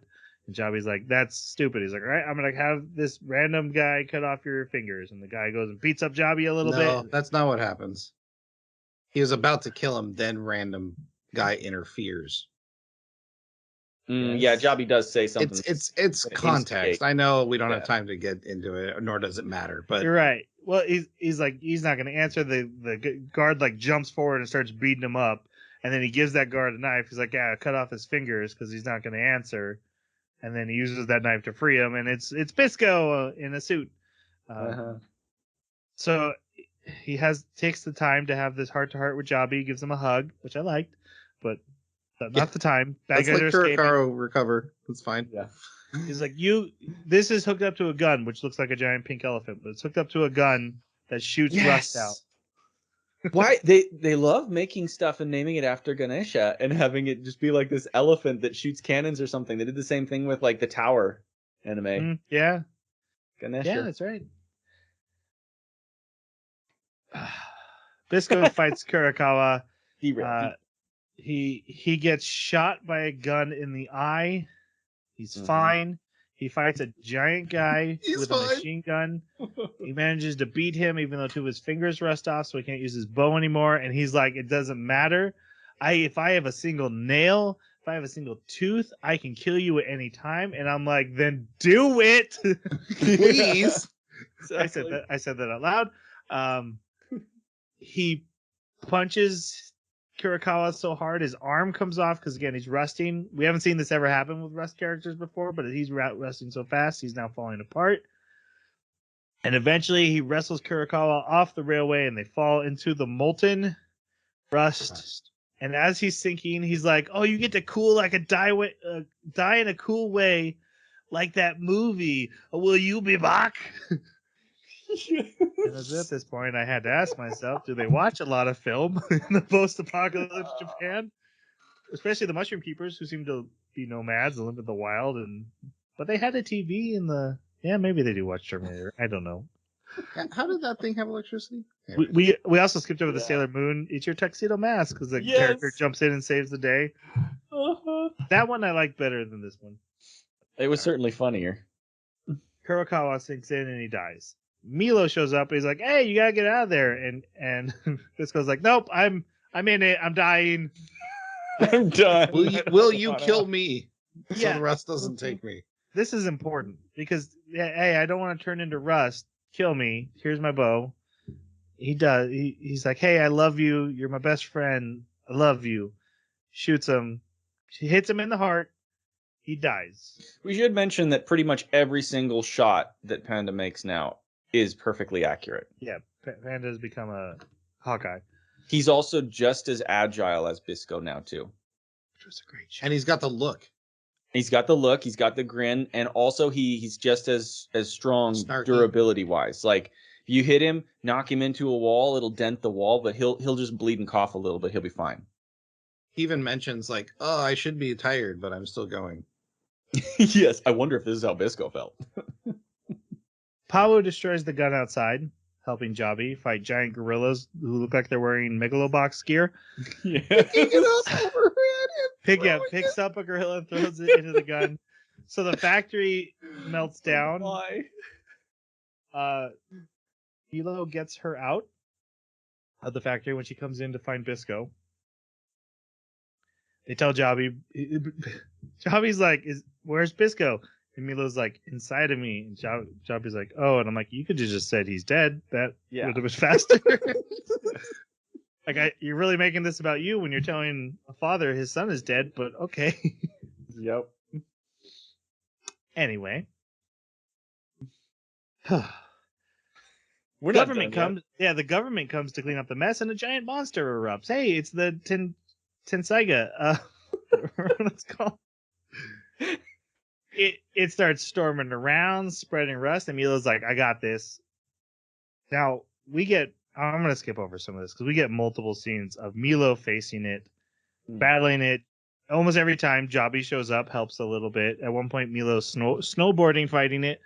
And Jabi's like, that's stupid. He's like, all right, I'm going to have this random guy cut off your fingers. And the guy goes and beats up Jabi a little bit.
No, that's not what happens. He was about to kill him, then random guy interferes.
Yeah, Jabi does say something.
It's context. I know we don't have time to get into it, nor does it matter. But
you're right. Well, he's like, he's not going to answer. The guard like jumps forward and starts beating him up, and then he gives that guard a knife. He's like, yeah, cut off his fingers because he's not going to answer. And then he uses that knife to free him, and it's Bisco in a suit. So he takes the time to have this heart-to-heart with Jabi, gives him a hug, which I liked, but not the time.
Bad guys are escaping. Recover. That's fine.
Yeah.
He's like, this is hooked up to a gun, which looks like a giant pink elephant, but it's hooked up to a gun that shoots rust out.
Why they love making stuff and naming it after Ganesha and having it just be like this elephant that shoots cannons or something. They did the same thing with like the Tower anime.
Yeah.
Ganesha.
Yeah, that's right. Bisco fights Kurikawa. He gets shot by a gun in the eye. He's fine. He fights a giant guy with a machine gun. He manages to beat him, even though 2 of his fingers rust off, so he can't use his bow anymore. And he's like, it doesn't matter. If I have a single nail, if I have a single tooth, I can kill you at any time. And I'm like, then do it.
Please.
Exactly. I said that out loud. He punches Kurikawa so hard his arm comes off because again he's rusting. We haven't seen this ever happen with rust characters before, but he's rusting so fast he's now falling apart. And eventually he wrestles Kurikawa off the railway and they fall into the molten rust. And as he's sinking, he's like, "Oh, you get to cool like die in a cool way, like that movie. Will you be back?" And at this point, I had to ask myself, do they watch a lot of film in the post-apocalypse Japan? Especially the Mushroom Keepers, who seem to be nomads and live in the wild. But they had a TV in the... Yeah, maybe they do watch Terminator. I don't know.
How did that thing have electricity?
We also skipped over the
Yeah.
Sailor Moon. It's your tuxedo mask because the
Yes.
character jumps in and saves the day. That one I like better than this one.
It was certainly funnier.
Kurokawa sinks in and he dies. Milo shows up. And he's like, "Hey, you gotta get out of there!" And Bisco's like, "Nope, I'm in it. I'm dying."
I'm done.
Will you kill me so
Yeah.
the rest doesn't take me?
This is important because hey, I don't want to turn into rust. Kill me. Here's my bow. He does. He's like, "Hey, I love you. You're my best friend. I love you." Shoots him. She hits him in the heart. He dies.
We should mention that pretty much every single shot that Panda makes now is perfectly accurate.
Yeah, Panda has become a Hawkeye.
He's also just as agile as Bisco now too.
Which was a great shot.
And he's got the look.
He's got the look, he's got the grin, and also he's just as strong
Snarky.
durability wise. Like if you hit him, knock him into a wall, it'll dent the wall, but he'll just bleed and cough a little bit. He'll be fine.
He even mentions like, "Oh, I should be tired, but I'm still going."
Yes, I wonder if this is how Bisco felt.
Paolo destroys the gun outside, helping Jobby fight giant gorillas who look like they're wearing Megalobox gear.
Yeah.
Picks up a gorilla and throws it into the gun. So the factory melts down.
Why?
Milo gets her out of the factory when she comes in to find Bisco. They tell Jobby. Jobby's like, "Where's Bisco?" And Milo's like, "Inside of me." And Jobby's like, "Oh," and I'm like, "You could have just said he's dead. That would have been faster." Like, you're really making this about you when you're telling a father his son is dead, but okay.
Yep.
Anyway.
We're
government comes. Yeah, the government comes to clean up the mess, and a giant monster erupts. Hey, it's the Tensaiga. Let's call. It starts storming around, spreading rust, and Milo's like, "I got this." Now we get. I'm gonna skip over some of this because we get multiple scenes of Milo facing it, battling it. Almost every time Jobby shows up, helps a little bit. At one point, Milo's snowboarding, fighting it.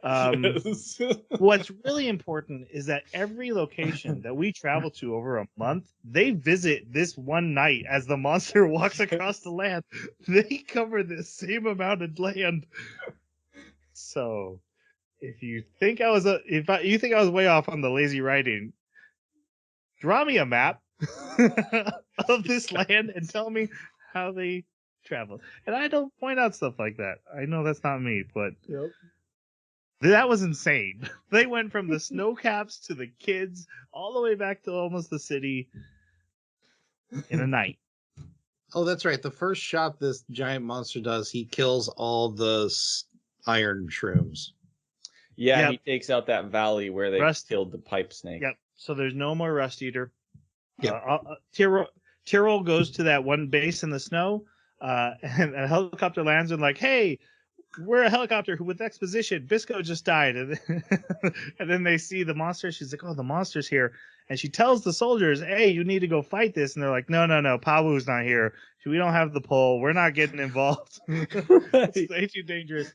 Yes.
What's really important is that every location that we travel to over a month, they visit this one night as the monster walks across the land. They cover the same amount of land. So, if you think I was you think I was way off on the lazy writing, draw me a map of this land and tell me how they travel. And I don't point out stuff like that. I know that's not me, but.
Yep.
That was insane. They went from the snow caps to the kids all the way back to almost the city in a night.
Oh, that's right. The first shot this giant monster does, he kills all the iron shrooms.
Yeah,
Yep.
he takes out that valley where they killed the pipe snake.
Yep. So there's no more Rust Eater.
Yep.
Tyrol goes to that one base in the snow, and a helicopter lands and like, "Hey, we're a helicopter with exposition. Bisco just died." And then they see the monster. She's like, "Oh, the monster's here." And she tells the soldiers, "Hey, you need to go fight this." And they're like, No, Pabu's not here. We don't have the pole. We're not getting involved. It's way too dangerous.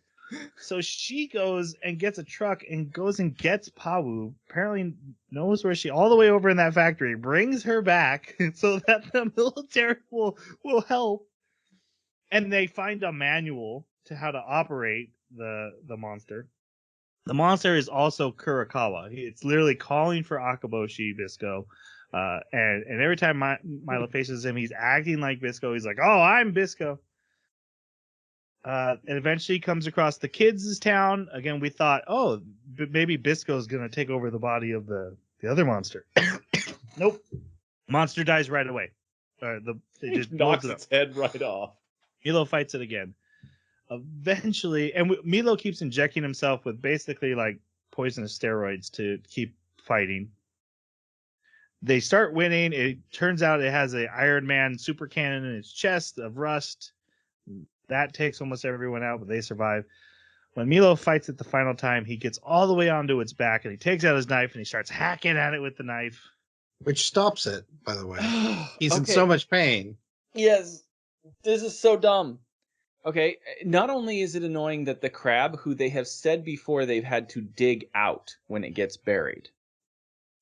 So she goes and gets a truck and goes and gets Pabu. Apparently knows where all the way over in that factory, brings her back so that the military will help. And they find a manual to how to operate the monster. The monster is also Kurokawa. It's literally calling for Akaboshi Bisco. And every time Milo faces him, he's acting like Bisco. He's like, "Oh, I'm Bisco." And eventually comes across the kids' town. Again, we thought, oh, maybe Bisco's going to take over the body of the other monster. Nope. Monster dies right away. They just
knocks its head right off.
Milo fights it again. Eventually, and Milo keeps injecting himself with basically like poisonous steroids to keep fighting. They start winning. It turns out it has an Iron Man super cannon in its chest of rust. That takes almost everyone out, but they survive. When Milo fights it the final time, he gets all the way onto its back, and he takes out his knife, and he starts hacking at it with the knife.
Which stops it, by the way. He's in so much pain.
Yes. This is so dumb. Okay, not only is it annoying that the crab, who they have said before they've had to dig out when it gets buried,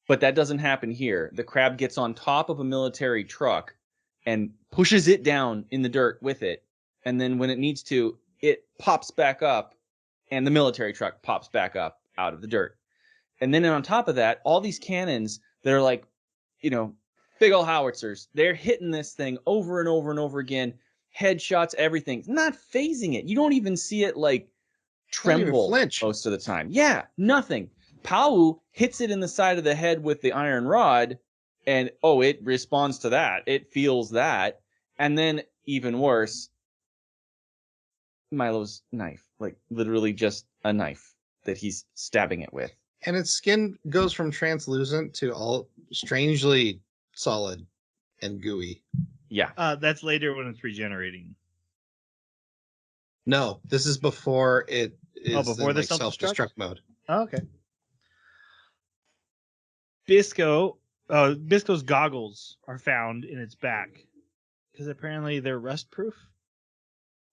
but that doesn't happen here. The crab gets on top of a military truck and pushes it down in the dirt with it, and then when it needs to, it pops back up, and the military truck pops back up out of the dirt. And then on top of that, all these cannons that are like, big old howitzers, they're hitting this thing over and over and over again. Headshots, everything. Not phasing it. You don't even see it like tremble
flinch.
most of the time. Yeah, nothing. Pau hits it in the side of the head with the iron rod, and it responds to that. It feels that. And then, even worse, Milo's knife. Like, literally just a knife that he's stabbing it with.
And its skin goes from translucent to all strangely solid and gooey.
Yeah.
That's later when it's regenerating.
No, this is before it is
before
in,
the
like,
self-destruct?
self-destruct mode.
Oh, okay. Bisco's goggles are found in its back because apparently they're rust proof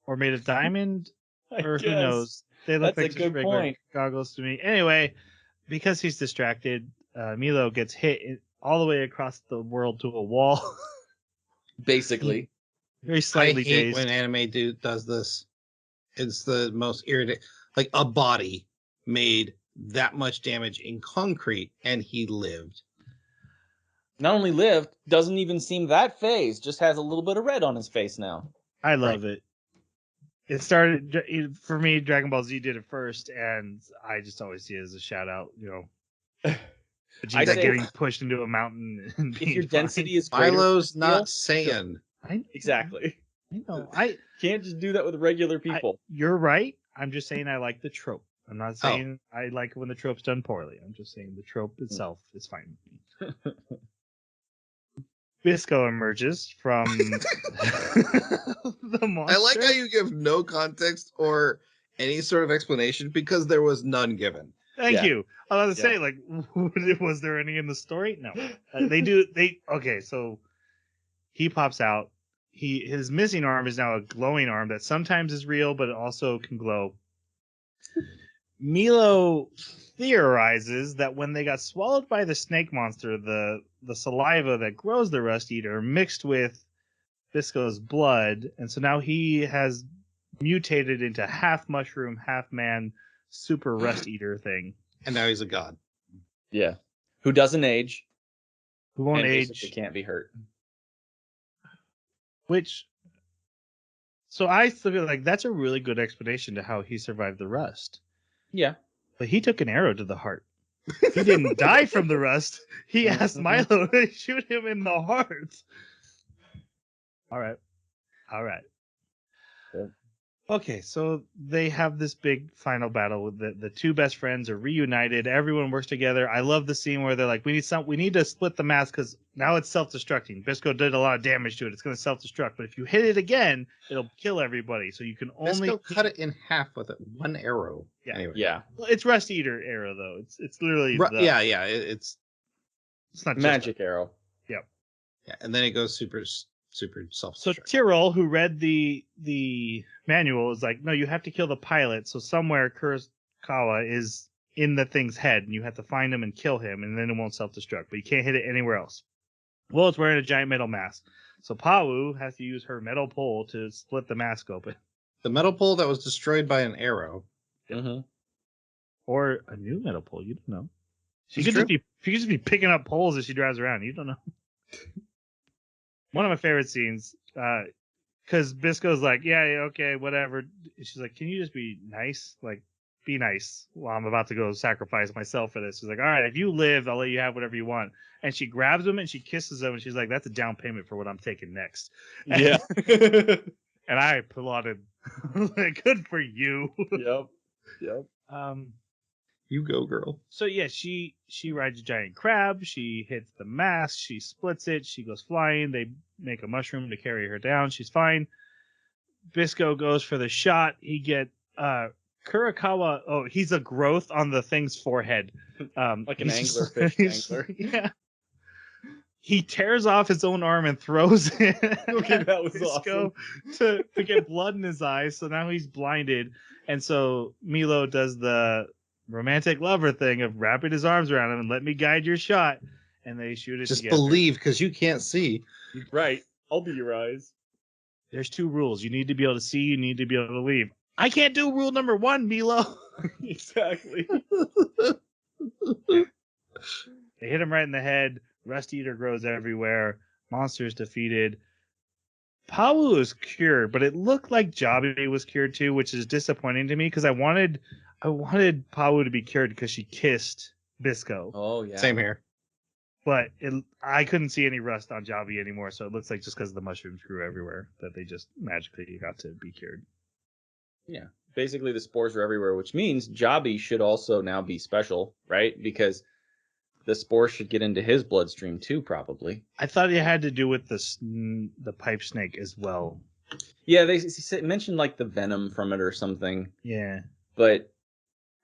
or made of diamond, or who knows. They look
That's
like
a
just
good
regular
point.
goggles to me. Anyway, because he's distracted, Milo gets hit all the way across the world to a wall.
Basically.
Very
I
slightly
hate
dazed.
when anime does this. It's the most irritating. Like, a body made that much damage in concrete, and he lived.
Not only lived, doesn't even seem that phased, just has a little bit of red on his face now.
I love it. It started for me. Dragon Ball Z did it first, and I just always see it as a shout out. Vegeta getting pushed into a mountain. And
if your density is greater,
Milo's not Saiyan.
Exactly.
I know.
I can't just do that with regular people.
You're right. I'm just saying I like the trope. I'm not saying I like when the trope's done poorly. I'm just saying the trope itself is fine with me. Bisco emerges from the monster.
I like how you give no context or any sort of explanation because there was none given.
Thank you. I was going to say, was there any in the story? No. Okay, so he pops out. His missing arm is now a glowing arm that sometimes is real, but it also can glow. Milo theorizes that when they got swallowed by the snake monster, the saliva that grows the Rust Eater mixed with Bisco's blood, and so now he has mutated into half mushroom, half man, super Rust Eater thing.
And now he's a god.
Yeah. Who doesn't age.
Who won't
and
age.
He can't be hurt.
So I feel like that's a really good explanation to how he survived the rust.
Yeah.
But he took an arrow to the heart. He didn't die from the rust. He asked Milo to shoot him in the heart. All right.
Good.
Okay, so they have this big final battle with the two best friends are reunited. Everyone works together. I love the scene where they're like, we need to split the mask because now it's self-destructing. Bisco did a lot of damage to it. It's going to self-destruct. But if you hit it again, it'll kill everybody. So you can only
Bisco cut it in half with one arrow.
Yeah.
Anyway.
Yeah.
Well, it's Rust Eater arrow though. It's literally
It's
not
magic arrow.
Yeah, and then it goes super self-destruct.
So Tyrrell, who read the manual, is like, no, you have to kill the pilot. So somewhere Kurokawa is in the thing's head, and you have to find him and kill him, and then it won't self-destruct. But you can't hit it anywhere else. Well, it's wearing a giant metal mask. So Pau has to use her metal pole to split the mask open.
The metal pole that was destroyed by an arrow.
Mm-hmm.
Or a new metal pole. You don't know. She could just be picking up poles as she drives around. You don't know. One of my favorite scenes, because Bisco's like, yeah, okay, whatever. She's like, can you just be nice? Like, be nice. Well, I'm about to go sacrifice myself for this. She's like, all right, if you live, I'll let you have whatever you want. And she grabs him and she kisses him and she's like, that's a down payment for what I'm taking next.
Yeah.
And I applauded. Like, good for you.
Yep.
You go, girl.
So yeah, she rides a giant crab. She hits the mast. She splits it. She goes flying. They make a mushroom to carry her down. She's fine. Bisco goes for the shot. He get Kurokawa. Oh, he's a growth on the thing's forehead.
Like an anglerfish angler.
Yeah. he tears off his own arm and throws it
Okay,
at
that was
Bisco to get blood in his eyes. So now he's blinded. And so Milo does the romantic lover thing of wrapping his arms around him and let me guide your shot. And they shoot it
Just
together.
believe, because you can't see.
Right. I'll be your eyes.
There's 2 rules. You need to be able to see. You need to be able to leave. I can't do rule number 1, Milo.
Exactly.
They hit him right in the head. Rust Eater grows everywhere. Monsters defeated. Pawu is cured, but it looked like Jabi was cured too, which is disappointing to me because I wanted Pawu to be cured because she kissed Bisco.
Oh yeah.
Same here.
But I couldn't see any rust on Javi anymore, so it looks like just because the mushrooms grew everywhere that they just magically got to be cured.
Yeah. Basically, the spores are everywhere, which means Jabi should also now be special, right? Because the spore should get into his bloodstream too, probably.
I thought it had to do with the pipe snake as well.
Yeah, they mentioned like the venom from it or something.
Yeah.
But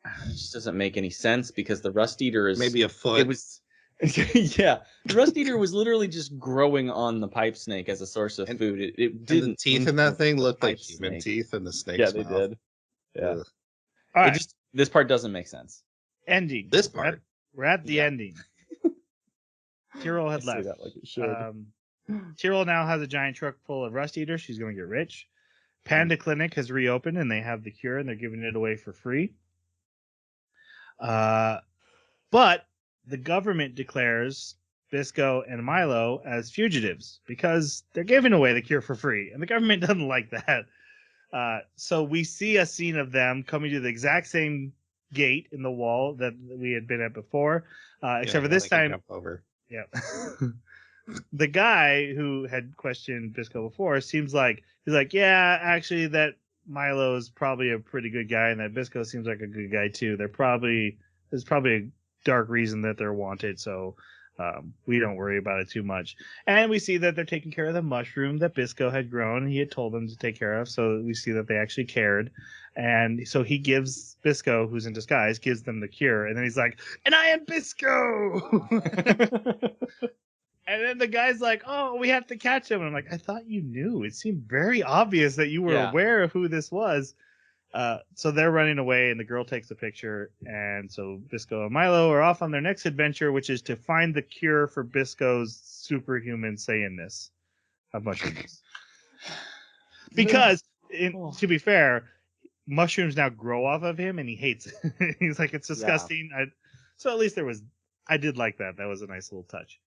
it just doesn't make any sense because the Rust Eater is...
Maybe a foot.
It was... yeah, the Rust Eater was literally just growing on the pipe snake as a source of food. It didn't.
The teeth in that thing looked like
pipe
human
snake.
teeth in the snake's
Yeah, they
mouth.
did. Yeah.
Ugh.
All
It
right.
just this part doesn't make sense.
Ending.
This part.
We're at the
Yeah.
ending. Tyrell
I
had
say
left.
that like it should.
Tyrell now has a giant truck full of Rust Eaters. She's going to get rich. Panda Clinic has reopened and they have the cure and they're giving it away for free. But the government declares Bisco and Milo as fugitives because they're giving away the cure for free. And the government doesn't like that. So we see a scene of them coming to the exact same gate in the wall that we had been at before. Except for this time.
Jump over.
Yeah. The guy who had questioned Bisco before seems like he's like, yeah, actually that Milo is probably a pretty good guy and that Bisco seems like a good guy too. There's probably a dark reason that they're wanted, so we don't worry about it too much. And we see that they're taking care of the mushroom that Bisco had grown. He had told them to take care of, so we see that they actually cared. And so he gives Bisco, who's in disguise, gives them the cure. And then he's like, and I am Bisco! And then the guy's like, oh, we have to catch him. And I'm like, I thought you knew. It seemed very obvious that you were aware of who this was. So they're running away, and the girl takes a picture. And so Bisco and Milo are off on their next adventure, which is to find the cure for Bisco's superhuman Saiyanness of mushrooms. Because, to be fair, mushrooms now grow off of him, and he hates it. He's like, it's disgusting. Yeah. So at least I did like that. That was a nice little touch.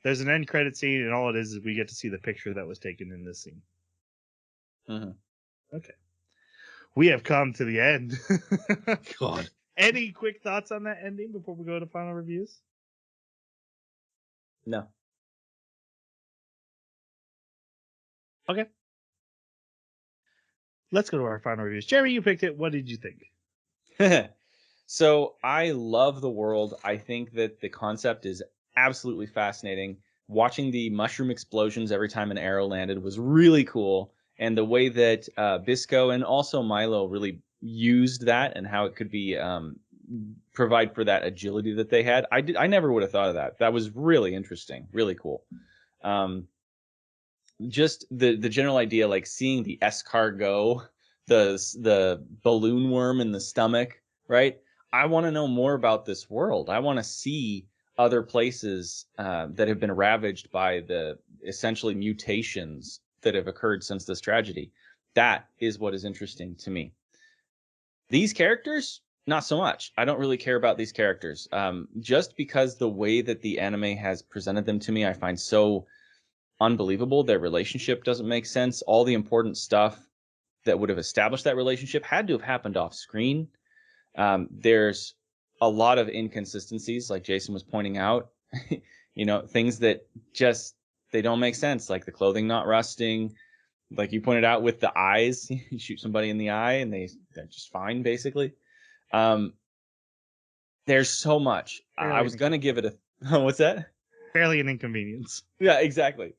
There's an end credit scene, and all it is we get to see the picture that was taken in this scene. Okay. We have come to the end.
God.
Any quick thoughts on that ending before we go to final reviews?
No.
Okay. Let's go to our final reviews. Jeremy, you picked it. What did you think?
So I love the world. I think that the concept is absolutely fascinating. Watching the mushroom explosions every time an arrow landed was really cool. And the way that Bisco and also Milo really used that and how it could be provide for that agility that they had. I never would have thought of that. That was really interesting, really cool. Just the general idea, like seeing the escargot, the balloon worm in the stomach, right? I want to know more about this world. I want to see other places that have been ravaged by the essentially mutations that have occurred since this tragedy. That is what is interesting to me. These characters, not so much. I don't really care about these characters. Just because the way that the anime has presented them to me, I find so unbelievable. Their relationship doesn't make sense. All the important stuff that would have established that relationship had to have happened off screen. There's a lot of inconsistencies, like Jason was pointing out, things that just, they don't make sense, like the clothing not rusting, like you pointed out with the eyes. You shoot somebody in the eye and they're just fine, basically. There's so much. I was going to give it a, what's that?
Barely an inconvenience.
Yeah, exactly.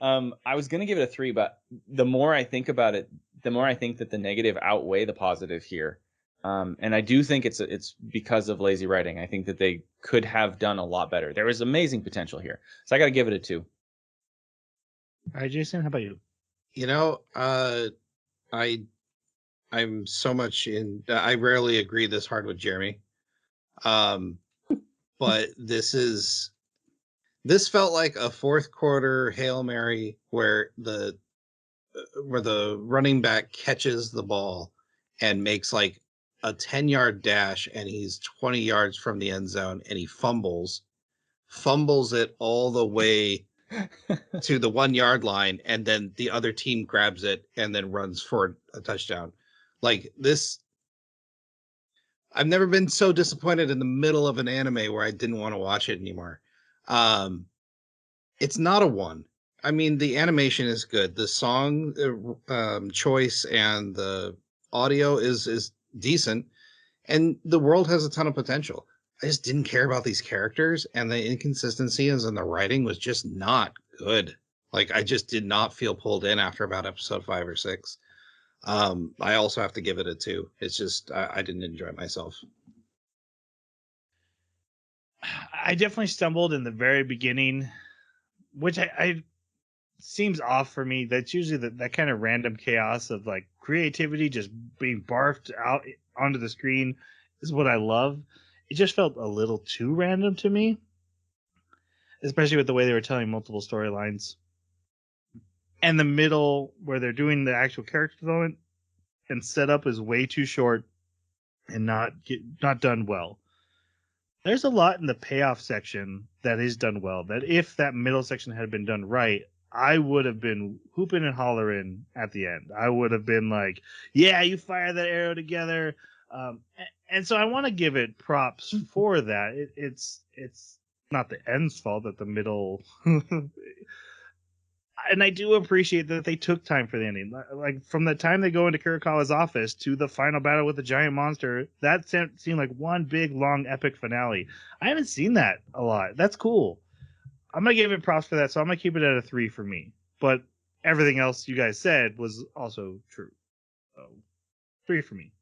I was going to give it a 3, but the more I think about it, the more I think that the negative outweigh the positive here. And I do think it's because of lazy writing. I think that they could have done a lot better. There is amazing potential here, so I got to give it a 2.
All right, Jason, how about you?
You know, I'm so much in. I rarely agree this hard with Jeremy, but this felt like a fourth quarter Hail Mary where the running back catches the ball and makes like a 10-yard dash, and he's 20 yards from the end zone, and he fumbles it all the way to the 1-yard line, and then the other team grabs it and then runs for a touchdown. Like this, I've never been so disappointed in the middle of an anime where I didn't want to watch it anymore. It's not a 1. I mean, the animation is good. The song choice and the audio is decent, and the world has a ton of potential. I just didn't care about these characters, and the inconsistencies in the writing was just not good. Like, I just did not feel pulled in after about episode 5 or 6. I also have to give it a 2. It's just I didn't enjoy myself.
I definitely stumbled in the very beginning, which I seems off for me. That's usually that kind of random chaos of like creativity just being barfed out onto the screen is what I love. It just felt a little too random to me, especially with the way they were telling multiple storylines. And the middle where they're doing the actual character development and setup is way too short and not done well. There's a lot in the payoff section that is done well. That if that middle section had been done right, I would have been hooping and hollering at the end. I would have been like, yeah, you fire that arrow together. And so I want to give it props for that. It's not the end's fault that the middle. And I do appreciate that they took time for the ending. Like from the time they go into Kurikawa's office to the final battle with the giant monster, that seemed like one big, long, epic finale. I haven't seen that a lot. That's cool. I'm going to give it props for that, so I'm going to keep it at a 3 for me. But everything else you guys said was also true. So 3 for me.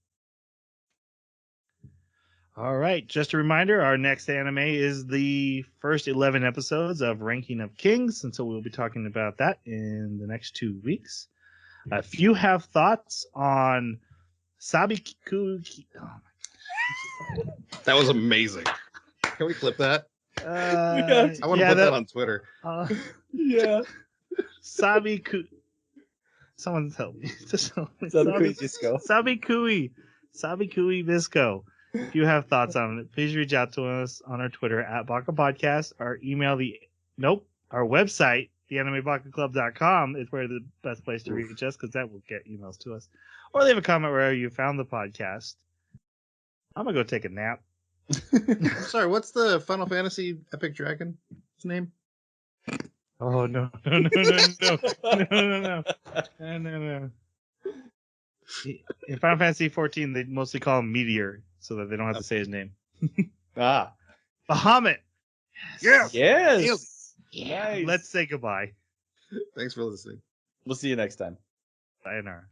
All right. Just a reminder, our next anime is the first 11 episodes of Ranking of Kings, and so we'll be talking about that in the next 2 weeks. If you have thoughts on Sabikui... Oh my God.
That was amazing. Can we clip that?
I
want to put that on Twitter.
Yeah.
Sabikui... Someone help me.
Sabikui Bisco.
Sabikui Bisco. If you have thoughts on it, please reach out to us on our Twitter at Baka Podcast, or email our website, theanimebakaclub.com is where the best place to reach us, because that will get emails to us. Or leave a comment wherever you found the podcast. I'm going to go take a nap.
Sorry, what's the Final Fantasy Epic Dragon's name?
Oh, no. In Final Fantasy 14, they mostly call him Meteor, so that they don't have to say his name. Bahamut!
Yes!
Yes!
Yeah.
Nice.
Let's say goodbye.
Thanks for listening.
We'll see you next time.
Sayonara.